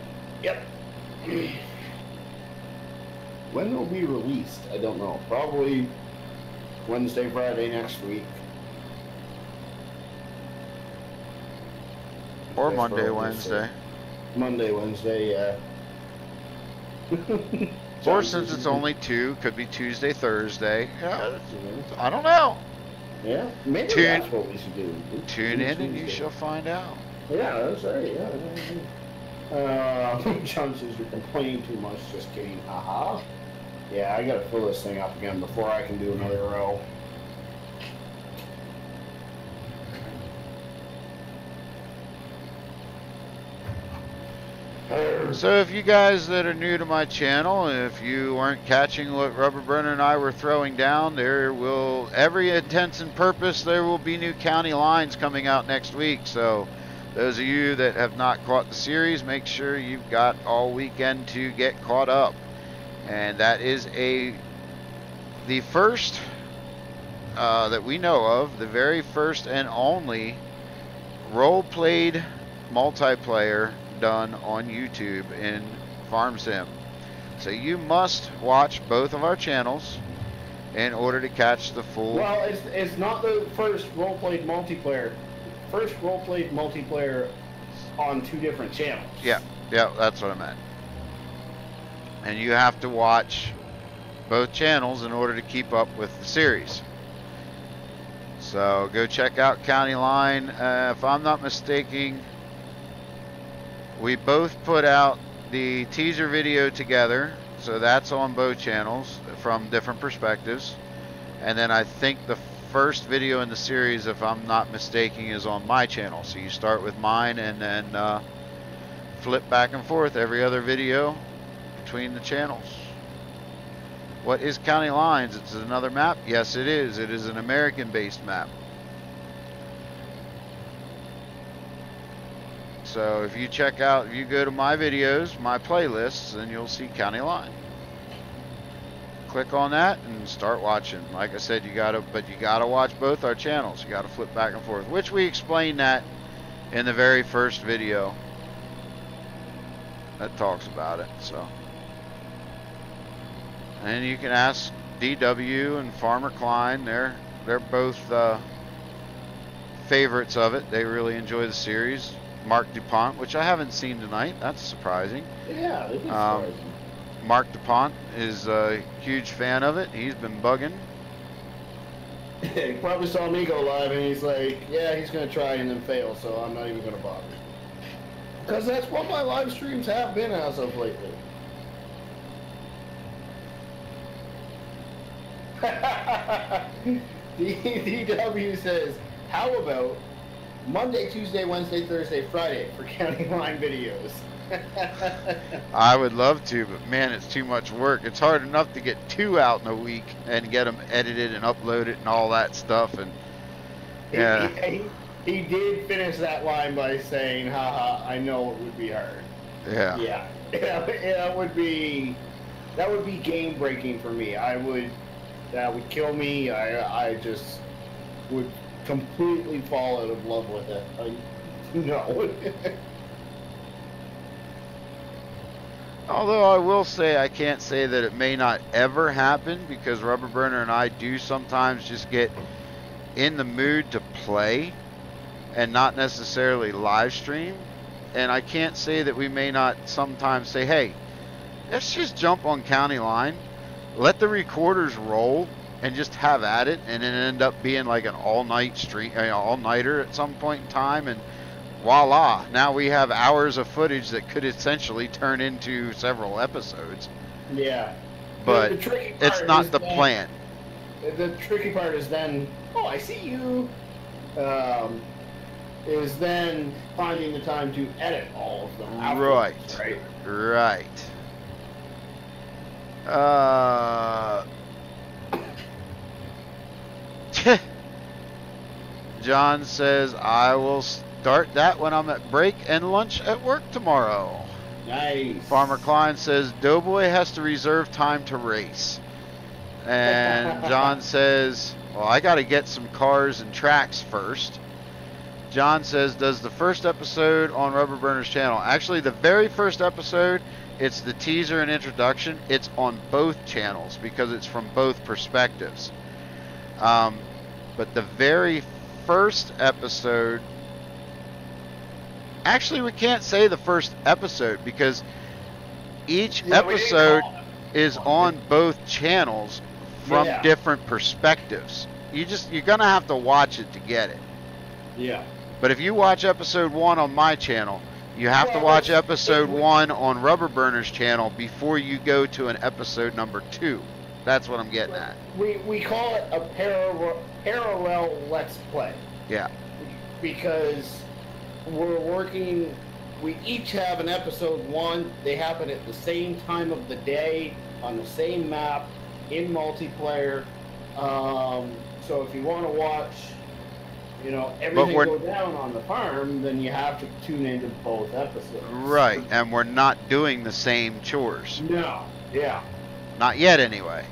When they'll be released, I don't know. Probably Wednesday, Friday next week. Or Monday, Wednesday. Monday, Wednesday, yeah. Or since it's only 2, could be Tuesday, Thursday. Yeah, I don't know. Yeah, maybe that's what we should do. Tune in and you shall find out. Yeah, that's right. John says you're complaining too much. Just kidding. Haha. Yeah, I gotta fill this thing up again before I can do another row. So if you guys that are new to my channel, if you weren't catching what Rubberburner and I were throwing down, there will, every intents and purpose, there will be new county lines coming out next week. So those of you that have not caught the series, make sure you've got all weekend to get caught up. And that is the first that we know of, the very first and only role-played multiplayer done on YouTube in Farm Sim. So you must watch both of our channels in order to catch the full. Well, it's not the first role-played multiplayer. First role-played multiplayer on 2 different channels. Yeah, that's what I meant. And you have to watch both channels in order to keep up with the series. So go check out County Line. If I'm not mistaken, we both put out the teaser video together, so that's on both channels from different perspectives. And then I think the first video in the series, if I'm not mistaken, is on my channel. So you start with mine and then flip back and forth every other video between the channels. What is County Lines? It's another map? Yes, it is. It is an American-based map. So if you check out, if you go to my videos, my playlists, then you'll see County Line. Click on that and start watching. Like I said, you gotta watch both our channels. You gotta flip back and forth, which we explained that in the very first video that talks about it. So, and you can ask DW and Farmer Klein. They're both favorites of it. They really enjoy the series. Mark DuPont, which I haven't seen tonight. That's surprising. Yeah, it is surprising. Mark DuPont is a huge fan of it. He's been bugging. He probably saw me go live and he's like, yeah, he's going to try and then fail, so I'm not even going to bother. Because that's what my live streams have been as of lately. DW says, how about Monday, Tuesday, Wednesday, Thursday, Friday for County Line videos? I would love to, but man, it's too much work. It's hard enough to get 2 out in a week and get them edited and uploaded and all that stuff. And yeah, he did finish that line by saying, haha, I know it would be hard. Yeah. That would be game breaking for me. That would kill me. I just would completely fall out of love with it. No. Although I will say, I can't say that it may not ever happen, because Rubberburner and I do sometimes just get in the mood to play and not necessarily live stream. And I can't say that we may not sometimes say, hey, let's just jump on County Line, let the recorders roll, and just have at it, and then end up being like an all-night stream, all-nighter at some point in time, and voila, now we have hours of footage that could essentially turn into several episodes. Yeah. But it's not the plan. The tricky part is then, oh, I see you, is then finding the time to edit all of them afterwards, Right. John says, I will start that when I'm at break and lunch at work tomorrow. Nice. Farmer Klein says, DoughBoy has to reserve time to race. And John says, well, I got to get some cars and tracks first. John says, does the first episode on Rubberburner's channel? Actually, the very first episode, it's the teaser and introduction. It's on both channels because it's from both perspectives. But the very first episode, actually, we can't say the first episode because each episode is on both channels from different perspectives. You're gonna have to watch it to get it. Yeah. But if you watch episode 1 on my channel, you have to watch episode 1 on Rubberburner's channel before you go to an episode number 2. That's what I'm getting at. We call it a parallel Let's Play. Yeah. Because we each have an episode 1. They happen at the same time of the day, on the same map, in multiplayer. So if you want to watch, everything go down on the farm, then you have to tune into both episodes. Right, and we're not doing the same chores. No, yeah. Not yet, anyway.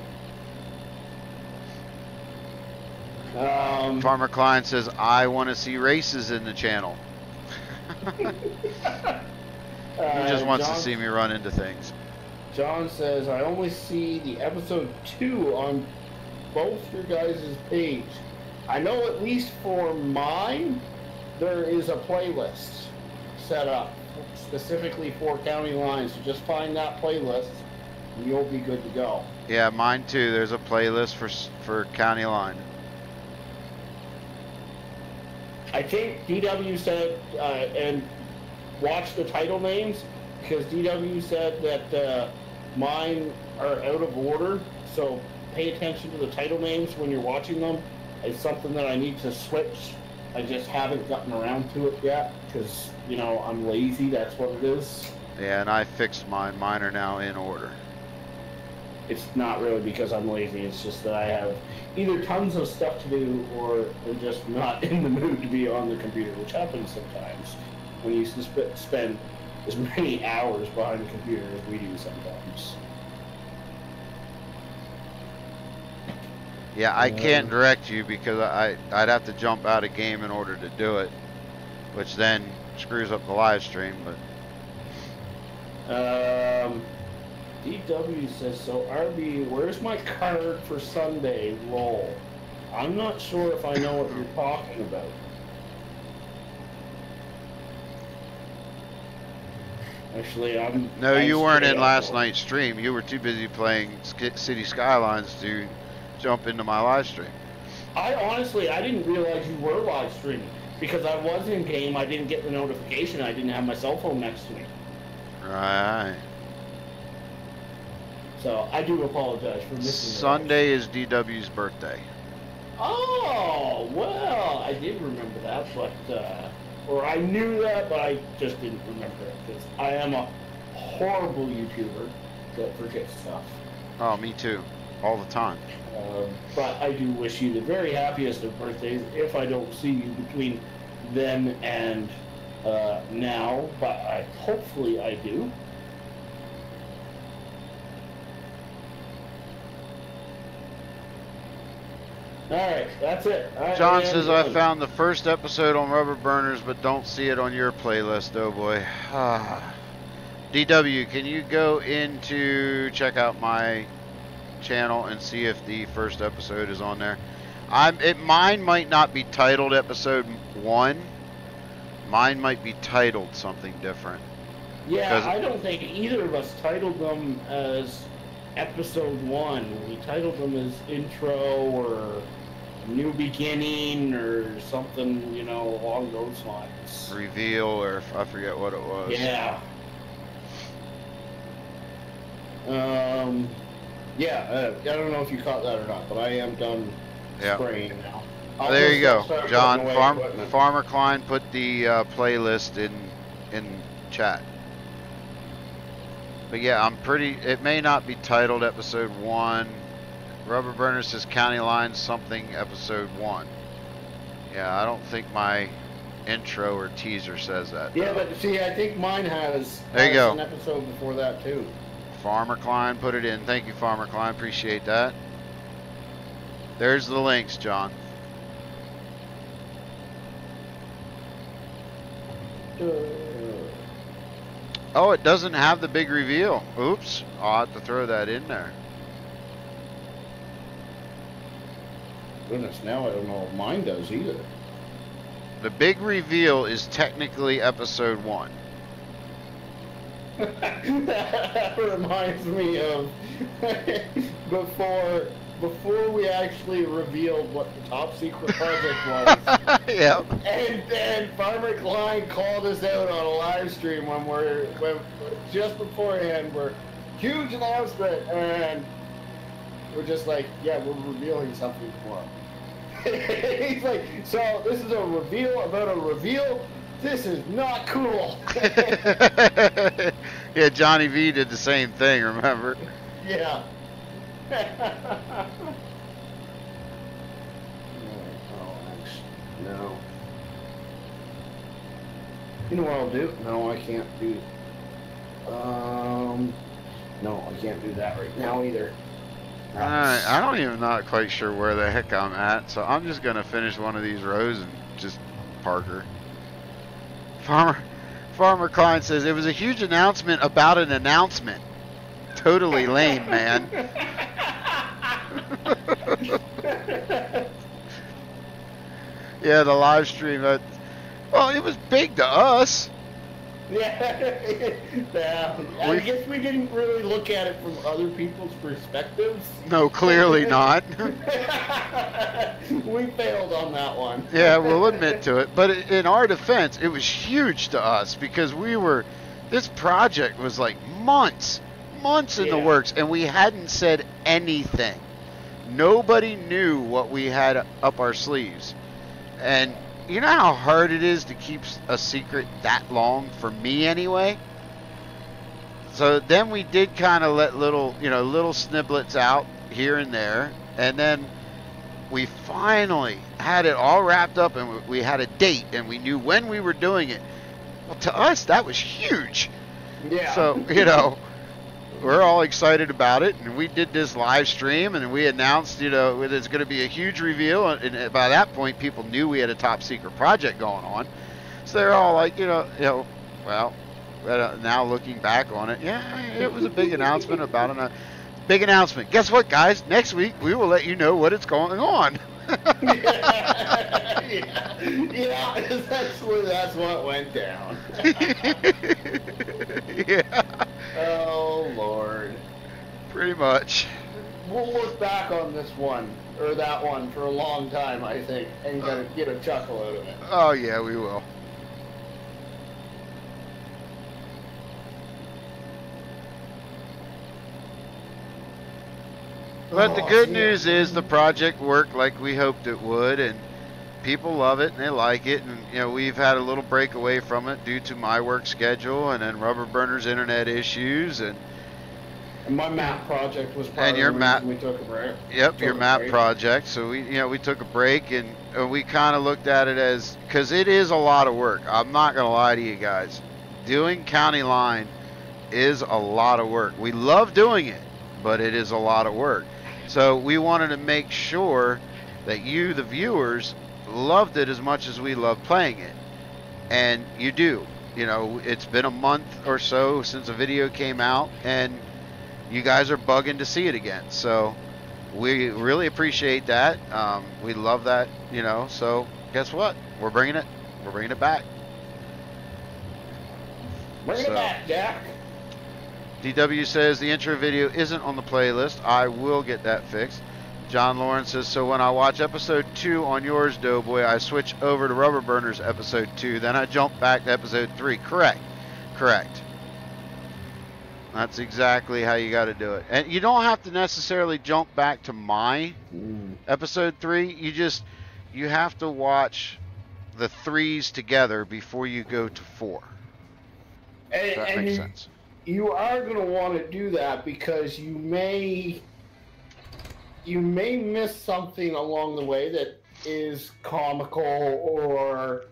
Farmer Klein says, I want to see races in the channel. He just wants to see me run into things. John says, I only see the episode 2 on both your guys' page. I know at least for mine, there is a playlist set up specifically for County Lines. So just find that playlist and you'll be good to go. Yeah, mine too. There's a playlist for County Line. I think DW said, and watch the title names, because DW said that mine are out of order. So pay attention to the title names when you're watching them. It's something that I need to switch. I just haven't gotten around to it yet because, I'm lazy. That's what it is. Yeah, and I fixed mine. Mine are now in order. It's not really because I'm lazy. It's just that I have either tons of stuff to do or I'm just not in the mood to be on the computer, which happens sometimes when you spend as many hours behind the computer as we do sometimes. Yeah, I can't direct you because I'd have to jump out of game in order to do it, which then screws up the live stream. But DW says, so RB, where's my card for Sunday? Lol. I'm not sure if I know what you're talking about. Actually, No, you weren't in last night's stream. You were too busy playing City Skylines to jump into my live stream. I didn't realize you were live streaming because I was in game. I didn't get the notification. I didn't have my cell phone next to me. Right. So I do apologize for missing Sunday is DW's birthday. Oh, well, I did remember that, but or I knew that, but I just didn't remember it because I am a horrible YouTuber that forgets stuff. Oh, me too. All the time. But I do wish you the very happiest of birthdays if I don't see you between then and now, but hopefully I do. Alright, that's it. John says, I found the first episode on Rubberburners, but don't see it on your playlist, DoughBoy. DW, can you go into check out my channel and see if the first episode is on there? Mine might not be titled episode 1. Mine might be titled something different. Yeah, I don't think either of us titled them as episode 1. We titled them as intro or new beginning or something, along those lines. Reveal, or I forget what it was. Yeah. Yeah, I don't know if you caught that or not, but I am done spraying now. There you go, John. Farmer Klein put the playlist in chat. But yeah, it may not be titled episode 1. Rubberburner says County Line something episode 1. Yeah, I don't think my intro or teaser says that. Yeah, but see, I think mine has an episode before that too. Farmer Klein put it in. Thank you, Farmer Klein. Appreciate that. There's the links, John. Oh, it doesn't have the big reveal. Oops. I'll have to throw that in there. Goodness, now I don't know if mine does either. The big reveal is technically episode 1. That reminds me of before we actually revealed what the top secret project was. Yeah. And then Farmer Klein called us out on a live stream when just beforehand, we're huge announcement, and we're just like, yeah, we're revealing something tomorrow. He's like, so this is a reveal about a reveal? This is not cool. Yeah, Johnny V did the same thing, remember? Yeah. No. You know what I'll do? No, I can't do. No, I can't do that right now either. Alright, I don't even not quite sure where the heck I'm at, so I'm just gonna finish one of these rows and just park her. Farmer Klein says it was a huge announcement about an announcement. Totally lame, man. Yeah, the live stream. Well, it was big to us. Yeah. I guess we didn't really look at it from other people's perspectives. No, clearly not. We failed on that one. Yeah, we'll admit to it. But in our defense, it was huge to us because this project was like months in the works, and we hadn't said anything. Nobody knew what we had up our sleeves. And you know how hard it is to keep a secret that long, for me anyway? So then we did kind of let little snippets out here and there, and then we finally had it all wrapped up, and we had a date, and we knew when we were doing it. Well, to us, that was huge. Yeah. So, we're all excited about it, and we did this live stream, and we announced, there's going to be a huge reveal, and by that point, people knew we had a top secret project going on. So they're all like, well, now looking back on it, yeah, it was a big announcement about a big announcement. Guess what, guys? Next week, we will let you know what is going on. Yeah, essentially that's what went down. Yeah. Oh, Lord. Pretty much. We'll look back on this one, or that one, for a long time, I think, and get a chuckle out of it. Oh, yeah, we will. But the good news is the project worked like we hoped it would, and people love it and they like it. And we've had a little break away from it due to my work schedule and then Rubberburner's internet issues, and my map project was part and your of the map. reason we took a break. Yep, your map project. So we took a break, and we kind of looked at it as, because it is a lot of work. I'm not gonna lie to you guys. Doing county line is a lot of work. We love doing it, but it is a lot of work. So we wanted to make sure that you, the viewers, loved it as much as we love playing it. And you do. It's been a month or so since a video came out, and you guys are bugging to see it again. So we really appreciate that. We love that, so guess what? We're bringing it back. Bring it back, Jack. DW says the intro video isn't on the playlist. I will get that fixed. John Lawrence says, so when I watch episode 2 on yours, DoughBoy, I switch over to Rubberburner's episode 2, then I jump back to episode 3. Correct. That's exactly how you got to do it. And you don't have to necessarily jump back to my episode 3. You have to watch the 3s together before you go to 4. If that makes sense. You are going to want to do that because you may miss something along the way that is comical or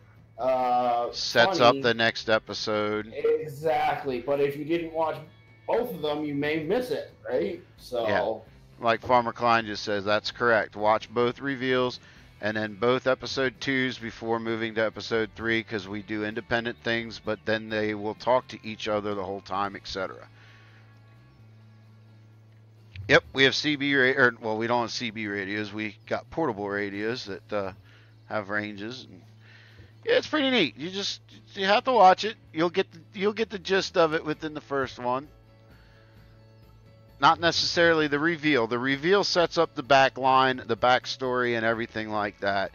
sets funny. Up the next episode. Exactly, but if you didn't watch both of them, you may miss it, right? So like Farmer Klein just says, that's correct. Watch both reveals and then both episode 2s before moving to episode 3, because we do independent things, but then they will talk to each other the whole time, etc. Yep, we have well, we don't have CB radios. We got portable radios that have ranges. And yeah, it's pretty neat. You have to watch it. You'll get the gist of it within the first one. Not necessarily the reveal. The reveal sets up the back line, the backstory, and everything like that.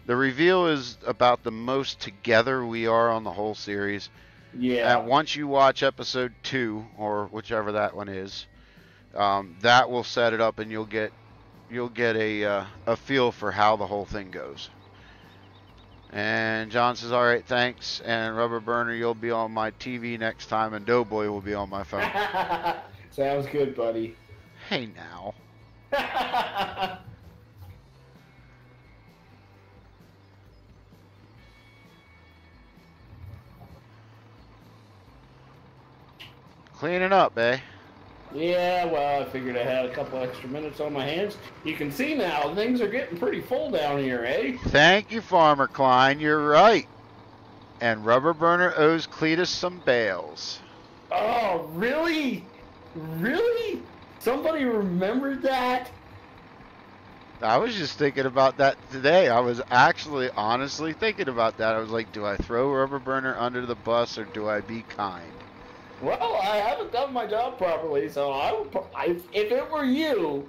The reveal is about the most together we are on the whole series. Yeah. And once you watch episode 2, or whichever that one is, that will set it up, and you'll get a feel for how the whole thing goes. And John says, all right, thanks. And Rubberburner, you'll be on my TV next time, and DoughBoy will be on my phone. Sounds good, buddy. Hey, now. Cleaning up, eh? Yeah, well, I figured I had a couple extra minutes on my hands. You can see now, things are getting pretty full down here, eh? Thank you, Farmer Klein. You're right. And Rubberburner owes Cletus some bales. Oh, really? Really? Somebody remembered that? I was just thinking about that today. I was actually honestly thinking about that. I was like, do I throw Rubberburner under the bus or do I be kind? Well, I haven't done my job properly, so if it were you,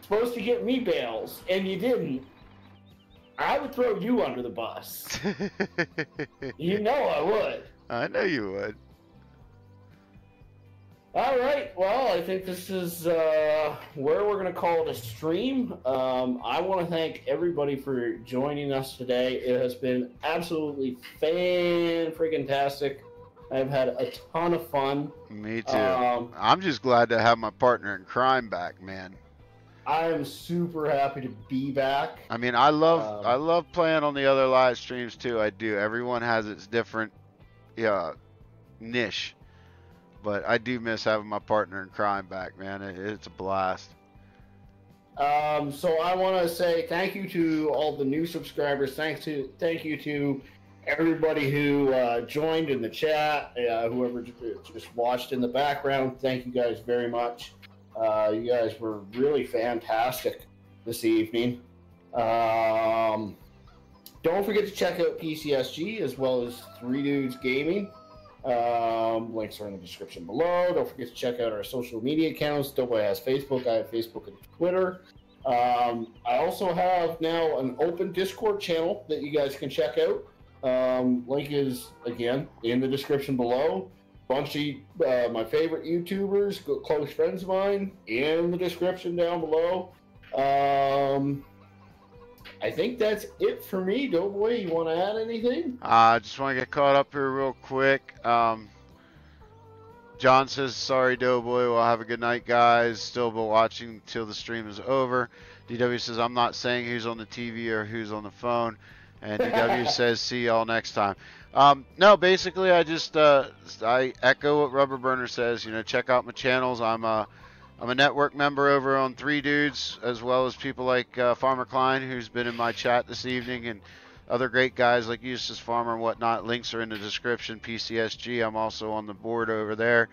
supposed to get me bales, and you didn't, I would throw you under the bus. You know I would. I know you would. All right, well, I think this is where we're going to call it a stream. I want to thank everybody for joining us today. It has been absolutely fan-freaking-tastic. I've had a ton of fun. Me too. I'm just glad to have my partner in crime back, man. I am super happy to be back. I mean, I love playing on the other live streams too. I do. Everyone has its different niche. But I do miss having my partner in crime back, man. It's a blast. So I want to say thank you to all the new subscribers. Thank you to everybody who joined in the chat, whoever just watched in the background. Thank you guys very much. You guys were really fantastic this evening. Don't forget to check out PCSG as well as 3 Dudes Gaming. Links are in the description below. Don't forget to check out our social media accounts. DoughBoy has Facebook. I have Facebook and Twitter. I also have now an open Discord channel that you guys can check out. Link is, again, in the description below. Bunch of my favorite YouTubers, close friends of mine, in the description down below. I think that's it for me. DoughBoy, you want to add anything? I just want to get caught up here real quick. John says, sorry, DoughBoy. Well, have a good night, guys. Still be watching until the stream is over. DW says, I'm not saying who's on the TV or who's on the phone. And DW says, see y'all next time. No, basically, I just I echo what Rubberburner says. You know, check out my channels. I'm a network member over on 3 Dudes, as well as people like Farmer Klein, who's been in my chat this evening, and other great guys like Eustace Pharmer and whatnot. Links are in the description. PCSG, I'm also on the board over there.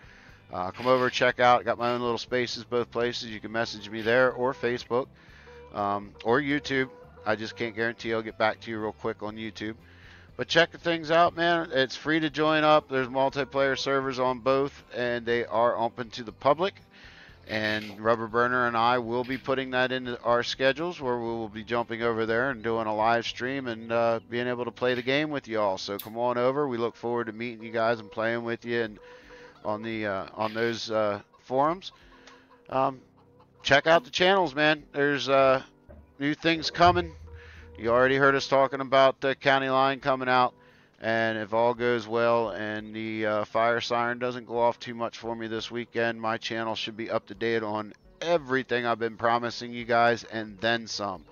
Come over, check out. Got my own little spaces both places. You can message me there or Facebook or YouTube. I just can't guarantee I'll get back to you real quick on YouTube. But check the things out, man. It's free to join up. There's multiplayer servers on both, and they are open to the public. And Rubberburner and I will be putting that into our schedules, where we will be jumping over there and doing a live stream and being able to play the game with you all. So come on over. We look forward to meeting you guys and playing with you and on those forums. Check out the channels, man. There's new things coming. You already heard us talking about the county line coming out. And if all goes well and the fire siren doesn't go off too much for me this weekend, my channel should be up to date on everything I've been promising you guys and then some.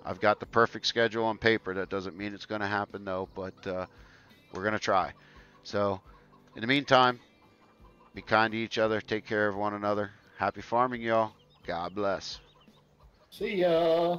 I've got the perfect schedule on paper. That doesn't mean it's going to happen, though, but we're going to try. So in the meantime, be kind to each other. Take care of one another. Happy farming, y'all. God bless. See ya.